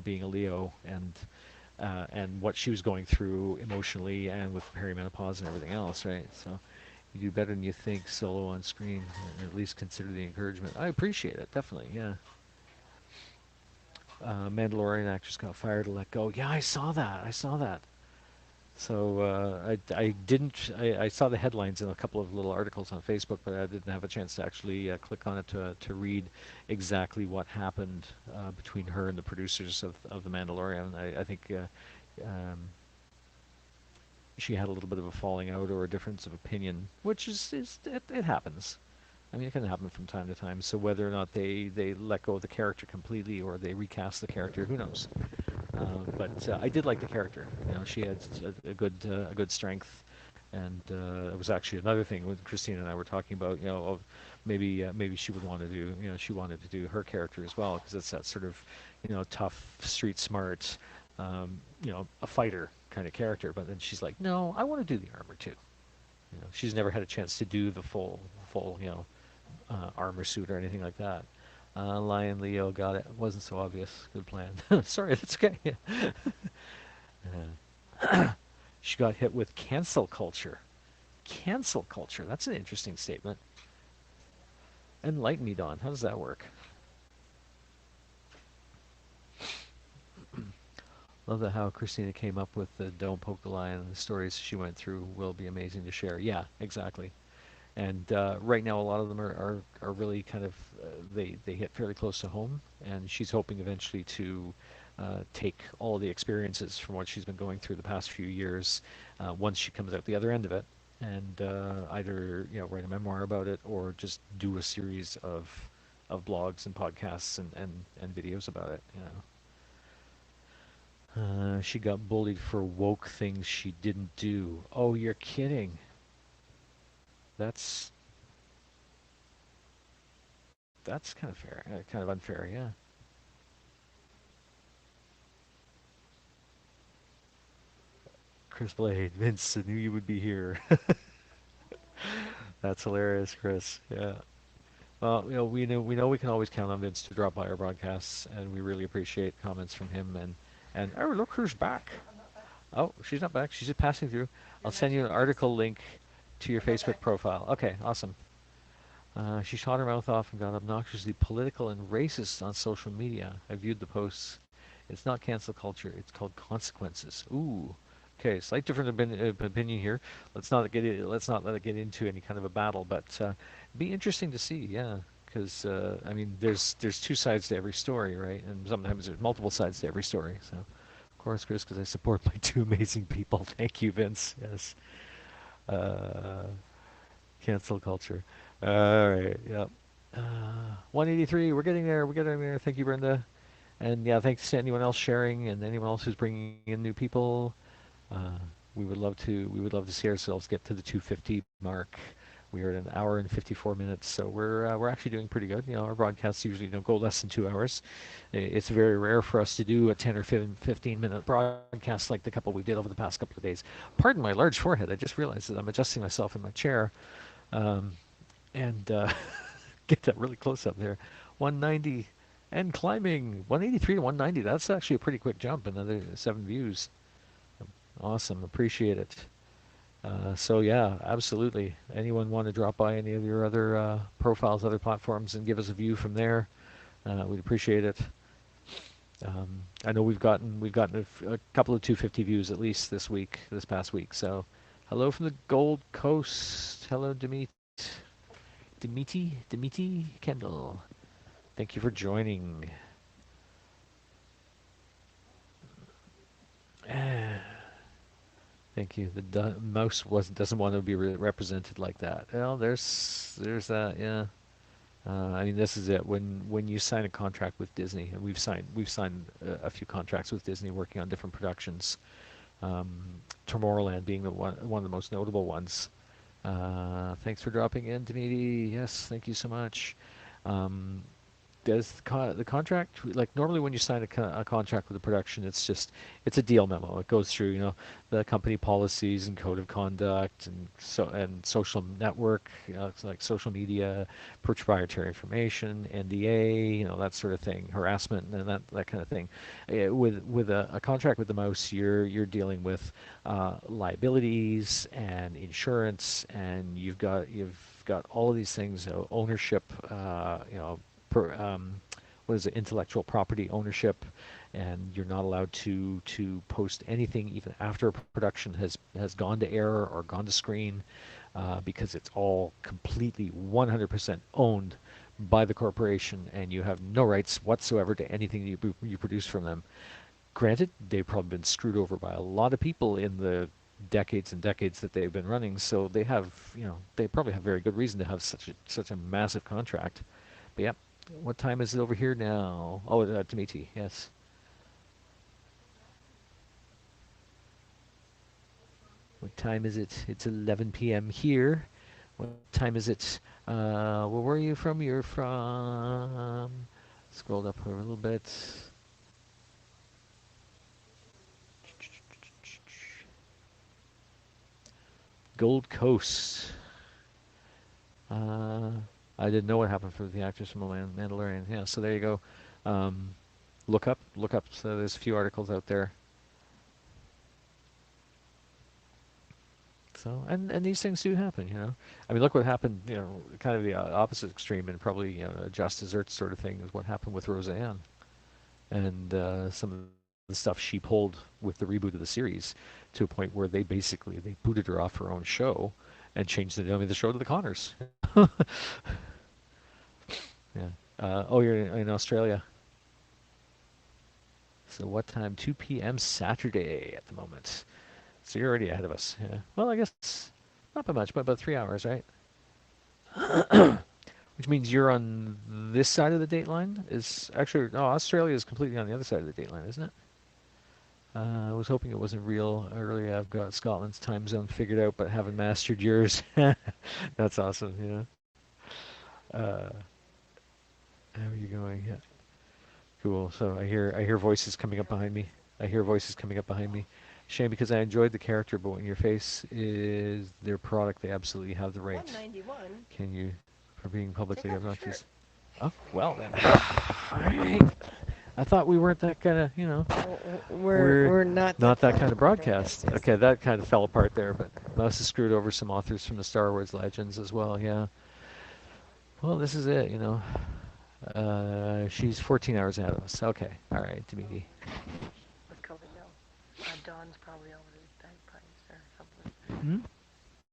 being a Leo and what she was going through emotionally and with perimenopause and everything else, right? So you do better than you think solo on screen, or at least consider the encouragement. I appreciate it, definitely, yeah. Mandalorian actress got fired to let go. Yeah, I saw that. I saw that. So I didn't. I saw the headlines in a couple of little articles on Facebook, but I didn't have a chance to actually click on it to read exactly what happened between her and the producers of The Mandalorian. I think um, she had a little bit of a falling out or a difference of opinion, which it happens. I mean, it can happen from time to time. So whether or not they let go of the character completely or they recast the character, who knows? But I did like the character. She had a good strength, and it was actually another thing when Christine and I were talking about. Of maybe she would want to do. She wanted to do her character as well because it's that sort of, tough, street smart, a fighter kind of character. But then she's like, no, I want to do the armor too. She's never had a chance to do the full, armor suit or anything like that. Lion Leo got it. Wasn't so obvious. Good plan. Sorry, that's okay. She got hit with cancel culture. Cancel culture. That's an interesting statement. Enlighten me, Don. How does that work? Love that how Christina came up with the "Don't Poke the Lion." The stories she went through will be amazing to share. Yeah, exactly. And right now, a lot of them are really kind of they hit fairly close to home. And she's hoping eventually to take all the experiences from what she's been going through the past few years once she comes out the other end of it, and either write a memoir about it or just do a series of blogs and podcasts and videos about it. She got bullied for woke things she didn't do. Oh, you're kidding. That's that's kind of fair, kind of unfair, yeah. Chris Blade, Vince, I knew you would be here. That's hilarious, Chris. Yeah. Well, we know we can always count on Vince to drop by our broadcasts, and we really appreciate comments from him. And oh, look who's back. Oh, she's not back. She's just passing through. I'll send you an article link to your Facebook profile. Okay, awesome. She shot her mouth off and got obnoxiously political and racist on social media. I viewed the posts. It's not cancel culture. It's called consequences. Ooh. Okay, slight different opinion here. Let's not let it get into any kind of a battle, but be interesting to see. Yeah, because I mean, there's two sides to every story, right? And sometimes there's multiple sides to every story. So, of course, Chris, because I support my two amazing people. Thank you, Vince. Yes. Uh, Cancel culture. All right. Yep. 183. We're getting there. We're getting there. Thank you, Brenda. And yeah, thanks to anyone else sharing and anyone else who's bringing in new people. Uh, we would love to see ourselves get to the 250 mark. We are at an hour and 54 minutes, so we're actually doing pretty good. Our broadcasts usually don't go less than 2 hours. It's very rare for us to do a 10 or 15-minute broadcast like the couple we did over the past couple of days. Pardon my large forehead. I just realized that I'm adjusting myself in my chair, um, and get that really close up there. 190 and climbing. 183 to 190. That's actually a pretty quick jump. Another 7 views. Awesome. Appreciate it. So yeah, absolutely. Anyone want to drop by any of your other profiles, other platforms, and give us a view from there? We'd appreciate it. I know we've gotten a couple of 250 views at least this past week. So, hello from the Gold Coast. Hello, Demiti Kendall. Thank you for joining. Thank you. The mouse wasn't doesn't want to be represented like that. Well, there's that. Yeah. I mean, this is it. When you sign a contract with Disney, and we've signed a few contracts with Disney working on different productions. Um, Tomorrowland being one of the most notable ones. Thanks for dropping in, Demidi. Yes, thank you so much. Um, does the contract, like normally when you sign a contract with a production, it's a deal memo. It goes through the company policies and code of conduct and social network, it's like social media, proprietary information, NDA, that sort of thing, harassment and that kind of thing. With a contract with the mouse, you're dealing with liabilities and insurance, and you've got all of these things, ownership, per, what is it, intellectual property ownership, and you're not allowed to post anything even after a production has gone to air or gone to screen, because it's all completely 100% owned by the corporation, and you have no rights whatsoever to anything you produce from them. Granted, they've probably been screwed over by a lot of people in the decades and decades that they've been running, so they probably have very good reason to have such a massive contract. But yeah, what time is it over here now? Oh, Dimiti, yes. What time is it? It's 11 p.m. here. What time is it? Where were you from? You're from. Scrolled up a little bit. Gold Coast. Uh, I didn't know what happened for the actors from the Mandalorian. Yeah, so there you go. Um, look up. So there's a few articles out there. So, and these things do happen. I mean, look what happened, kind of the opposite extreme and probably, a just desserts sort of thing is what happened with Roseanne and some of the stuff she pulled with the reboot of the series to a point where they booted her off her own show and changed the name of the show to The Connors. Yeah. Oh, you're in Australia. So what time? 2 p.m. Saturday at the moment. So you're already ahead of us. Yeah. Well, I guess not by much, but about 3 hours, right? Which means you're on this side of the date line? Is actually no, Australia is completely on the other side of the date line, isn't it? I was hoping it wasn't real early. I've got Scotland's time zone figured out, but haven't mastered yours. That's awesome. Uh, how are you going? Yeah. Cool. So I hear voices coming up behind me. I hear voices coming up behind me. Shame because I enjoyed the character, but when your face is their product, they absolutely have the right. 191. Can you, for being Take publicly off your shirt. obnoxious? Oh, well then. All right. I thought we weren't that kind of, we're We're not that not that kind kind of of broadcast. broadcast. Yes. Okay, that kind of fell apart there, but must have screwed over some authors from the Star Wars Legends as well. Yeah. Well, this is it. She's 14 hours ahead of us. Okay. All right, Demidi. With COVID now. Dawn's probably already died or something. Hmm?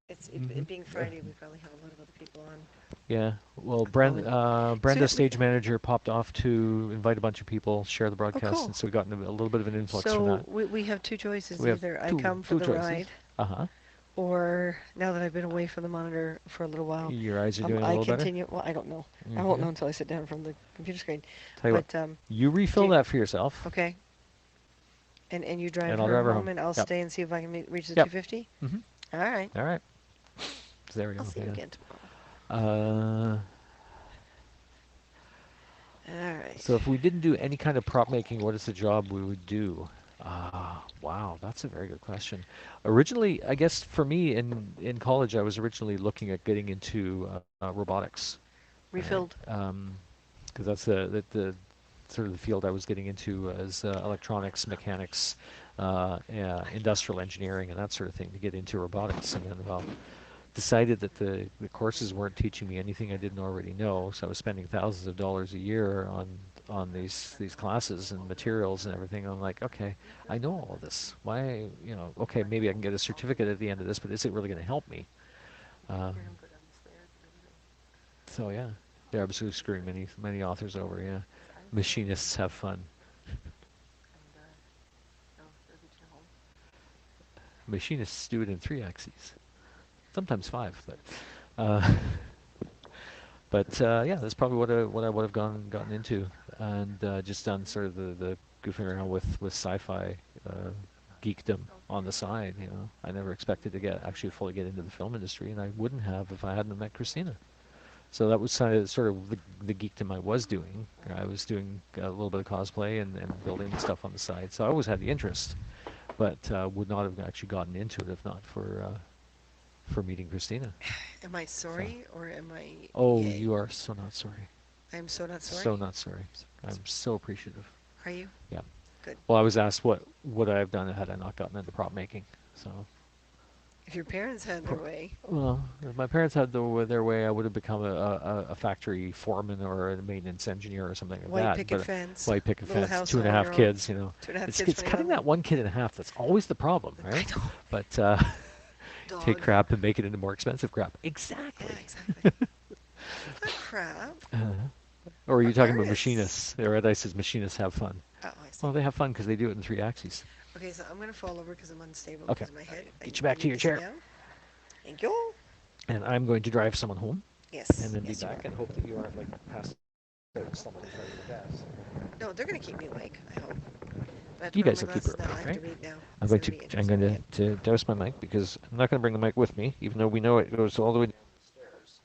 It Mm-hmm. being Friday, we probably have a lot of other people on Yeah. Well, calling. So yeah, Brenda, stage manager, popped off to invite a bunch of people, share the oh broadcast, cool. and so we got a little bit of an influx from So that. we have two So choices. we have Either I two come for two the choices. ride, Uh-huh. or now that I've been away from the monitor for a little while, Your eyes are doing a I little better? continue. Well, I don't know. I won't Yeah. know until I sit down from the computer screen. Tell you what, But you do refill you, that for yourself, okay. And you drive and I'll her drive her home, home. and I'll Yep. stay and see if I can reach the Yep. 250. Mm-hmm. All right. All right. So there we I'll go. see you Yeah. again tomorrow. Uh, All right. so if we didn't do any kind of prop making, what is the job we would do? Wow, that's a very good question. Originally, I guess for me in college, I was originally looking at getting into robotics, right? Refilled. Because that's the sort of the field I was getting into as electronics, mechanics, industrial engineering, and that sort of thing to get into robotics. And then, well, decided that the courses weren't teaching me anything I didn't already know, so I was spending thousands of dollars a year on these classes and materials and everything. I'm like, okay, I know all of this. Why, okay, maybe I can get a certificate at the end of this, but is it really going to help me? You can Um, hear him go down the stairs and everything. so yeah, they're absolutely screwing many authors over. Yeah, His eyes are open. machinists have fun. And, no, they're reaching home. Machinists do it in 3 axes, sometimes 5, but. Uh, But yeah, that's probably what I would have gotten into, and just done sort of the goofing around with sci-fi geekdom on the side. You know, I never expected to get actually fully get into the film industry, and I wouldn't have if I hadn't met Christina. So that was sort of the geekdom I was doing. I was doing a little bit of cosplay and building stuff on the side. So I always had the interest, but would not have actually gotten into it if not for meeting Christina. Am I So, sorry or am I oh, yay? you are so not sorry. I'm so not So sorry. not sorry. I'm so appreciative. Are you? Yeah. Good. Well, I was asked what would I have done had I not gotten into prop making. So, If your parents had their way, well, if my parents had their way, I would have become a factory foreman or a maintenance engineer or something like white that. picket But fence, white picket little fence, house two and a all on half your own, kids. You know, 2.5 kids it's running cutting around. that one kid in half that's always the problem, I right? know. But take Dog. crap and make it into more expensive crap. Yeah, Exactly. exactly. Not crap. Or are you Or talking about artists. machinists? Red Ice says machinists have fun. Oh, I see. Well, they have fun because they do it in three axes. Okay, so I'm gonna fall over because I'm unstable Okay. because of my head. Get you back I to need your to sit chair. down. Thank you. And I'm going to drive someone home and Yes, then be yes, you back are. and hope that you aren't like passed out and slumped in front of your desk. No, they're gonna keep me awake. I hope. But I have to You put on guys my will keep her glasses now. I awake, have to right? read now. I'm It's going gonna to be I'm interesting. going to douse my mic because I'm not going to bring the mic with me, even though we know it goes all the way down the stairs.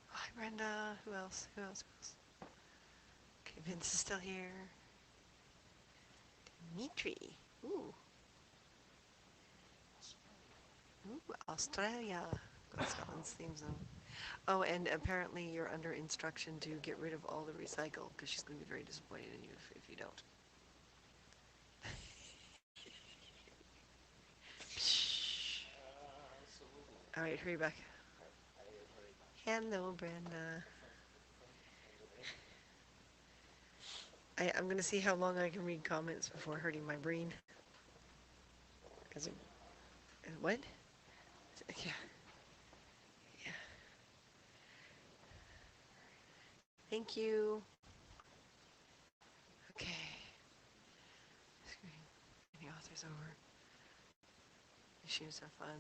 Hi, Brenda. Who else? Who else? Who else? Okay, Vince is still here. Dimitri. Ooh, ooh, Australia. Got Scotland's theme song. Oh, and apparently you're under instruction to get rid of all the recycle because she's going to be very disappointed in you if you don't. Shh. All right, hurry back. Hello, Brenda. I'm going to see how long I can read comments before hurting my brain. Because what? Yeah, yeah. Thank you. Okay. Any authors over. Issues are fun.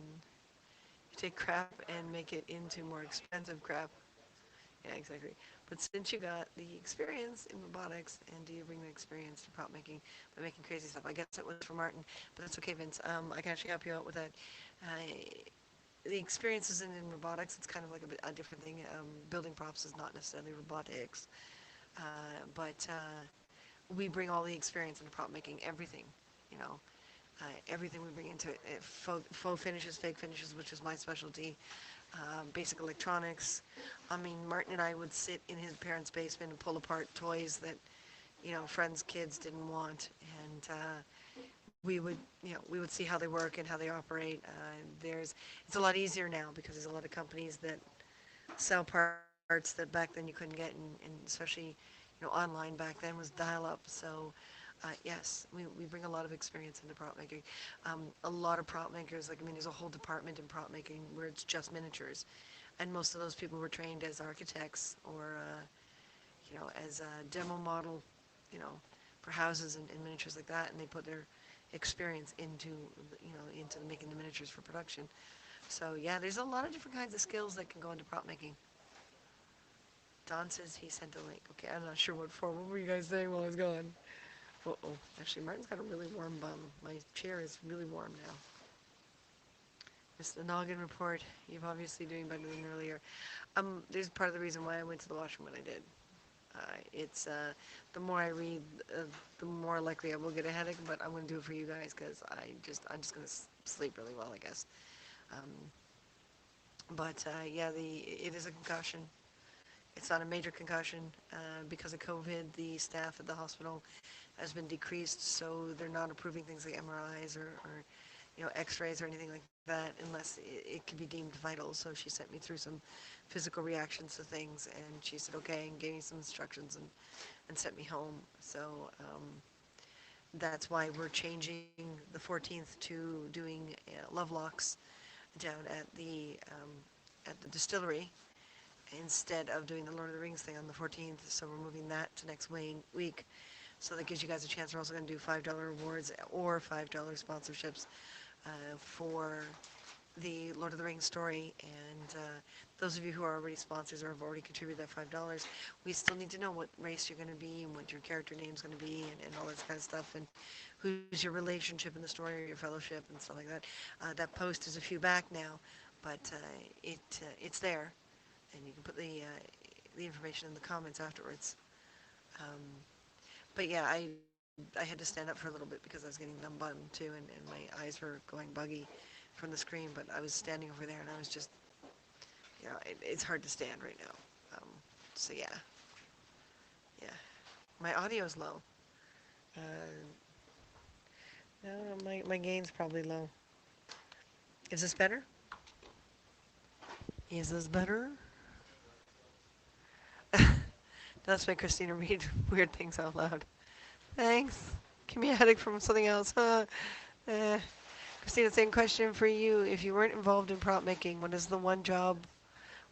You take crap and make it into more expensive crap. Yeah, exactly. But since you got the experience in robotics, and do you bring the experience to prop making by making crazy stuff? I guess it was for Martin, but that's okay, Vince. I can actually help you out with that. The experience isn't in robotics. It's kind of like a different thing. Building props is not necessarily robotics, but we bring all the experience into prop making. Everything, you know, everything we bring into it. Faux finishes, fake finishes, which is my specialty. Basic electronics. I mean, Martin and I would sit in his parents' basement and pull apart toys that, friends' kids didn't want, and we would see how they work and how they operate. It's a lot easier now because there's a lot of companies that sell parts that back then you couldn't get, and especially, online back then was dial-up. So, yes, we bring a lot of experience into prop making. A lot of prop makers, like, I mean, there's a whole department in prop making where it's just miniatures, and most of those people were trained as architects or, as a demo model, you know, for houses and miniatures like that, and they put their experience into making the miniatures for production. So yeah, there's a lot of different kinds of skills that can go into prop making. Don says he sent a link. Okay, I'm not sure what for. What were you guys saying while I was gone? Uh-oh. Actually, Martin's got a really warm bum. My chair is really warm now. Mr. Noggin report. You're obviously doing better than earlier. There's part of the reason why I went to the washroom when I did. It's the more I read, the more likely I will get a headache. But I'm going to do it for you guys because I'm just going to sleep really well, I guess. Um, but yeah, it is a concussion. It's not a major concussion. Because of COVID, the staff at the hospital has been decreased, so they're not approving things like MRIs or X-rays or anything like that unless it can be deemed vital. So she sent me through some physical reactions to things, and she said okay and gave me some instructions and sent me home. So that's why we're changing the 14th to doing love locks down at the distillery instead of doing the Lord of the Rings thing on the 14th. So we're moving that to next week. So that gives you guys a chance. We're also going to do $5 rewards or $5 sponsorships for the Lord of the Rings story, and those of you who are already sponsors or have already contributed that $5, we still need to know what race you're going to be and what your character name's going to be and all this kind of stuff, and who's your relationship in the story or your fellowship and stuff like that. That post is a few back now, but it's there, and you can put the information in the comments afterwards. Um, but yeah, I had to stand up for a little bit because I was getting dumb button too, and my eyes were going buggy from the screen. But I was standing over there, and I was just, it's hard to stand right now. So yeah, yeah. My audio is low. Uh, no, my gain's probably low. Is this better? Is this better? That's why Christina read weird things out loud. Thanks. Give me a headache from something else. Eh. Christina, same question for you. If you weren't involved in prop making, what is the one job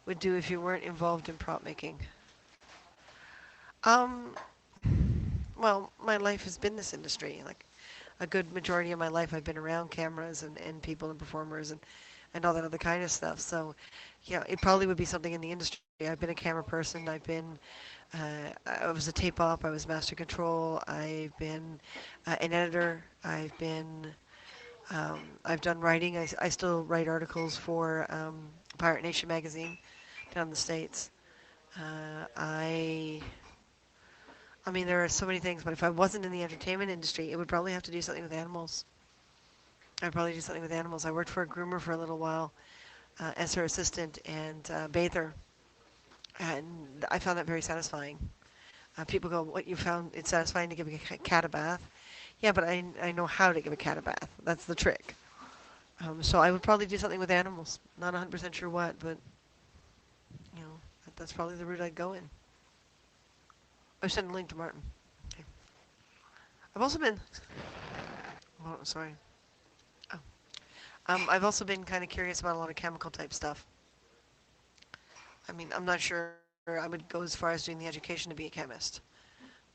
would do if you weren't involved in prop making? Um, well, my life has been this industry. Like a good majority of my life, I've been around cameras and people and performers and all that other kind of stuff. So, yeah, it probably would be something in the industry. I've been a camera person. I was a tape op. I was master control. I've been an editor. I've done writing. I still write articles for Pirate Nation magazine down in the States. Uh, I I mean, there are so many things, but if I wasn't in the entertainment industry, it would probably have to do something with animals. I'd probably do something with animals. I worked for a groomer for a little while as her assistant and bather, and I found that very satisfying. People go, "What you found? It's satisfying to give a cat a bath." Yeah, but I know how to give a cat a bath. That's the trick. So I would probably do something with animals. Not 100% sure what, but that's probably the route I'd go in. I sent a link to Martin. Okay. I've also been. Oh, sorry. Oh. I've also been kind of curious about a lot of chemical type stuff. I mean, I'm not sure I would go as far as doing the education to be a chemist,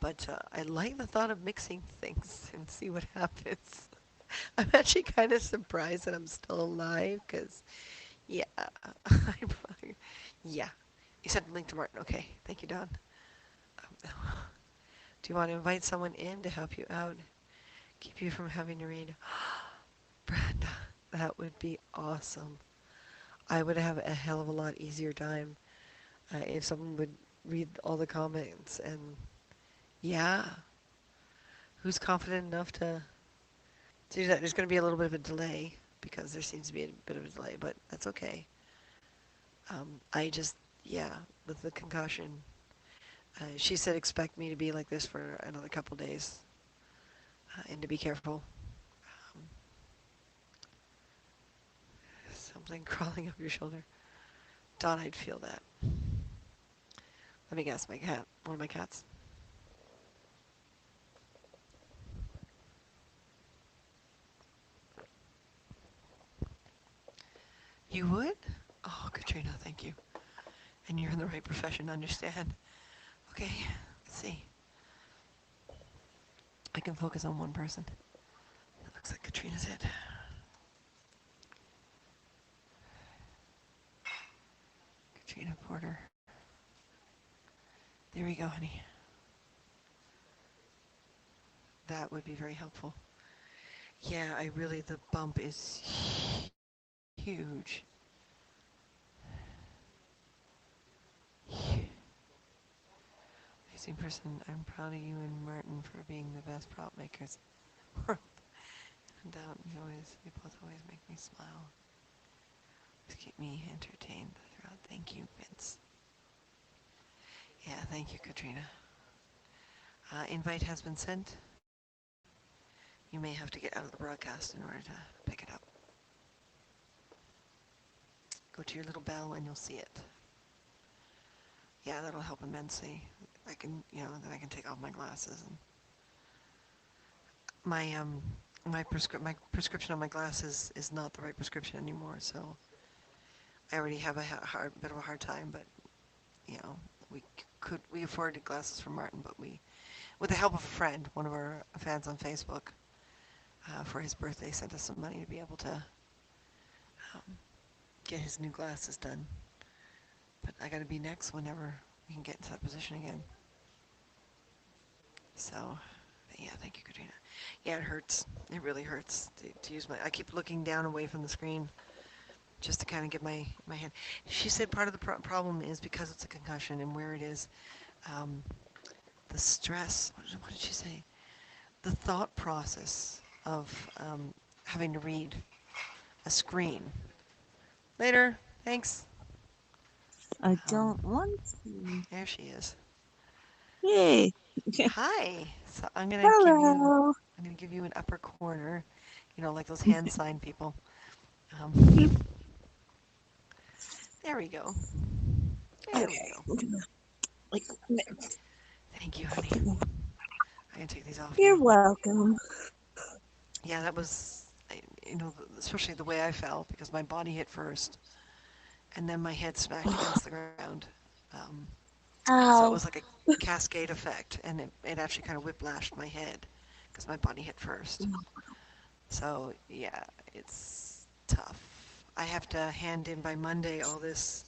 but I like the thought of mixing things and see what happens. I'm actually kind of surprised that I'm still alive because, yeah, yeah. You sent a link to Martin. Okay, thank you, Don. Um, do you want to invite someone in to help you out? Keep you from having to read. Brenda, that would be awesome. I would have a hell of a lot easier time if someone would read all the comments and yeah, who's confident enough to do that? There's going to be a little bit of a delay because there seems to be a bit of a delay, but that's okay. I just, yeah, with the concussion, she said expect me to be like this for another couple days and to be careful. Um, something crawling up your shoulder. Don, I'd feel that. Let me guess, my cat, one of my cats. You would? Oh, Katrina, thank you. And you're in the right profession to understand. Okay, let's see. I can focus on one person. It looks like Katrina's it. Katrina Porter. There we go, honey. That would be very helpful. Yeah, I really, the bump is huge. Amazing person. I'm proud of you and Martin for being the best prop makers in the world. And you both always make me smile. Just keep me entertained throughout. Thank you, Vince. Yeah, thank you, Katrina. Invite has been sent. You may have to get out of the broadcast in order to pick it up. Go to your little bell and you'll see it. Yeah, that'll help immensely. I can, then I can take off my glasses and my prescription on my glasses is not the right prescription anymore. So I already have a bit of a hard time. But you know, we afforded glasses for Martin, but with the help of a friend, one of our fans on Facebook, for his birthday, sent us some money to be able to get his new glasses done. But I gotta be next whenever we can get into that position again. So, yeah, thank you, Katrina. Yeah, it hurts. It really hurts to use my. I keep looking down away from the screen just to kind of get my hand. She said part of the problem is because it's a concussion and where it is, um, the stress. What did she say? The thought process of having to read a screen. Later. Thanks. I Um, don't want to. there she is. Yay. Hi. So I'm gonna give you. Hello. I'm gonna give you an upper corner. You know, like those hand sign people. Um, there we go. There we Okay. go. Like, Thank you, honey. I can take these off you're now. welcome. Yeah, that was, you know, especially the way I fell because my body hit first, and then my head smacked against the ground. Um, so it was Ow. like a cascade effect, and it actually kind of whiplashed my head because my body hit first. So yeah, it's tough. I have to hand in by Monday all this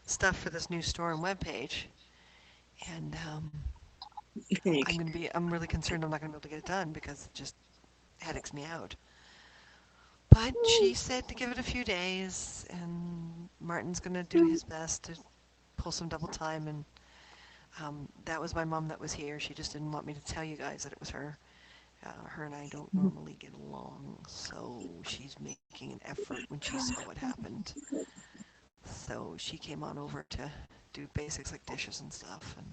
stuff for this new store and webpage, and I'm really concerned I'm not gonna be able to get it done because it just headaches me out. But she said to give it a few days, and Martin's gonna do his best to pull some double time. And that was my mom that was here. She just didn't want me to tell you guys that it was her. Her and I don't normally get along, so she's making an effort when she saw what happened. So she came on over to do basics like dishes and stuff, and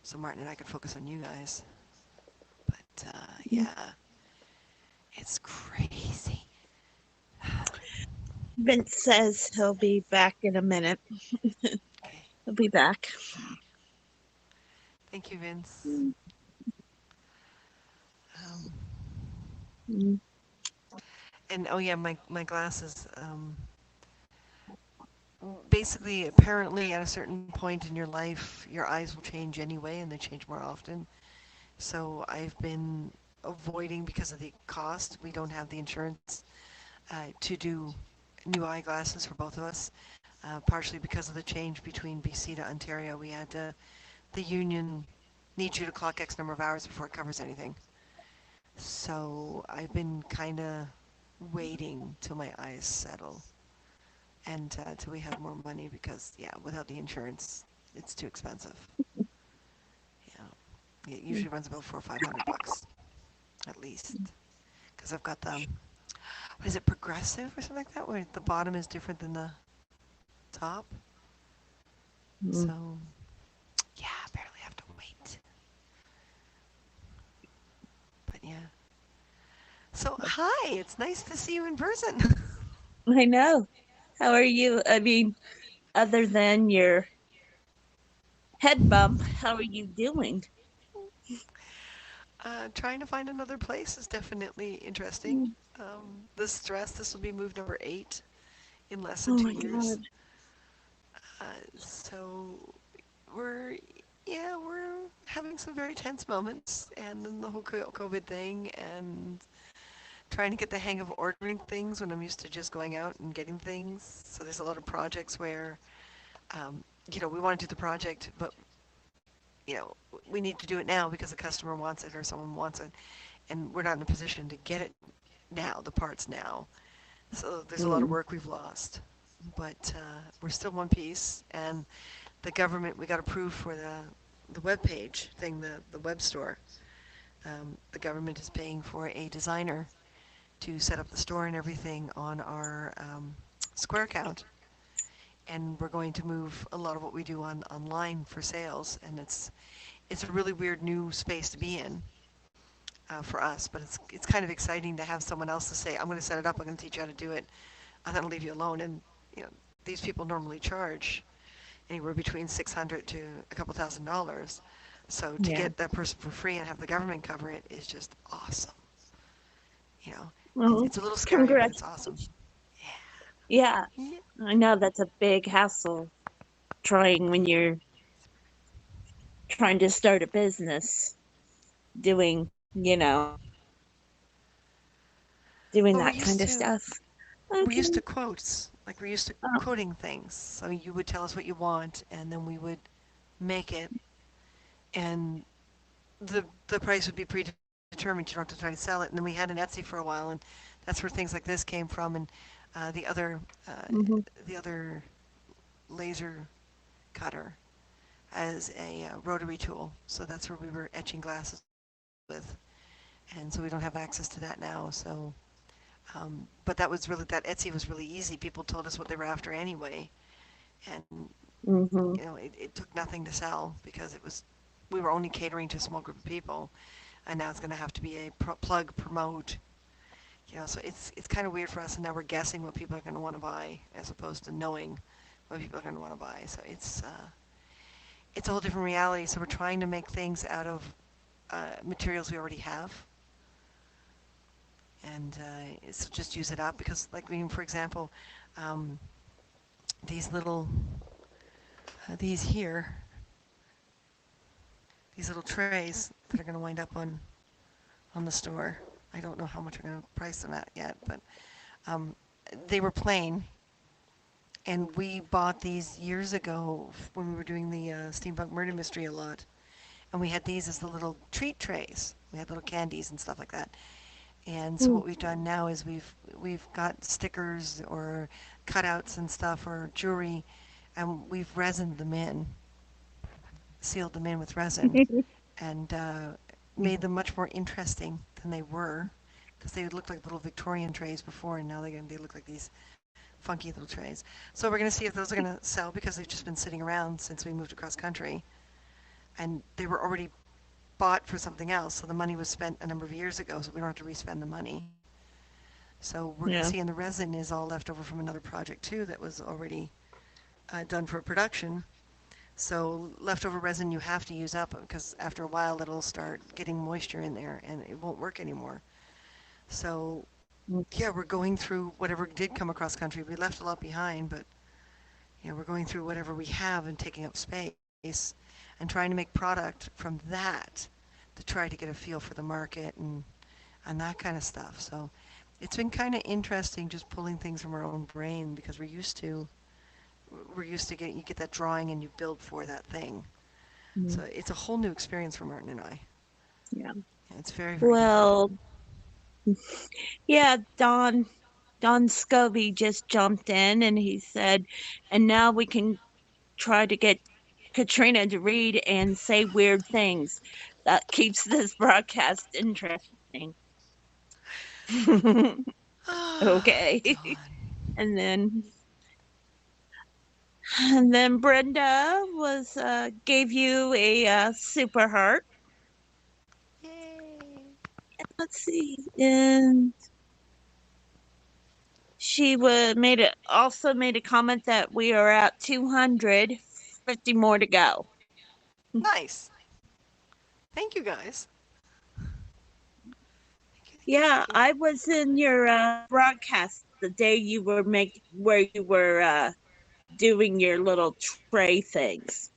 so Martin and I could focus on you guys. But yeah, it's crazy. Vince says he'll be back in a minute. Okay, He'll be back. thank you, Vince. Um, Mm. and oh yeah, my glasses. Basically, apparently, at a certain point in your life, your eyes will change anyway, and they change more often. So I've been avoiding because of the cost. We don't have the insurance to do new eyeglasses for both of us. Partially because of the change between BC to Ontario, we had the union needs you to clock X number of hours before it covers anything. So I've been kind of waiting till my eyes settle and till we have more money because yeah, without the insurance, it's too expensive. Yeah, it usually runs about 400 or 500 bucks at least because I've got the what is it, progressive or something like that, where the bottom is different than the top. Mm. So yeah, apparently I have to wait. But yeah. So hi, it's nice to see you in person. I know. How are you? I mean, other than your head bump, how are you doing? Trying to find another place is definitely interesting. Mm. The stress. This will be move number 8 in less than Oh two my years. God. So we're yeah we're having some very tense moments, and then the whole COVID thing, and trying to get the hang of ordering things when I'm used to just going out and getting things. So there's a lot of projects where we want to do the project, but we need to do it now because the customer wants it or someone wants it, and we're not in a position to get it now, the parts now. So there's a lot of Mm. work we've lost, but we're still one piece, and the government, we got approved for the web page thing, the web store. The government is paying for a designer to set up the store and everything on our Square account, and we're going to move a lot of what we do online for sales, and it's a really weird new space to be in for us, but it's kind of exciting to have someone else to say, I'm going to set it up, I'm going to teach you how to do it, I'm going to leave you alone, and you know these people normally charge anywhere between 600 to a couple $1,000s. So to Yeah. get that person for free and have the government cover it is just awesome. You know, Well, it's a little scary, but it's awesome. congratulations. Yeah, Yeah. I know that's a big hassle trying when you're trying to start a business, doing, doing Well, that kind of stuff. we're Okay. used to quotes. Like we're used to Oh. coding things. So you would tell us what you want, and then we would make it, and the price would be predetermined. You don't have to try to sell it. And then we had an Etsy for a while, and that's where things like this came from, and uh, Mm-hmm. the other laser cutter as a rotary tool. So that's where we were etching glasses with, and so we don't have access to that now. But that Etsy was really easy. People told us what they were after anyway, and Mm-hmm. it took nothing to sell because we were only catering to a small group of people, and now it's going to have to be a plug promote. So it's kind of weird for us, and now we're guessing what people are going to want to buy as opposed to knowing what people are going to want to buy. So it's a whole different reality. So we're trying to make things out of materials we already have, and so just use it up because, like, for example, um, these little these here, these little trays that are going to wind up on the store. I don't know how much we're going to price them at yet, but um, they were plain, and we bought these years ago when we were doing the steampunk murder mystery a lot, and we had these as the little treat trays. We had little candies and stuff like that. And so Mm. what we've done now is we've got stickers or cutouts and stuff or jewelry, and we've resined them in, sealed them in with resin, and made them much more interesting than they were, because they looked like little Victorian trays before, and now they look like these funky little trays. So we're going to see if those are going to sell because they've just been sitting around since we moved across country, and they were already bought for something else, so the money was spent a number of years ago, so we don't have to respend the money. So we're going to Yeah. see, and the resin is all left over from another project too that was already done for production. So leftover resin you have to use up because after a while it'll start getting moisture in there and it won't work anymore. So yeah, we're going through whatever did come across country. We left a lot behind, but we're going through whatever we have and taking up space and trying to make product from that to try to get a feel for the market and that kind of stuff. So it's been kind of interesting just pulling things from our own brain because we're used to you get that drawing and you build for that thing. So Mm. it's a whole new experience for Martin and I. Yeah. Yeah, it's very, very different. Well, yeah, Don Scobie just jumped in and he said, and now we can try to get Katrina to read and say weird things. That keeps this broadcast interesting. Ah, Okay. Dawn. And then Brenda was gave you a super heart. Yay. Let's see. And she would made it also made a comment that we are at 250 more to go. Nice. Thank you guys. Thank you, thank you, Yeah, thank you. I was in your broadcast the day you were where you were doing your little tray things.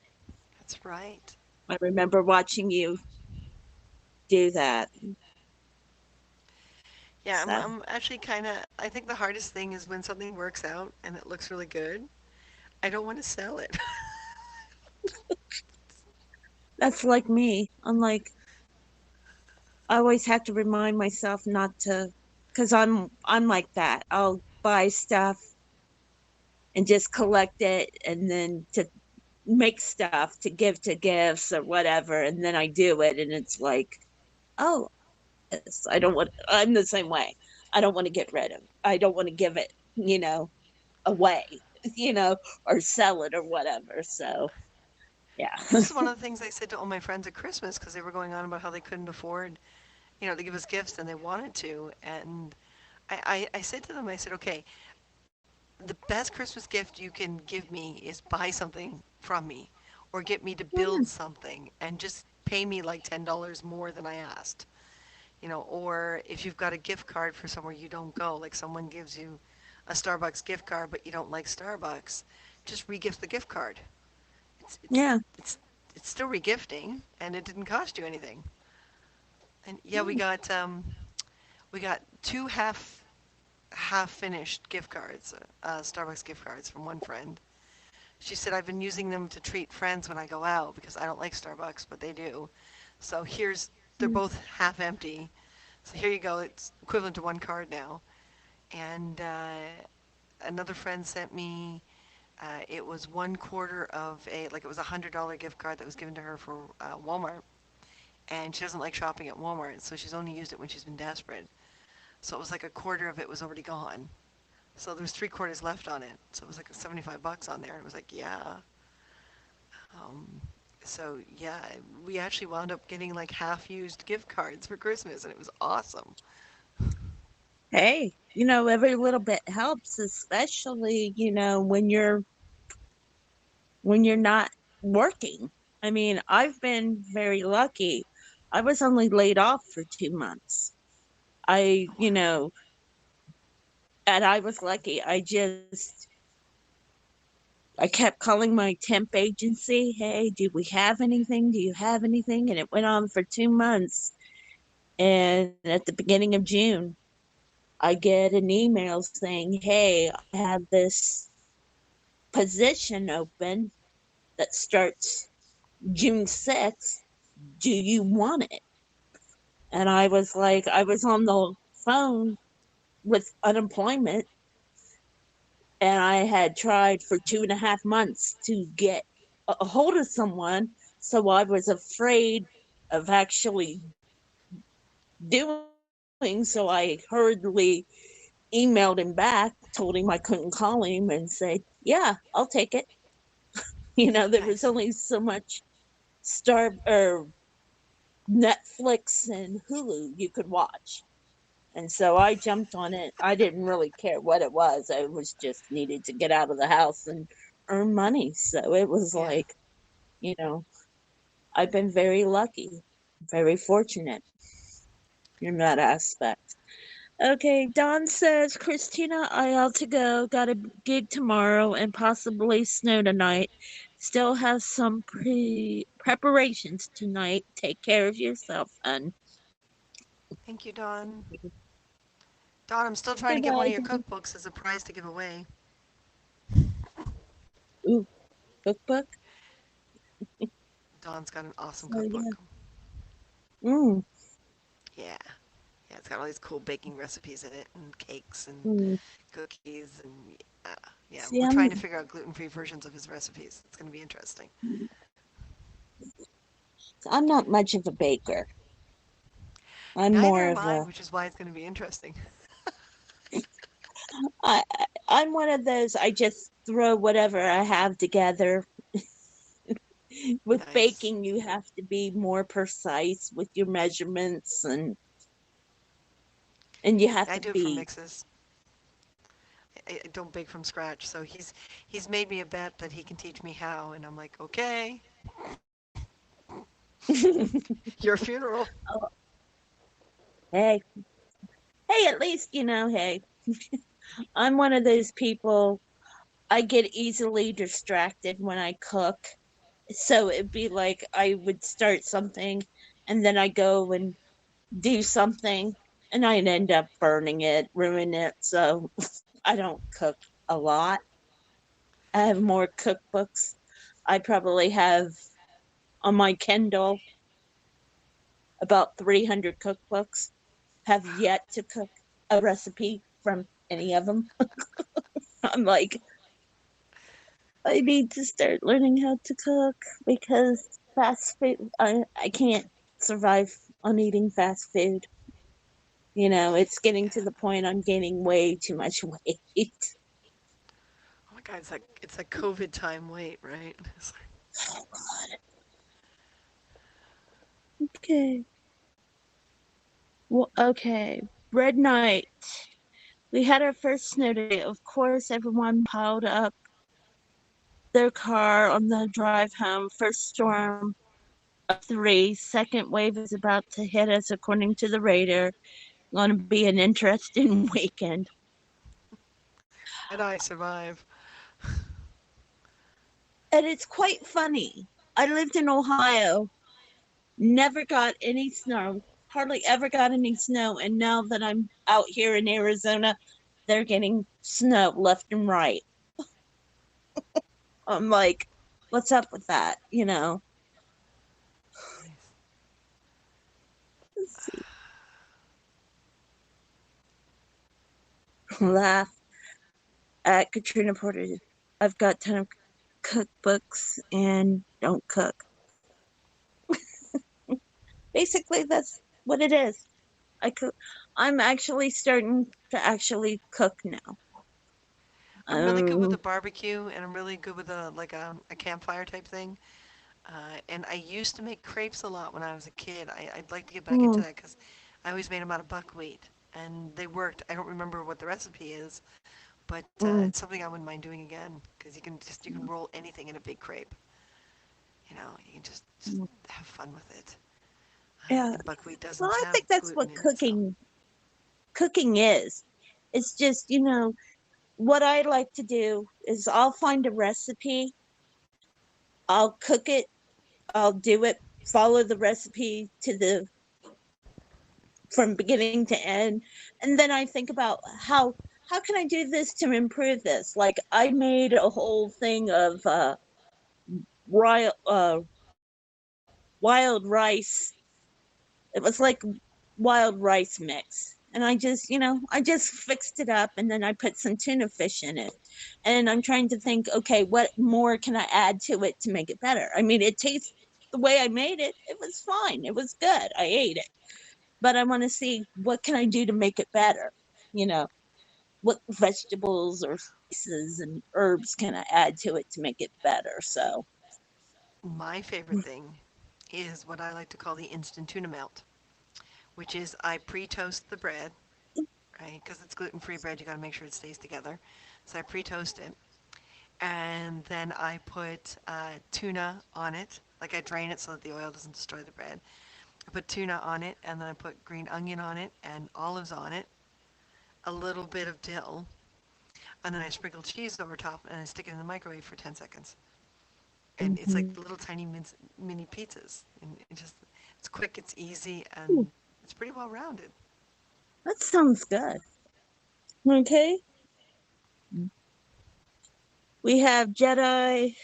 That's right. I remember watching you do that. Yeah, I'm, So I'm actually kind of, I think the hardest thing is when something works out and it looks really good. I don't want to sell it. that's like me. I'm like I always have to remind myself not to, because I'm like that. I'll buy stuff and just collect it, and then to make stuff to give to gifts or whatever, and then I do it, and it's like, oh, this. I don't want. I'm the same way. I don't want to get rid of. I don't want to give it, away, you know, or sell it or whatever. So yeah. This is one of the things I said to all my friends at Christmas because they were going on about how they couldn't afford, to give us gifts and they wanted to. And I said to them, I said, okay, the best Christmas gift you can give me is buy something from me or get me to build something and just pay me like $10 more than I asked. Or if you've got a gift card for somewhere you don't go, like someone gives you a Starbucks gift card but you don't like Starbucks, just regift the gift card. It's it's Yeah. it's it's still regifting and it didn't cost you anything. And yeah, we Mm. got two half half-finished gift cards, Starbucks gift cards from one friend. She said, I've been using them to treat friends when I go out because I don't like Starbucks, but they do. So they're Mm. both half empty. So here you go. It's equivalent to one card now. And another friend sent me, it was one quarter of like it was $100 gift card that was given to her for Walmart. And she doesn't like shopping at Walmart, so she's only used it when she's been desperate. So it was like a quarter of it was already gone. So there was three quarters left on it. So it was like 75 bucks on there. And it was like, yeah. Um, so yeah, we actually wound up getting like half-used gift cards for Christmas, and it was awesome. Hey, every little bit helps, especially, when you're not working. I mean, I've been very lucky. I was only laid off for 2 months. I, Wow. you know, and I was lucky. I kept calling my temp agency. Hey, do we have anything? Do you have anything? And it went on for 2 months. And at the beginning of June, I get an email saying, hey, I have this position open that starts June 6th. Do you want it? And I was like, I was on the phone with unemployment, and I had tried for 2.5 months to get a hold of someone. So I was afraid of actually doing. So I hurriedly emailed him back, told him I couldn't call him, and said, yeah, I'll take it. There was Nice. only so much Star or Netflix and Hulu you could watch. And so I jumped on it. I didn't really care what it was. I was just needed to get out of the house and earn money. So it was Yeah. like, you know, I've been very lucky, very fortunate in that aspect. Okay, Don says, Christina, I ought to go. Got a gig tomorrow and possibly snow tonight. Still has some preparations tonight. Take care of yourself, hun. Thank you, Dawn. Dawn, I'm still trying to get one Goodbye, of your Don. cookbooks as a prize to give away. Ooh, cookbook. Dawn's got an awesome So yeah. cookbook. Mm, Yeah. Yeah, it's got all these cool baking recipes in it, and cakes and mm. cookies, and yeah, See, we're trying to figure out gluten-free versions of his recipes. It's going to be interesting. I'm not much of a baker. I'm Neither more am of I, a which is why it's going to be interesting. I'm one of those. I just throw whatever I have together. With Nice. baking, you have to be more precise with your measurements, and you have I to do it from be. mixes. I don't bake from scratch, so he's made me a bet that he can teach me how, and I'm like, okay, your funeral. Oh, hey, hey, at least hey, I'm one of those people. I get easily distracted when I cook. So it'd be like I would start something and then I go and do something and I'd end up burning it, ruin it. So I don't cook a lot. I have more cookbooks. I probably have on my Kindle about 300 cookbooks. Have yet to cook a recipe from any of them. I'm like, I need to start learning how to cook because fast food, I can't survive on eating fast food. It's getting to Yeah. the point I'm gaining way too much weight. Oh my God, it's like COVID time weight, right? Oh, God. Okay. Well, okay. Red night. We had our first snow day. Of course, everyone piled up their car on the drive home. First storm of three. Second wave is about to hit us, according to the radar. Going to be an interesting weekend. And I survive. And it's quite funny. I lived in Ohio, never got any snow, hardly ever got any snow. And now that I'm out here in Arizona, they're getting snow left and right. I'm like, what's up with that? Nice. Let's see. Laugh at Katrina Porter. I've got 10 cookbooks and don't cook. Basically, that's what it is. I cook. I'm actually starting to actually cook now. I'm really good with Um, a barbecue, and I'm really good with a campfire type thing. And I used to make crepes a lot when I was a kid. I'd like to get back into mm, that because I always made them out of buckwheat, and they worked. I don't remember what the recipe is, but mm, it's something I wouldn't mind doing again because you can roll anything in a big crepe. You can just mm. have fun with it. Yeah. And buckwheat Well, doesn't I have think that's gluten what in it, so cooking is. It's just, what I like to do is I'll find a recipe, I'll cook it, I'll do it, follow the recipe to the from beginning to end, and then I think about how can I do this to improve this? Like I made a whole thing of wild wild rice. It was like wild rice mix. And I just fixed it up and then I put some tuna fish in it. And I'm trying to think, okay, what more can I add to it to make it better? I mean, it tastes the way I made it. It was fine. It was good. I ate it. But I want to see what can I do to make it better? You know, what vegetables or spices and herbs can I add to it to make it better? So, my favorite thing is what I like to call the instant tuna melt, which is I pre-toast the bread, right? Because it's gluten-free bread, you got to make sure it stays together. So I pre-toast it, and then I put tuna on it. Like I drain it so that the oil doesn't destroy the bread. I put tuna on it, and then I put green onion on it and olives on it, a little bit of dill, and then I sprinkle cheese over top and I stick it in the microwave for 10 seconds. And it's like mhm. little tiny mini pizzas. And it's quick, it's easy, and it's pretty well rounded. That sounds good. Okay. We have Jedi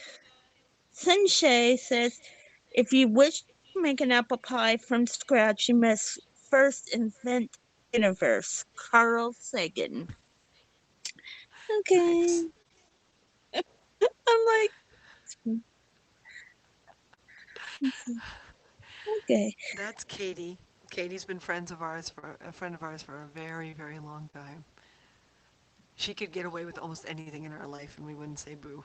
Sensei says, if you wish to make an apple pie from scratch, you must first invent the universe. Carl Sagan. Nice. Okay. I'm like, okay. That's Katie. Katie's been a friend of ours for a very, very long time. She could get away with almost anything in her life, and we wouldn't say boo.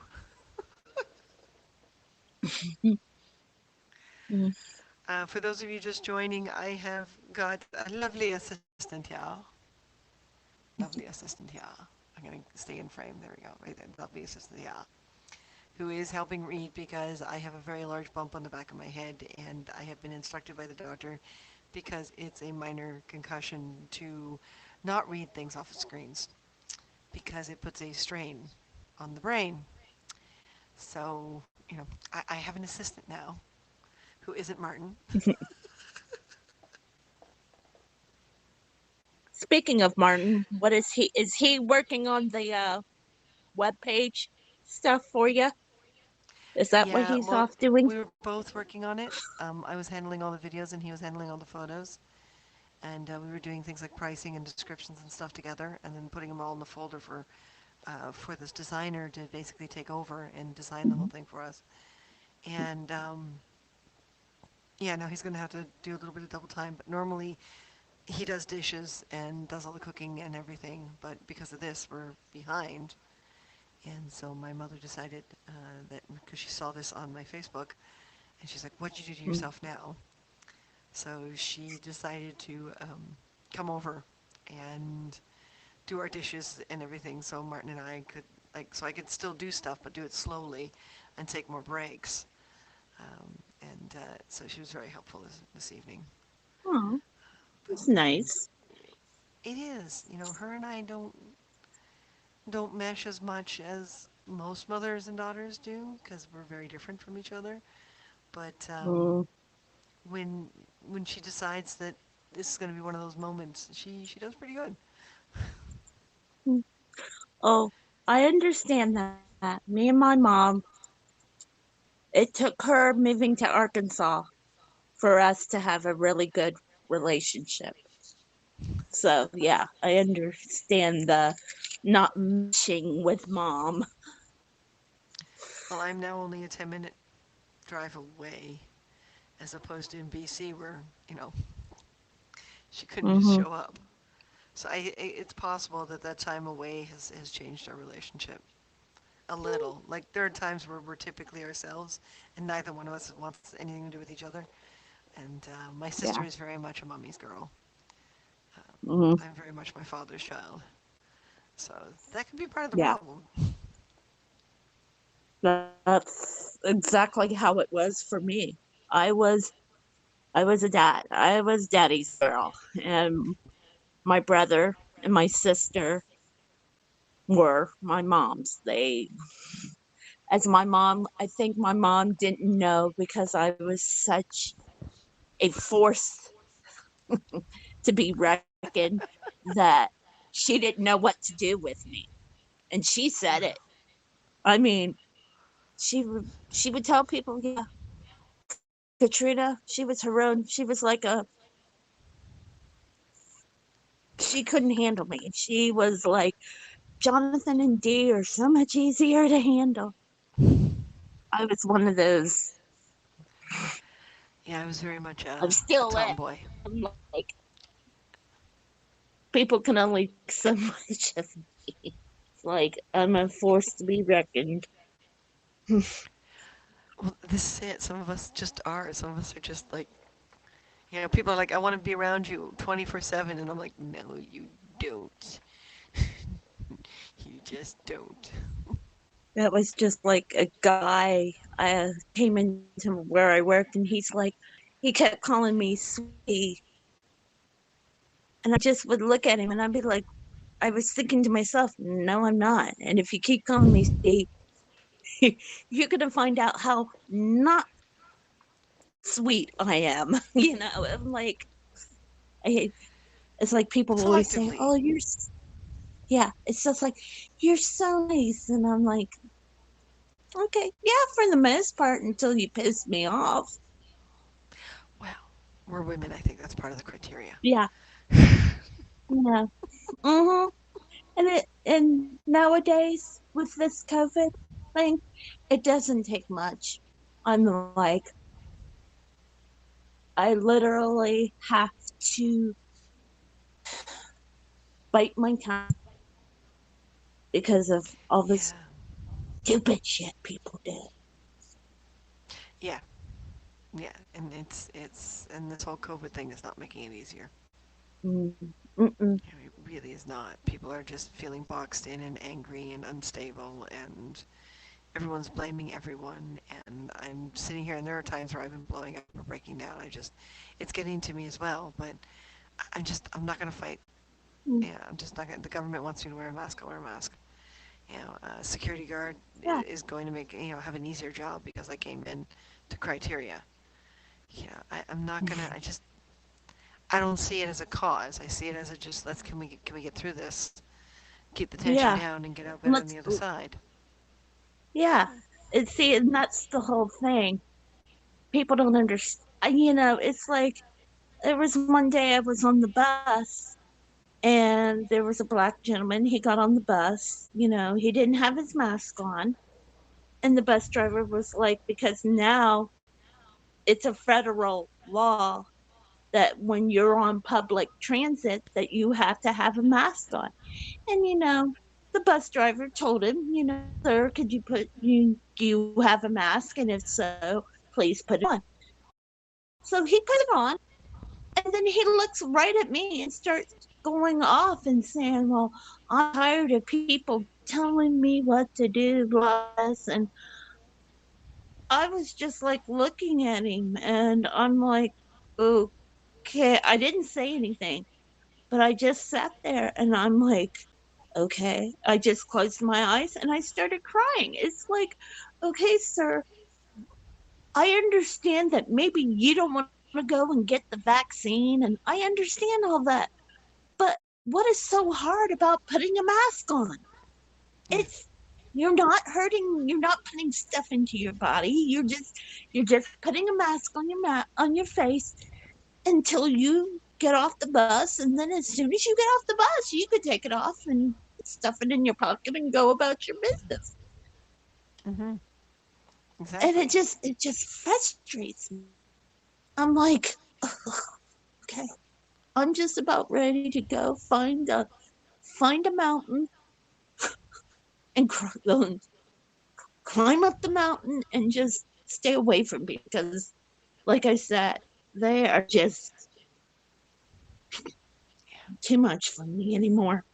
For those of you just joining, I have got a lovely assistant here. Lovely assistant here. I'm going to stay in frame. There we go. Right there. Lovely assistant here. Who is helping read because I have a very large bump on the back of my head and I have been instructed by the doctor because it's a minor concussion to not read things off of screens because it puts a strain on the brain. So, I have an assistant now who isn't Martin. Speaking of Martin, what is he? Is he working on the web page stuff for you? Is that what Yeah, he's well, off doing? we were both working on it. I was handling all the videos and he was handling all the photos. And we were doing things like pricing and descriptions and stuff together and then putting them all in the folder for this designer to basically take over and design the whole thing for us. And yeah, now he's going to have to do a little bit of double time, but normally he does dishes and does all the cooking and everything, but because of this, we're behind. And so my mother decided that because she saw this on my Facebook, and she's like, "What'd you do to yourself now?" So she decided to come over and do our dishes and everything, so Martin and I could so I could still do stuff, but do it slowly and take more breaks. And so she was very helpful this evening. Oh, that's But nice. it is, her and I don't mesh as much as most mothers and daughters do because we're very different from each other. But Mm, when when she decides that this is going to be one of those moments, she does pretty good. Mm. Oh, I understand that. Me and my mom, it took her moving to Arkansas for us to have a really good relationship. So, yeah, I understand the not meshing with mom. Well, I'm now only a 10-minute drive away, as opposed to in BC where, she couldn't just Hmm. show up. So it's possible that that time away has changed our relationship a little. Like there are times where we're typically ourselves, and neither one of us wants anything to do with each other. And my sister Yeah. is very much a mommy's girl. Uh, Hmm. I'm very much my father's child. So that could be part of the Yeah. problem. That's exactly how it was for me. I was I was a dad. I was daddy's girl. And my brother and my sister were my mom's. As my mom, I think my mom didn't know because I was such a force to be reckoned that she didn't know what to do with me. And she said it. I mean, she would tell people, yeah, Katrina, she was her own. She was like a she couldn't handle me. She was like Jonathan and Dee are so much easier to handle. I was one of those. Yeah, I was very much I'm a still am. tomboy. Like people can only take so much of me. It's like I'm a force to be reckoned. Well, this is it. Some of us just are. Some of us are just like, people are like, I want to be around you 24/7. And I'm like, no, you don't. You just don't. That was just like a guy. I came into where I worked, and he kept calling me sweetie, and I just would look at him, and I'd be like, I was thinking to myself, no, I'm not. And if you keep calling me sweetie, you're gonna find out how not sweet I am. I'm like, I, it's like people always say, Selectively. oh, yeah. It's just like you're so nice, and I'm like, okay, yeah, for the most part, until you piss me off. Well, we're women. I think that's part of the criteria. Yeah, yeah. Mm-hmm. And nowadays with this COVID thing, it doesn't take much. I'm like, I literally have to bite my tongue because of all the Yeah. stupid shit people do. Yeah. Yeah. And and this whole COVID thing is not making it easier. Mm, mm-mm. It really is not. People are just feeling boxed in and angry and unstable, and everyone's blaming everyone. And I'm sitting here, and there are times where I've been blowing up or breaking down. It's getting to me as well. But I'm not gonna fight. Mm. Yeah, I'm just not gonna. The government wants me to wear a mask. I'll wear a mask. A security guard Yeah, is going to make have an easier job because I came in to criteria. I'm not gonna. I don't see it as a cause. I see it as a just let's can we get through this, keep the tension yeah. down, and get out better on the Let's, other side. yeah. See, and that's the whole thing. People don't understand. It's like there was one day I was on the bus and there was a black gentleman. He got on the bus. He didn't have his mask on. And the bus driver was like, because now it's a federal law that when you're on public transit that you have to have a mask on. And the bus driver told him, sir, could you put you do you have a mask? And if so, please put it on. So he put it on, and then he looks right at me and starts going off and saying, well, I'm tired of people telling me what to do, blah, and I was just like looking at him, and I'm like, okay. I didn't say anything, but I just sat there and I'm like, okay. I just closed my eyes and I started crying. It's like, okay, sir, I understand that maybe you don't want to go and get the vaccine, and I understand all that. But what is so hard about putting a mask on? Yeah. It's you're not hurting, you're not putting stuff into your body. You're just putting a mask on on your face until you get off the bus, and then as soon as you get off the bus, you could take it off and stuff it in your pocket and go about your business. Mm-hmm. And Exactly. it just frustrates me. I'm like, okay, I'm just about ready to go find a mountain and climb up the mountain and just stay away from me because, like I said, they are just too much for me anymore.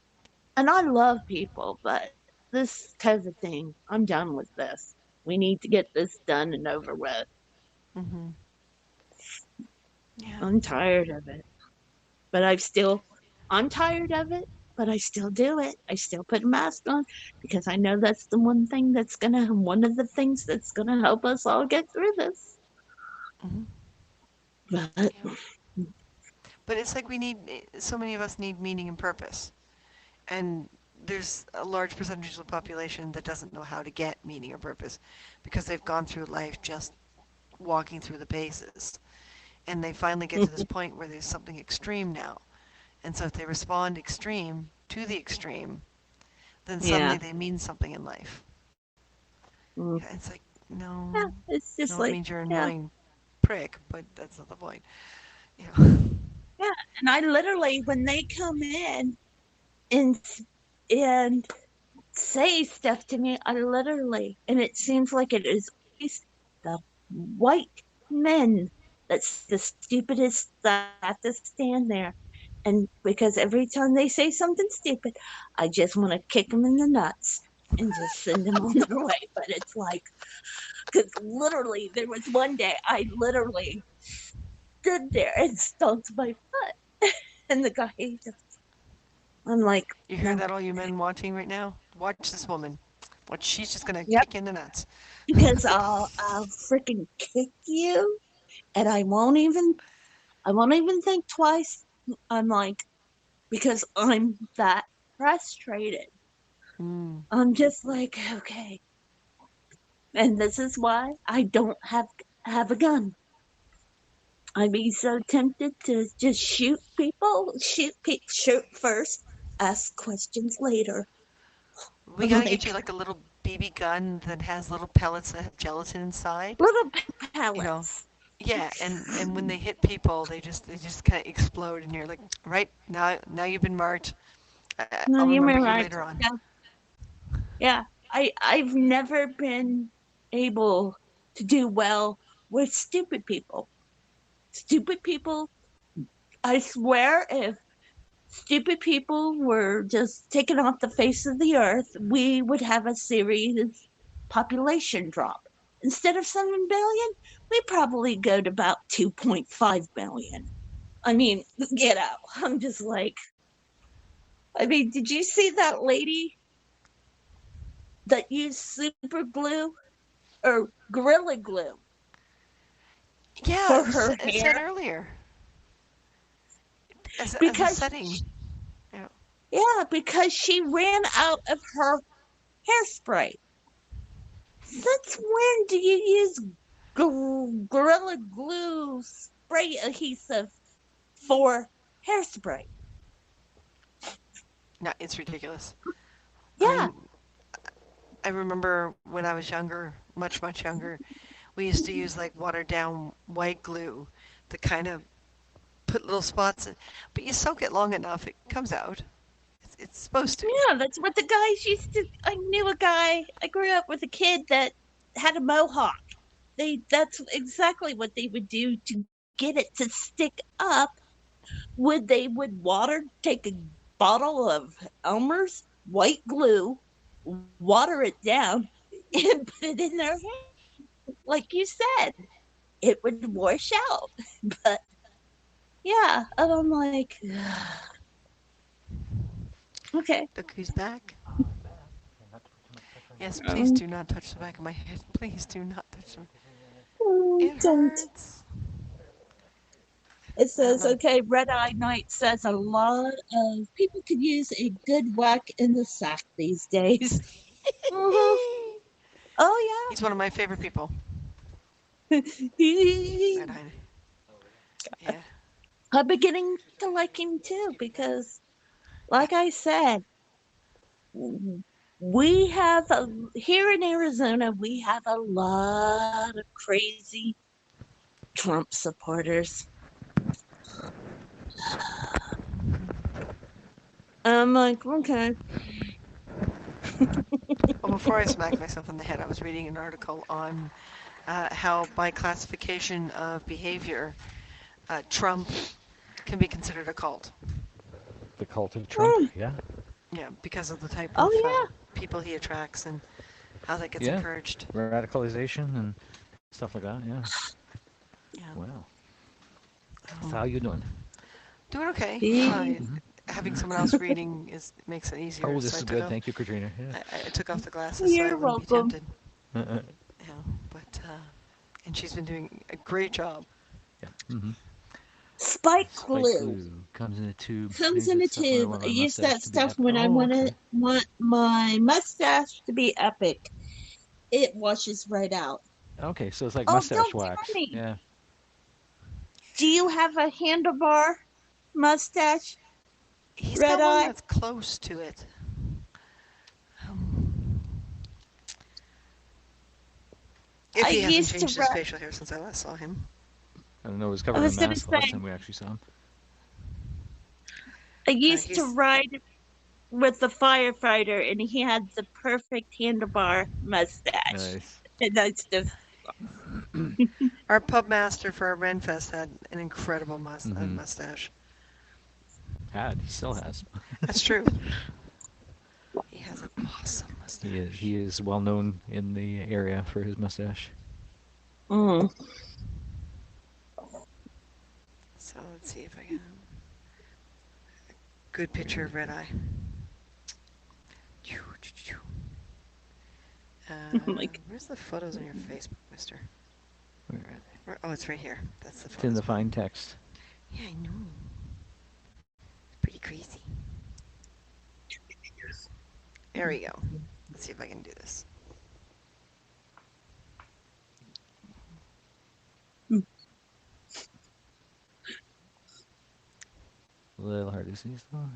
And I love people, but this kind of thing, I'm done with this. We need to get this done and over with. Mm-hmm. Yeah. I'm tired of it. But I'm tired of it, but I still do it. I still put a mask on because I know that's the one of the things that's gonna help us all get through this. Mm-hmm. But Yeah. But it's like we need, so many of us need meaning and purpose. And there's a large percentage of the population that doesn't know how to get meaning or purpose because they've gone through life just walking through the paces. And they finally get to this point where there's something extreme now. And so if they respond extreme to the extreme, then suddenly yeah, they mean something in life. mm, Yeah, it's like, no, yeah, it's no, just it like means you're an yeah, annoying prick, but that's not the point. Yeah. yeah. And I literally, when they come in and and say stuff to me, I literally, and it seems like it is always the white men that say the stupidest stuff. I have to stand there. And because every time they say something stupid, I just want to kick them in the nuts and just send them on their way. But it's like, because literally, there was one day I literally stood there and stomped my foot. And the guy just, I'm like, You hear no. that, all you men watching right now? Watch this woman. Watch, she's just gonna Yep. kick in the nuts. Because I'll freaking kick you and I won't even think twice. I'm like, because I'm that frustrated. Mm. I'm just like, okay. And this is why I don't have a gun. I'd be so tempted to just shoot first, ask questions later. We I'm gotta get you like like a little BB gun that has little pellets that have gelatin inside. little You know, pellets. yeah, and when they hit people, they just kind of explode, and you're like, right now you've been marked. No, I'll you remember mean you right. later on. Yeah, yeah. I've never been able to do well with stupid people. Stupid people, I swear, if stupid people were just taken off the face of the earth, we would have a serious population drop. Instead of 7 billion, we probably go to about 2.5 billion. I mean, I'm just like, I mean, did you see that lady that used super glue or gorilla glue Yeah, for her it hair? said earlier as a Because, setting. Yeah. yeah, because she ran out of her hairspray. Since when do you use Gorilla Glue spray adhesive for hairspray? No, it's ridiculous. I Yeah, mean, I remember when I was younger, much younger, we used to use like watered down white glue to kind of put little spots in, but you soak it long enough, it comes out. It's supposed to. yeah, that's what the guys used to. I knew a guy, I grew up with a kid that had a mohawk. That's exactly what they would do to get it to stick up. They would take a bottle of Elmer's white glue, water it down, and put it in their hair. Like you said, it would wash out. But yeah, and I'm like, okay. Look who's back. Okay, not to put too much pressure on your Yes, face. please Um, do not touch the back of my head. Please do not touch me. oh, It don't. hurts. It I don't says, know. okay, Red Eye Knight says a lot of people could use a good whack in the sack these days. Mhm. Oh, He's one of my favorite people. yeah. Red Eye. Yeah. I'm beginning to like him too because, like I said, we have here in Arizona, we have a lot of crazy Trump supporters. I'm like, okay. Well, before I smacked myself in the head, I was reading an article on how, by classification of behavior, Trump can be considered a cult. The cult of Trump. Mm, Yeah. Yeah, because of the type oh of yeah. people he attracts and how that gets Yeah. encouraged. Radicalization and stuff like that. Yeah. Yeah. Wow. So Um, how you doing? doing okay. He, Hmm. Having someone else reading makes it easier, Oh, so this I is took good. off Thank you, Katrina. I took off the glasses so I you're wouldn't be welcome. tempted. Yeah. Yeah, but and she's been doing a great job. Yeah. Mm-hmm. Spike Spike glue glue comes in a tube. I comes use in that a stuff when I tube. want I my use mustache that to be stuff epic. when I Oh, okay. want my mustache to be epic. It washes right out. Okay, so it's like Oh, mustache don't tell wax. me. Yeah. Do you have a handlebar mustache, He's Red got one Eye? that's close to it. Um, if I he hasn't used to changed his ride. facial hair since I last saw him. I don't know. It was I covered in a was gonna mask the last say time we actually saw him. I used to He's ride with the firefighter, and he had the perfect handlebar mustache. Nice. And that's just our pub master for our Renfest had an incredible Mm-hmm. mustache. Had. He still has. That's true. He has an awesome mustache. He is well known in the area for his mustache. mm. So let's see if I can. Good picture of Red Eye. Like Where's the photos on your Facebook, mister? Where are they? Oh, it's right here. That's the It's in photos. the fine text. Yeah, I know. Pretty crazy. There we go. Let's see if I can do this. A little hard to see still.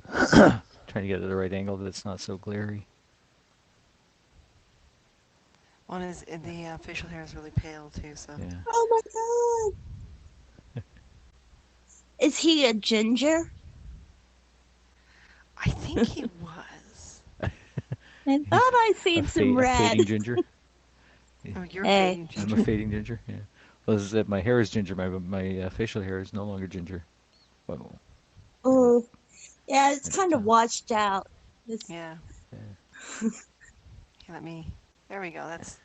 Yeah. Trying to get to the right angle that it's not so glary. One is the facial hair is really pale too, so. Yeah. oh my god. Is he a ginger? I think he was. I thought I seen some A red. fading ginger. Oh, you're Hey. fading I'm ginger. a fading ginger. Yeah. Well, is that my hair is ginger. My facial hair is no longer ginger. Whoa. Oh, yeah, it's It's, kind of washed out. It's, Yeah. yeah. Here, let me. There we go. That's.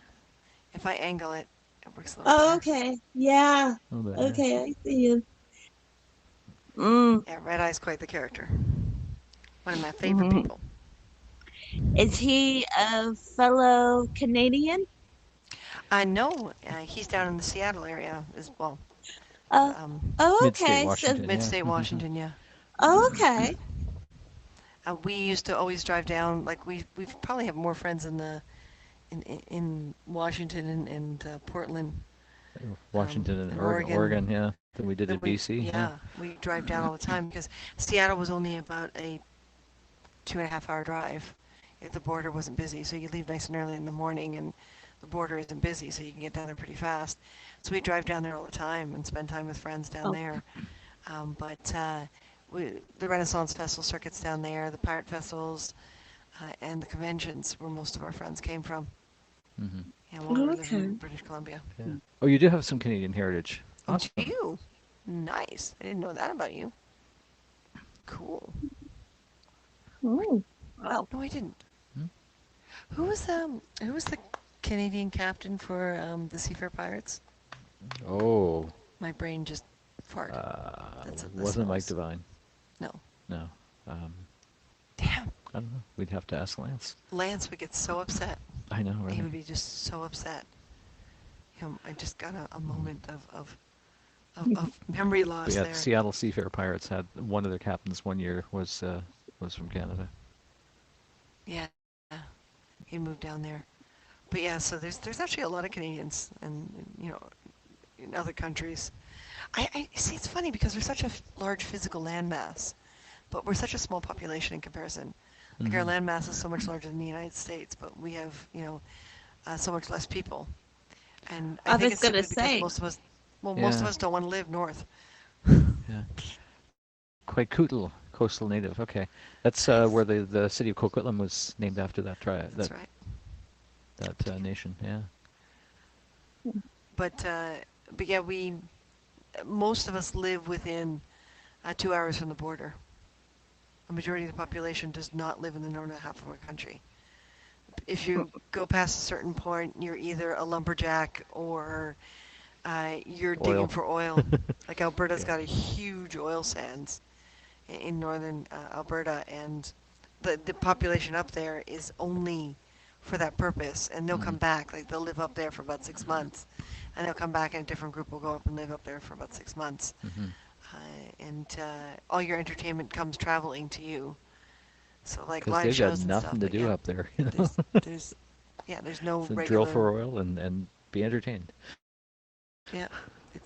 If I angle it, it works a little oh, better. okay. Yeah. A little bit. Yeah. Okay, I see you. Mm. Yeah, Red Eye's quite the character. One of my favorite people. Is he a fellow Canadian? I know he's down in the Seattle area as well. Uh, Um, oh, Mid-state okay. So, Washington. Mid-state Washington, yeah. oh, okay. We used to always drive down. Like we probably have more friends in Washington and Portland, Washington and and Oregon, yeah, than we did than at BC. yeah, we drive down all the time because Seattle was only about a 2.5 hour drive if the border wasn't busy. So you leave nice and early in the morning and the border isn't busy, so you can get down there pretty fast. So we drive down there all the time and spend time with friends down Oh. there. But the Renaissance Festival circuits down there, the Pirate Festivals, and the conventions where most of our friends came from. Mm-hmm. Yeah, while we were living Okay. in British Columbia. Yeah. Oh, you do have some Canadian heritage. Oh, Awesome. do you? Nice. I didn't know that about you. Cool. Oh, wow. No, I didn't. Hmm? Who was the Canadian captain for the Seafair Pirates? Oh, My brain just farted. That's wasn't Mike nose. Devine? No. No. Damn. I don't know. We'd have to ask Lance. Lance would get so upset. I know, right? He would be just so upset. I just got a moment of of memory But loss yeah, the there. Seattle Seafair Pirates had one of their captains one year was from Canada. Yeah, he moved down there. But yeah, so there's actually a lot of Canadians and in other countries. I see. It's funny because we're such a large physical landmass, but we're such a small population in comparison. Like our Hmm. landmass is so much larger than the United States, but we have so much less people. And I I think was it's gonna simply because say, most of us, well, most of Yeah, us don't want to live north. yeah. Kwakiutl, coastal native. Okay, that's Nice. where the city of Coquitlam was named after that That's right. nation. Yeah. But uh, but yeah, we most of us live within 2 hours from the border. The majority of the population does not live in the northern half of our country. If you go past a certain point, you're either a lumberjack or you're digging Oil. for oil. Like Alberta's Yeah. got a huge oil sands in northern Alberta, and the population up there is only for that purpose, and they'll Hmm. come back. Like they'll live up there for about 6 months, and they'll come back, and a different group will go up and live up there for about 6 months. Hmm. And all your entertainment comes traveling to you. So like Because live they've got shows and stuff. nothing to But do yeah, up there, you know. there's yeah, there's no So drill regular. for oil and be entertained. Yeah,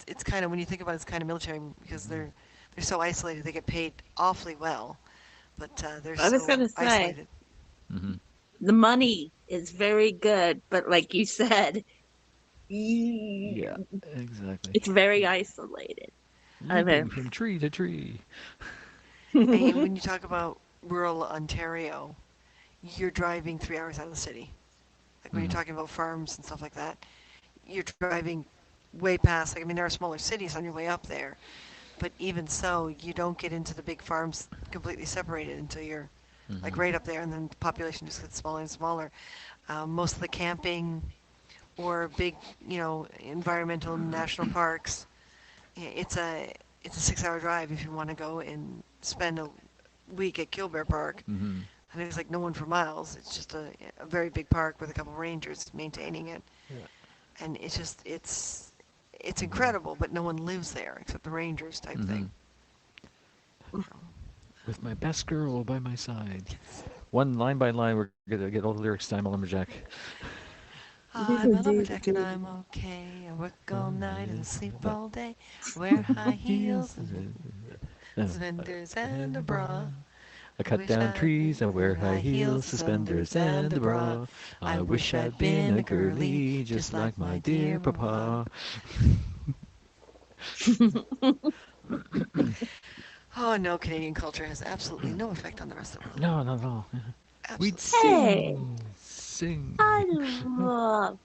it's kind of when you think about it, it's kind of military because Hmm. they're so isolated. They get paid awfully well, but they're I was so gonna say, isolated. Hmm. the money is very good, but like you said, it's Yeah, exactly. very isolated. I Leaping mean, from tree to tree. And when you talk about rural Ontario, you're driving 3 hours out of the city. Like when you're Hmm. talking about farms and stuff like that, you're driving way past. Like I mean, there are smaller cities on your way up there, but even so, you don't get into the big farms completely separated until you're like Hmm. right up there, and then the population just gets smaller and smaller. Most of the camping or big, environmental national parks, it's a 6-hour drive if you want to go and spend a week at Kilbear Park. Hmm. And there's like no one for miles. It's just a very big park with a couple rangers maintaining it, Yeah. and it's Hmm. incredible. But no one lives there except the rangers type Hmm. thing. So, With my best girl by my side. yes. One line by line, we're gonna get all the lyrics to I'm a Lumberjack. I'm a lumberjack and I'm okay. I work all night and sleep all day. Wear high heels and suspenders and a bra. I I cut wish down I'd trees, I been wear high high heels, heels, suspenders, suspenders, and and a a bra. bra. I I wish wish I'd I'd been been a a girly, girlie, just just like like my my dear dear papa. papa. Oh no, Canadian culture has absolutely no effect on the rest of the world. No, not at all. We'd Absolutely none. hey, sing, sing. I love,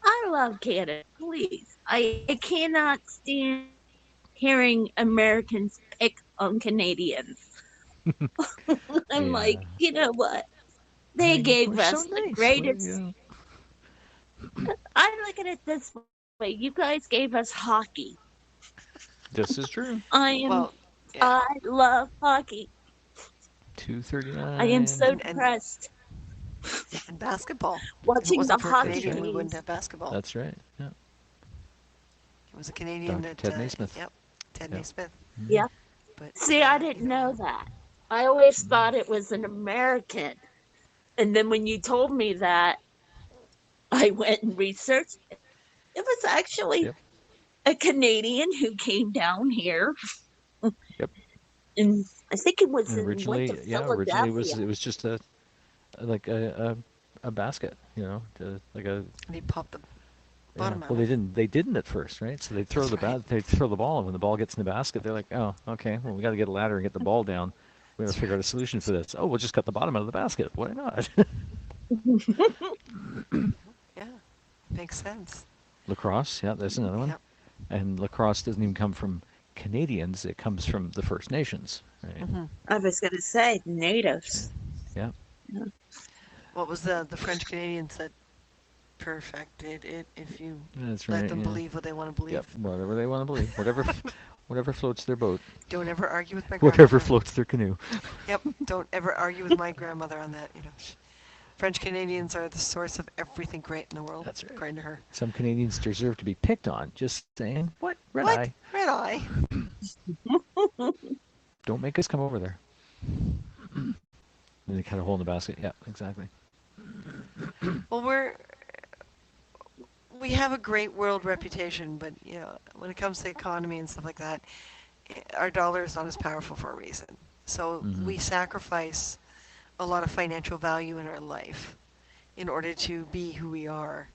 I love Canada. Please, I cannot stand hearing Americans pick on Canadians. I'm like, Yeah. you know what? I They mean, gave we're so us the nice. greatest. I look at it this way. You guys gave us hockey. This is true. I am, Well, yeah, I love hockey. I am 239. so and depressed yeah, and basketball. If it watching the wasn't for a That's hockey Canadian, right. we wouldn't games. have basketball. That's right. Yeah. It was a Canadian Dr. that, Ted Naismith. yep, Ted Yep. Naismith. Hmm. Yeah. But See, I you didn't know, know that. I always Hmm. thought it was an American. And then when you told me that, I went and researched it. It was actually Yep. a Canadian who came down here, Yep. and I think it was And in went to originally, yeah, originally Philadelphia. it was just like a basket, like a and he popped the yeah. bottom out Well, of. they didn't at first, right? So That's right. they throw the ball, and when the ball gets in the basket, they're like, oh, okay, well, we got to get a ladder and get the ball down. We got to That's figure out right. a solution for this. Oh, we'll just cut the bottom out of the basket. Why not? Yeah, makes sense. Lacrosse, yeah, there's another one. Yep. And lacrosse doesn't even come from Canadians; it comes from the First Nations, right? Hmm. I was going to say Yeah, natives. yeah, Yeah. What was the French Canadians that perfected it? If you that's let right. them Yeah, believe what they want to yep. believe. Whatever they want to believe, whatever floats their boat, Don't ever argue with my whatever grandmother. floats their canoe. Yep. Don't ever argue with my grandmother on that. French Canadians are the source of everything great in the world, That's right. according to her. Some Canadians deserve to be picked on. Just saying. What? Red What? eye. Red eye? Don't make us come over there. And they cut a hole in the basket. Yeah, exactly. Well, we have a great world reputation, but when it comes to economy and stuff like that, our dollar is not as powerful for a reason. So Mm-hmm. we sacrifice a lot of financial value in our life in order to be who we are.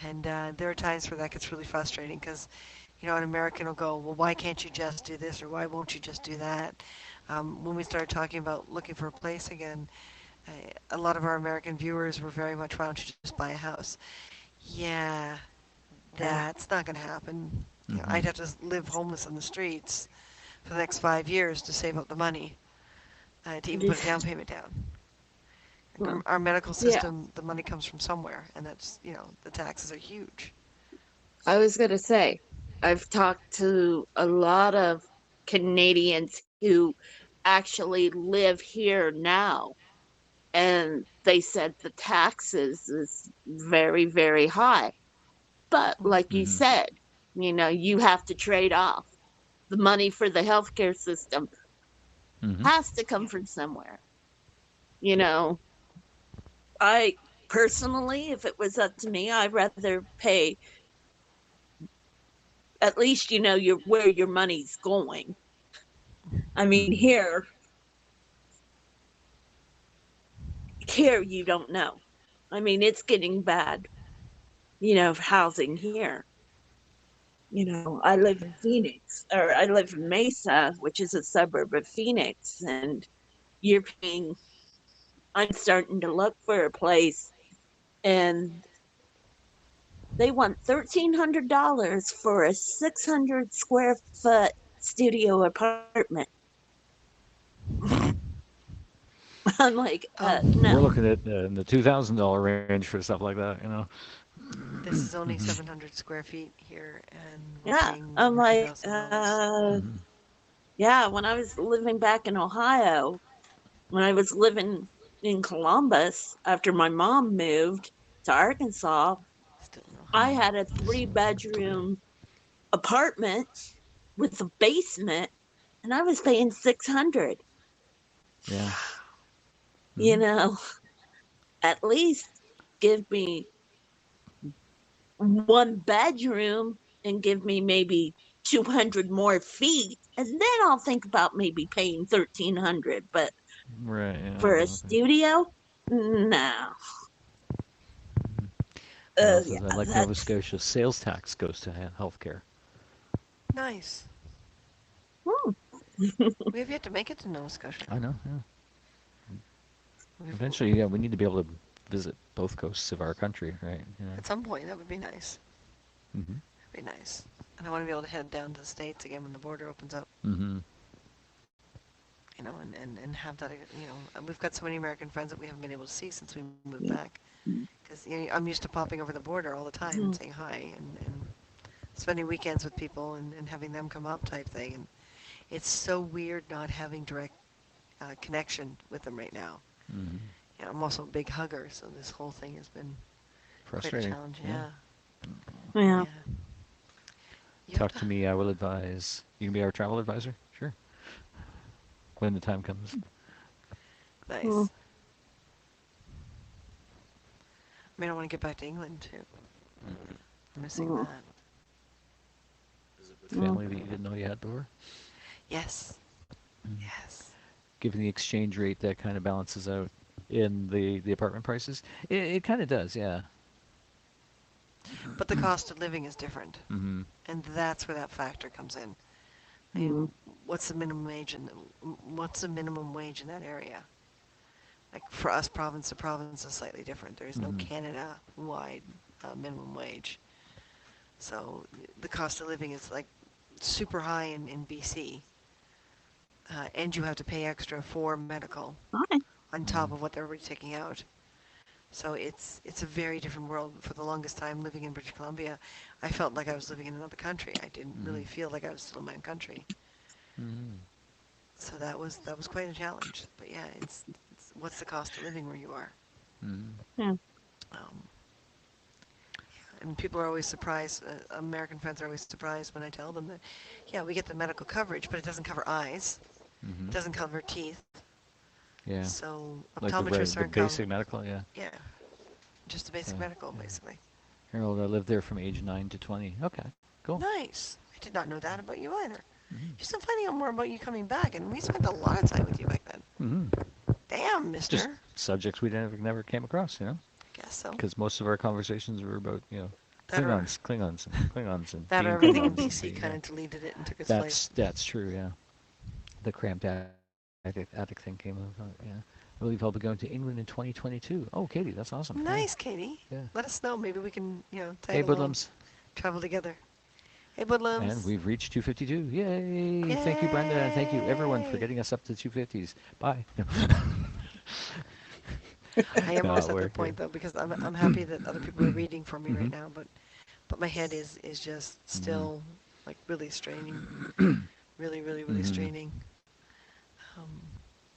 And there are times where that gets really frustrating because, an American will go, well, why can't you just do this or why won't you just do that? When we started talking about looking for a place again, a lot of our American viewers were very much, why don't you just buy a house? Yeah, Yeah. that's not going to happen. Mm-hmm. I'd have to live homeless on the streets for the next 5 years to save up the money to even put a down payment down. And Well, our medical yeah, system, the money comes from somewhere, and that's, the taxes are huge. I was gonna say, I've talked to a lot of Canadians who actually live here now, and they said the taxes is very, very high. But like you Mm-hmm. said, you have to trade off. The money for the healthcare system Mm-hmm. has to come Yeah. from somewhere. You know, I personally, if it was up to me, I'd rather pay at least your where your money's going. I mean, Mm-hmm. here you don't know. I mean, it's getting bad, housing here. I live in Phoenix, or I live in Mesa, which is a suburb of Phoenix, and you're paying. I'm starting to look for a place, and they want $1,300 for a 600 square foot studio apartment. I'm like, We're Um, no. looking at in the $2,000 range for stuff like that. this is only Mm-hmm. 700 square feet here, and we're Yeah, paying I'm over like, $2,000. Mm-hmm. yeah. When I was living back in Ohio, when I was living in Columbus after my mom moved to Arkansas, Still in I Ohio. had a 3-bedroom apartment with a basement, and I was paying 600. Yeah. You Mm-hmm. know, at least give me 1 bedroom and give me maybe 200 more feet, and then I'll think about maybe paying 1,300. But Right. Yeah. for a Okay. studio, no. Well, it Yeah, says I like Nova that's. Scotia sales tax goes to healthcare. Nice. Hmm. We have yet to make it to Nova Scotia. I know. Yeah. We've, Eventually, yeah, we need to be able to visit both coasts of our country, right? at some point, that would be nice. Mm-hmm. Be nice. And I want to be able to head down to the States again when the border opens up. Mm-hmm. And have that, we've got so many American friends that we haven't been able to see since we moved back. Because I'm used to popping over the border all the time and saying hi and spending weekends with people and having them come up type thing. And it's so weird not having direct connection with them right now. Mm-hmm. I'm also a big hugger, so this whole thing has been quite a Frustrating. challenge. Yeah. Yeah, Yeah. yeah. You have Talk to. to me. I will advise. You can be our travel advisor. Sure. When the time comes. Hmm. Nice. I mean, I want to get back to England too. I'm missing Hmm. that. Visit with Hmm. family that you didn't know you had over. Yes, yes. Given the exchange rate, that kind of balances out in the apartment prices. It kind of does. Yeah. But the cost of living is different, Mm-hmm. and that's where that factor comes in. I Hmm. mean, what's the minimum wage in that area? Like for us, province to province is slightly different. There is no Mm-hmm. Canada-wide minimum wage, so the cost of living is like super high in BC, and you have to pay extra for medical Hi. on top Mm-hmm. of what they're already taking out. So it's a very different world. For the longest time living in British Columbia, I felt like I was living in another country. I didn't Mm-hmm. really feel like I was still in my own country. Mm-hmm. So that was quite a challenge. But yeah, it's what's the cost of living where you are? Mm-hmm. Yeah. Um, And people are always surprised, American friends are always surprised when I tell them that, yeah, we get the medical coverage, but it doesn't cover eyes. It Mm-hmm. doesn't cover teeth. Yeah. So Like optometrists the aren't covered. basic medical, yeah. Yeah, just the So, basic medical, yeah. basically. Harold, I lived there from age 9 to 20. Okay, cool. Nice. I did not know that about you either. Mm-hmm. Just I'm finding out more about you coming back, and we spent a lot of time with you back then. Mm-hmm. Damn, Just mister. subjects we never came across, Guess so. because most of our conversations were about, That or, Klingons, and that or being everything in Klingons. BC kind Yeah, of deleted it and took its place. that's true. Yeah, the cramped attic thing came out. Yeah, I believe I'll be going to England in 2022. Oh, Katie, that's awesome. Yeah, Nice, Katie. yeah. Let us know. Maybe we can, Hey, tag along, Budlums, travel together. Hey, and Woodlums. we've reached 252. Yay! Thank you, Brenda, and thank you everyone for Yay! getting us up to 250s. Bye. I am No, almost at the we're point though because I'm happy that other people are reading for me right Mhm. now, but my head is just Mhm. still like really straining, really really really Mhm. straining. Um,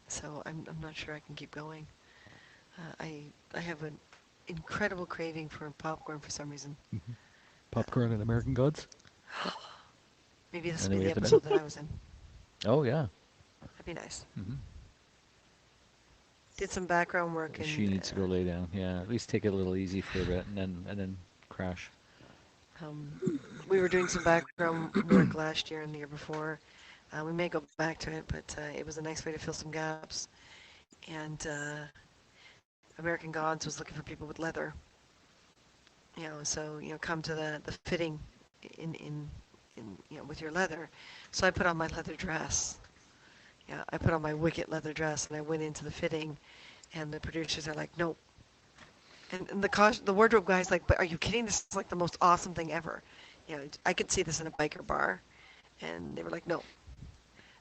so I'm not sure I can keep going. I have an incredible craving for popcorn for some reason. Mhm. Popcorn and American Gods. Maybe this And will then be we the have the. episode that I was in. Oh yeah. That'd be nice. Mhm. Did some background work She and needs to go lay down. Yeah, at least take it a little easy for a bit, and then crash. um, we were doing some background work last year and the year before. We may go back to it, but it was a nice way to fill some gaps. And American Gods was looking for people with leather. So come to the fitting in with your leather. So I put on my leather dress. Yeah, I put on my wicked leather dress, and I went into the fitting, and the producers are like, nope. And the wardrobe guy's like, but are you kidding? This is like the most awesome thing ever. I could see this in a biker bar, and they were like, no.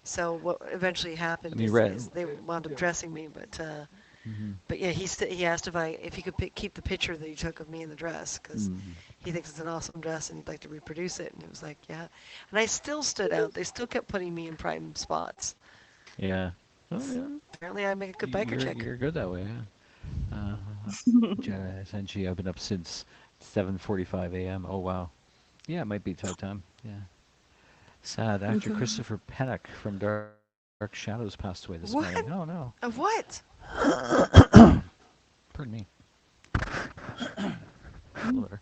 So what eventually I happened mean, is they wound up dressing me, Mhm. but yeah, he asked if he could keep the picture that he took of me in the dress because Mhm. he thinks it's an awesome dress and he'd like to reproduce it. And it was like, yeah. And I still stood out. They still kept putting me in prime spots. Yeah. Oh yeah. Apparently, I make a good biker chick. You're good that way. Yeah. Jenna Senchi, I've been up since 7:45 a.m. Oh wow. Yeah, it might be tough time. Yeah. Sad. Actor Christopher Pennock from Dark Shadows passed away this morning. Oh What? no. Of what? Pardon me. Hello there.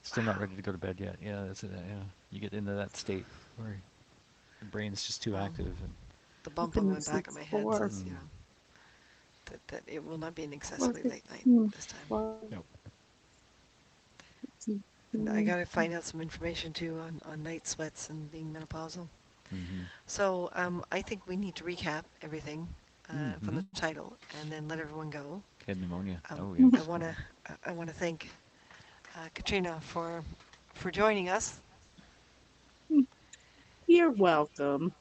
Still not ready to go to bed yet. Yeah, that's it. Yeah, you get into that state where your brain's just too Well, active. And the bump on Been the up back of since my head four. says, mm, that it will not be an Four excessively late night 15. this time. Four nope. 15. And I got to find out some information too on night sweats and being menopausal. Mm-hmm. So I think we need to recap everything from Mm-hmm. the title and then let everyone go. Had pneumonia. Um, Oh I yes. want to I want to thank Katrina for joining us. You're welcome.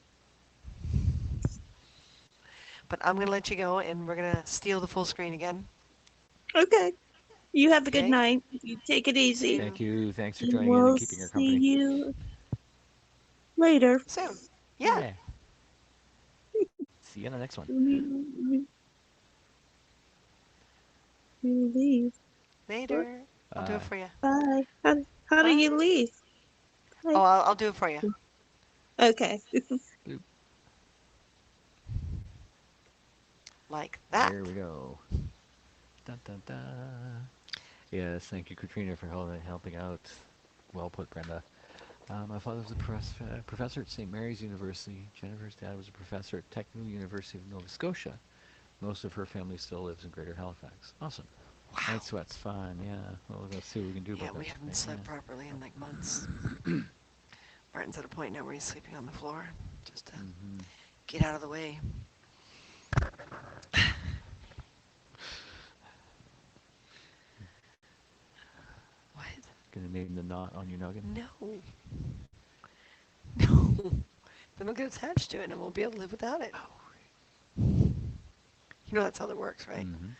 But I'm going to let you go, and we're going to steal the full screen again. Okay. You have a good Okay? night. You take it See easy. Thank you you. Thanks for And joining in and we'll keeping her see company. you later. soon. Yeah. Yeah. See you in the next one. You leave. Later. I'll do it Bye. for you. Bye. How do Bye. you leave? Oh, I'll do it for you. Okay. Bloop. Like that. There we go. Dun, dun, dun. Yes, thank you, Katrina, for helping out. Well put, Brenda. My father was a professor at St. Mary's University. Jennifer's dad was a professor at Technical University of Nova Scotia. Most of her family still lives in Greater Halifax. Awesome. Wow. Night sweat's fun, yeah. Well, let's see what we can do Yeah, about we that. haven't Right? slept Yeah. properly in like months. Martin's at a point now where he's sleeping on the floor just to Mm-hmm. get out of the way. What? Gonna name the knot on your noggin? No. No. Then we'll get attached to it and we'll be able to live without it. You know that's how that works, right? Mm-hmm.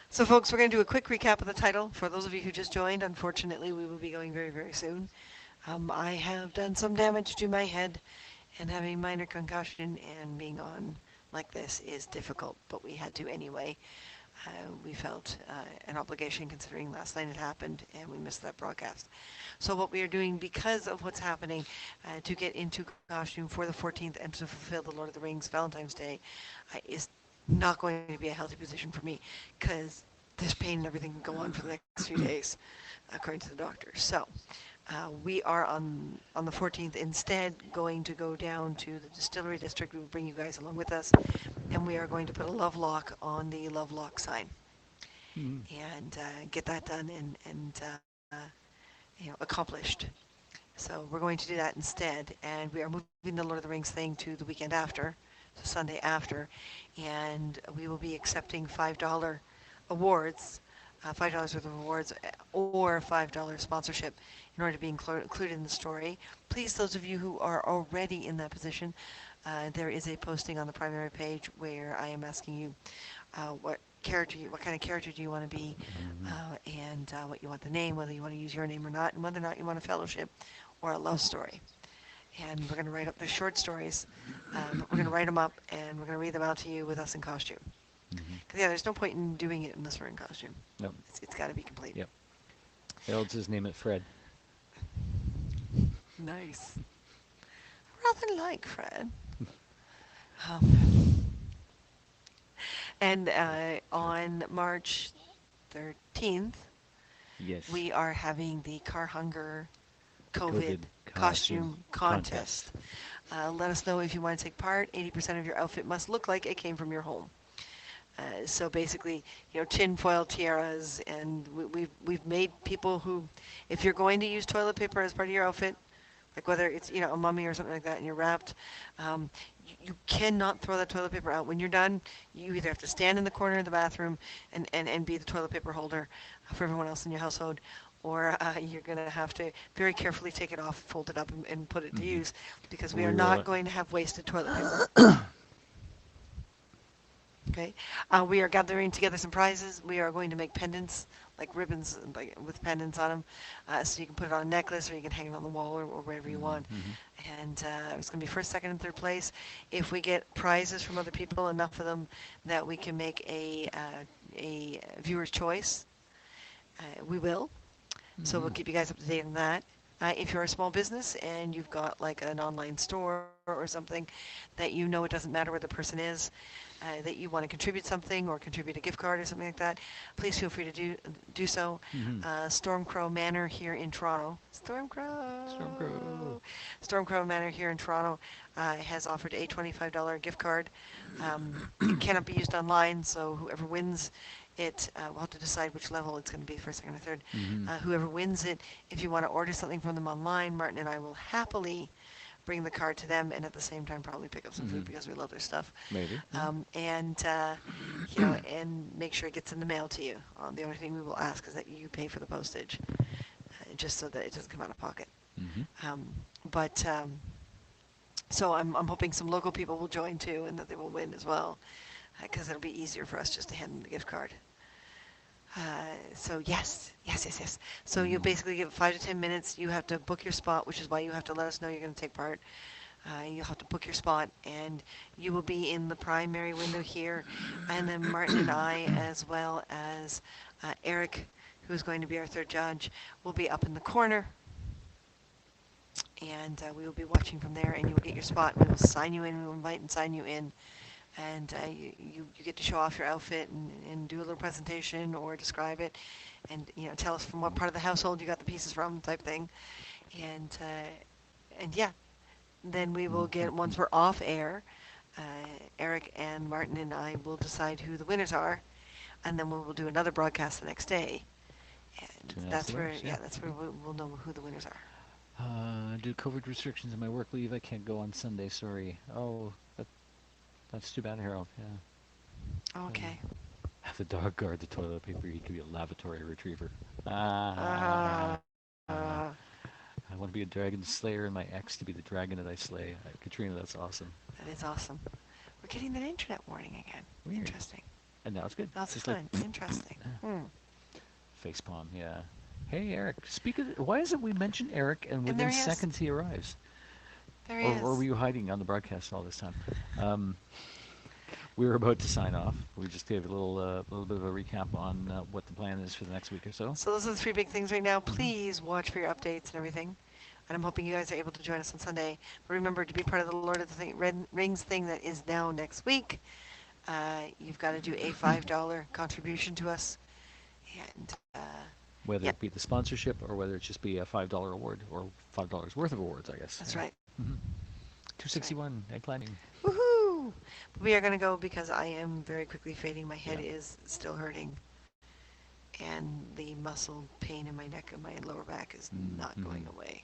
So folks, we're going to do a quick recap of the title. For those of you who just joined, unfortunately, we will be going very, very soon. I have done some damage to my head and have a minor concussion, and being on like this is difficult, but we had to anyway. we felt an obligation considering last night had happened and we missed that broadcast. So what we are doing because of what's happening to get into costume for the 14th and to fulfill the Lord of the Rings Valentine's Day is not going to be a healthy position for me because this pain and everything can go on for the next few days, according to the doctor. So we are on the 14th instead going to go down to the distillery district. We will bring you guys along with us, and we are going to put a love lock on the love lock sign Mm. and get that done and accomplished. So we're going to do that instead, and we are moving the Lord of the Rings thing to the weekend after, so Sunday after, and we will be accepting $5 awards, $5 worth of awards, or $5 sponsorship in order to be included in the story. Please, those of you who are already in that position, there is a posting on the primary page where I am asking you what kind of character do you want to be, and what you want the name, whether you want to use your name or not, and whether or not you want a fellowship or a love story. And we're going to write up the short stories, but we're going to write them up and we're going to read them out to you with us in costume. Mm-hmm. Because yeah, there's no point in doing it unless we're in costume. Nope. It's got to be complete. Yep. Harold's his name it Fred. Nice. Rather like Fred. Um, and on March 13th, Yes. we are having the Car Hunger COVID COVID costume contest. Let us know if you want to take part. 80% of your outfit must look like it came from your home. So basically, tinfoil tiaras, and we've made people who, if you're going to use toilet paper as part of your outfit, like whether it's a mummy or something like that, and you're wrapped, you cannot throw that toilet paper out. When you're done, you either have to stand in the corner of the bathroom and be the toilet paper holder for everyone else in your household, or you're going to have to very carefully take it off, fold it up, and put it to use, because we are not going to have wasted toilet paper. Okay, we are gathering together some prizes. We are going to make pendants, like ribbons with pendants on them, so you can put it on a necklace or you can hang it on the wall or wherever you want. Mm-hmm. And it's going to be first, second, and third place. If we get prizes from other people, enough of them that we can make a viewer's choice, we will. So we'll keep you guys up to date on that. If you're a small business and you've got like an online store or something that it doesn't matter where the person is, that you want to contribute something or contribute a gift card or something like that, please feel free to do so. Mm-hmm. Stormcrow Manor here in Toronto. Stormcrow. Stormcrow Manor here in Toronto has offered a $25 gift card. It cannot be used online, so whoever wins it, we'll have to decide which level it's going to be, first, second, or third. Mm-hmm. Whoever wins it, if you want to order something from them online, Martin and I will happily bring the card to them and at the same time probably pick up some food because we love their stuff. Maybe. And and make sure it gets in the mail to you. The only thing we will ask is that you pay for the postage, just so that it doesn't come out of pocket. Mm-hmm. But so I'm hoping some local people will join too, and that they will win as well, because it'll be easier for us just to hand them the gift card. So yes. So you basically give 5 to 10 minutes. You have to book your spot, which is why you have to let us know you're going to take part. You'll have to book your spot, and you will be in the primary window here. And then Martin and I, as well as Eric, who's going to be our third judge, will be up in the corner. And we will be watching from there, and you will get your spot. We will sign you in. We will invite and sign you in. And you get to show off your outfit and do a little presentation or describe it, and tell us from what part of the household you got the pieces from, type thing. And yeah, then we will get, once we're off air, Eric and Martin and I will decide who the winners are, and then we will do another broadcast the next day. And that's where we'll know who the winners are. Due to COVID restrictions and my work leave, I can't go on Sunday. Sorry. Oh, that's too bad, Harold. Yeah. Okay. Have the dog guard the toilet paper. He could be a lavatory retriever. Uh, I want to be a dragon slayer and my ex to be the dragon that I slay. Katrina, that's awesome. That is awesome. We're getting that internet warning again. Weird. Interesting. And now it's good. That's Just fun. like Interesting. facepalm, yeah. Hey, Eric. Why is it we mention Eric and within seconds he arrives? There he is. Or were you hiding on the broadcast all this time? we were about to sign off. We just gave a little bit of a recap on what the plan is for the next week or so. So those are the three big things right now. Mhm. Please watch for your updates and everything. And I'm hoping you guys are able to join us on Sunday. But remember to be part of the Lord of the Rings thing that is now next week. You've got to do a $5 contribution to us. And Whether yeah, it be the sponsorship or whether it just be a $5 award or $5 worth of awards, I guess. that's Yeah. right. Mhm. That's right. 261 egg climbing. Woohoo! But we are going to go because I am very quickly fading. My head Yeah. is still hurting. And the muscle pain in my neck and my lower back is not Mm-hmm. going away.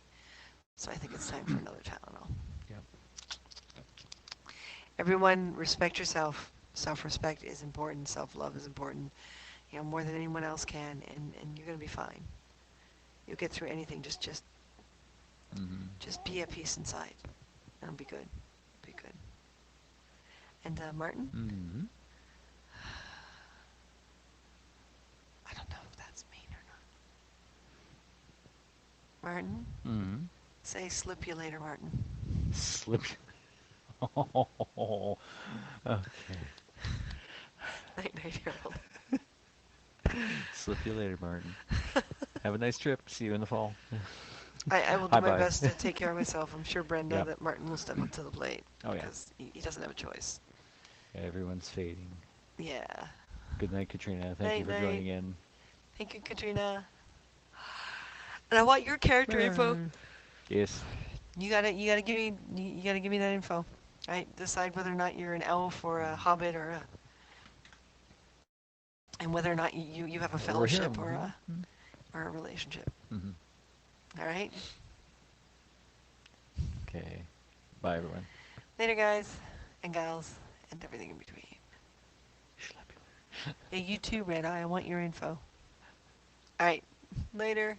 So I think it's time for another Tylenol. Yep. Everyone, respect yourself. Self-respect is important. Self-love is important. You know, more than anyone else can, and you're gonna be fine. You'll get through anything. Mm-hmm. Just be at peace inside. That'll be good. Be good. And Martin, Mm-hmm. I don't know if that's mean or not. Martin, Mm-hmm. say slip you later, Martin. Slip. Oh, okay. Night, night, Harold. Slip you later, Martin. Have a nice trip. See you in the fall. I will do Hi my bye. best to take care of myself. I'm sure, Brenda, Yep. that Martin will step up to the plate Oh yeah. because he doesn't have a choice. Everyone's fading. Yeah. Good night, Katrina. Thank you Night, for night. joining in. Thank you, Katrina. And I want your character info. Bye. Yes. You gotta give me you gotta give me that info. Right? Decide whether or not you're an elf or a hobbit and whether or not you have a Or we're here. fellowship Mm-hmm. or a relationship. Mm-hmm. All right. Okay. Bye, everyone. Later, guys and gals and everything in between. Slap you later. Yeah, you too, Red Eye. I want your info. All right. Later.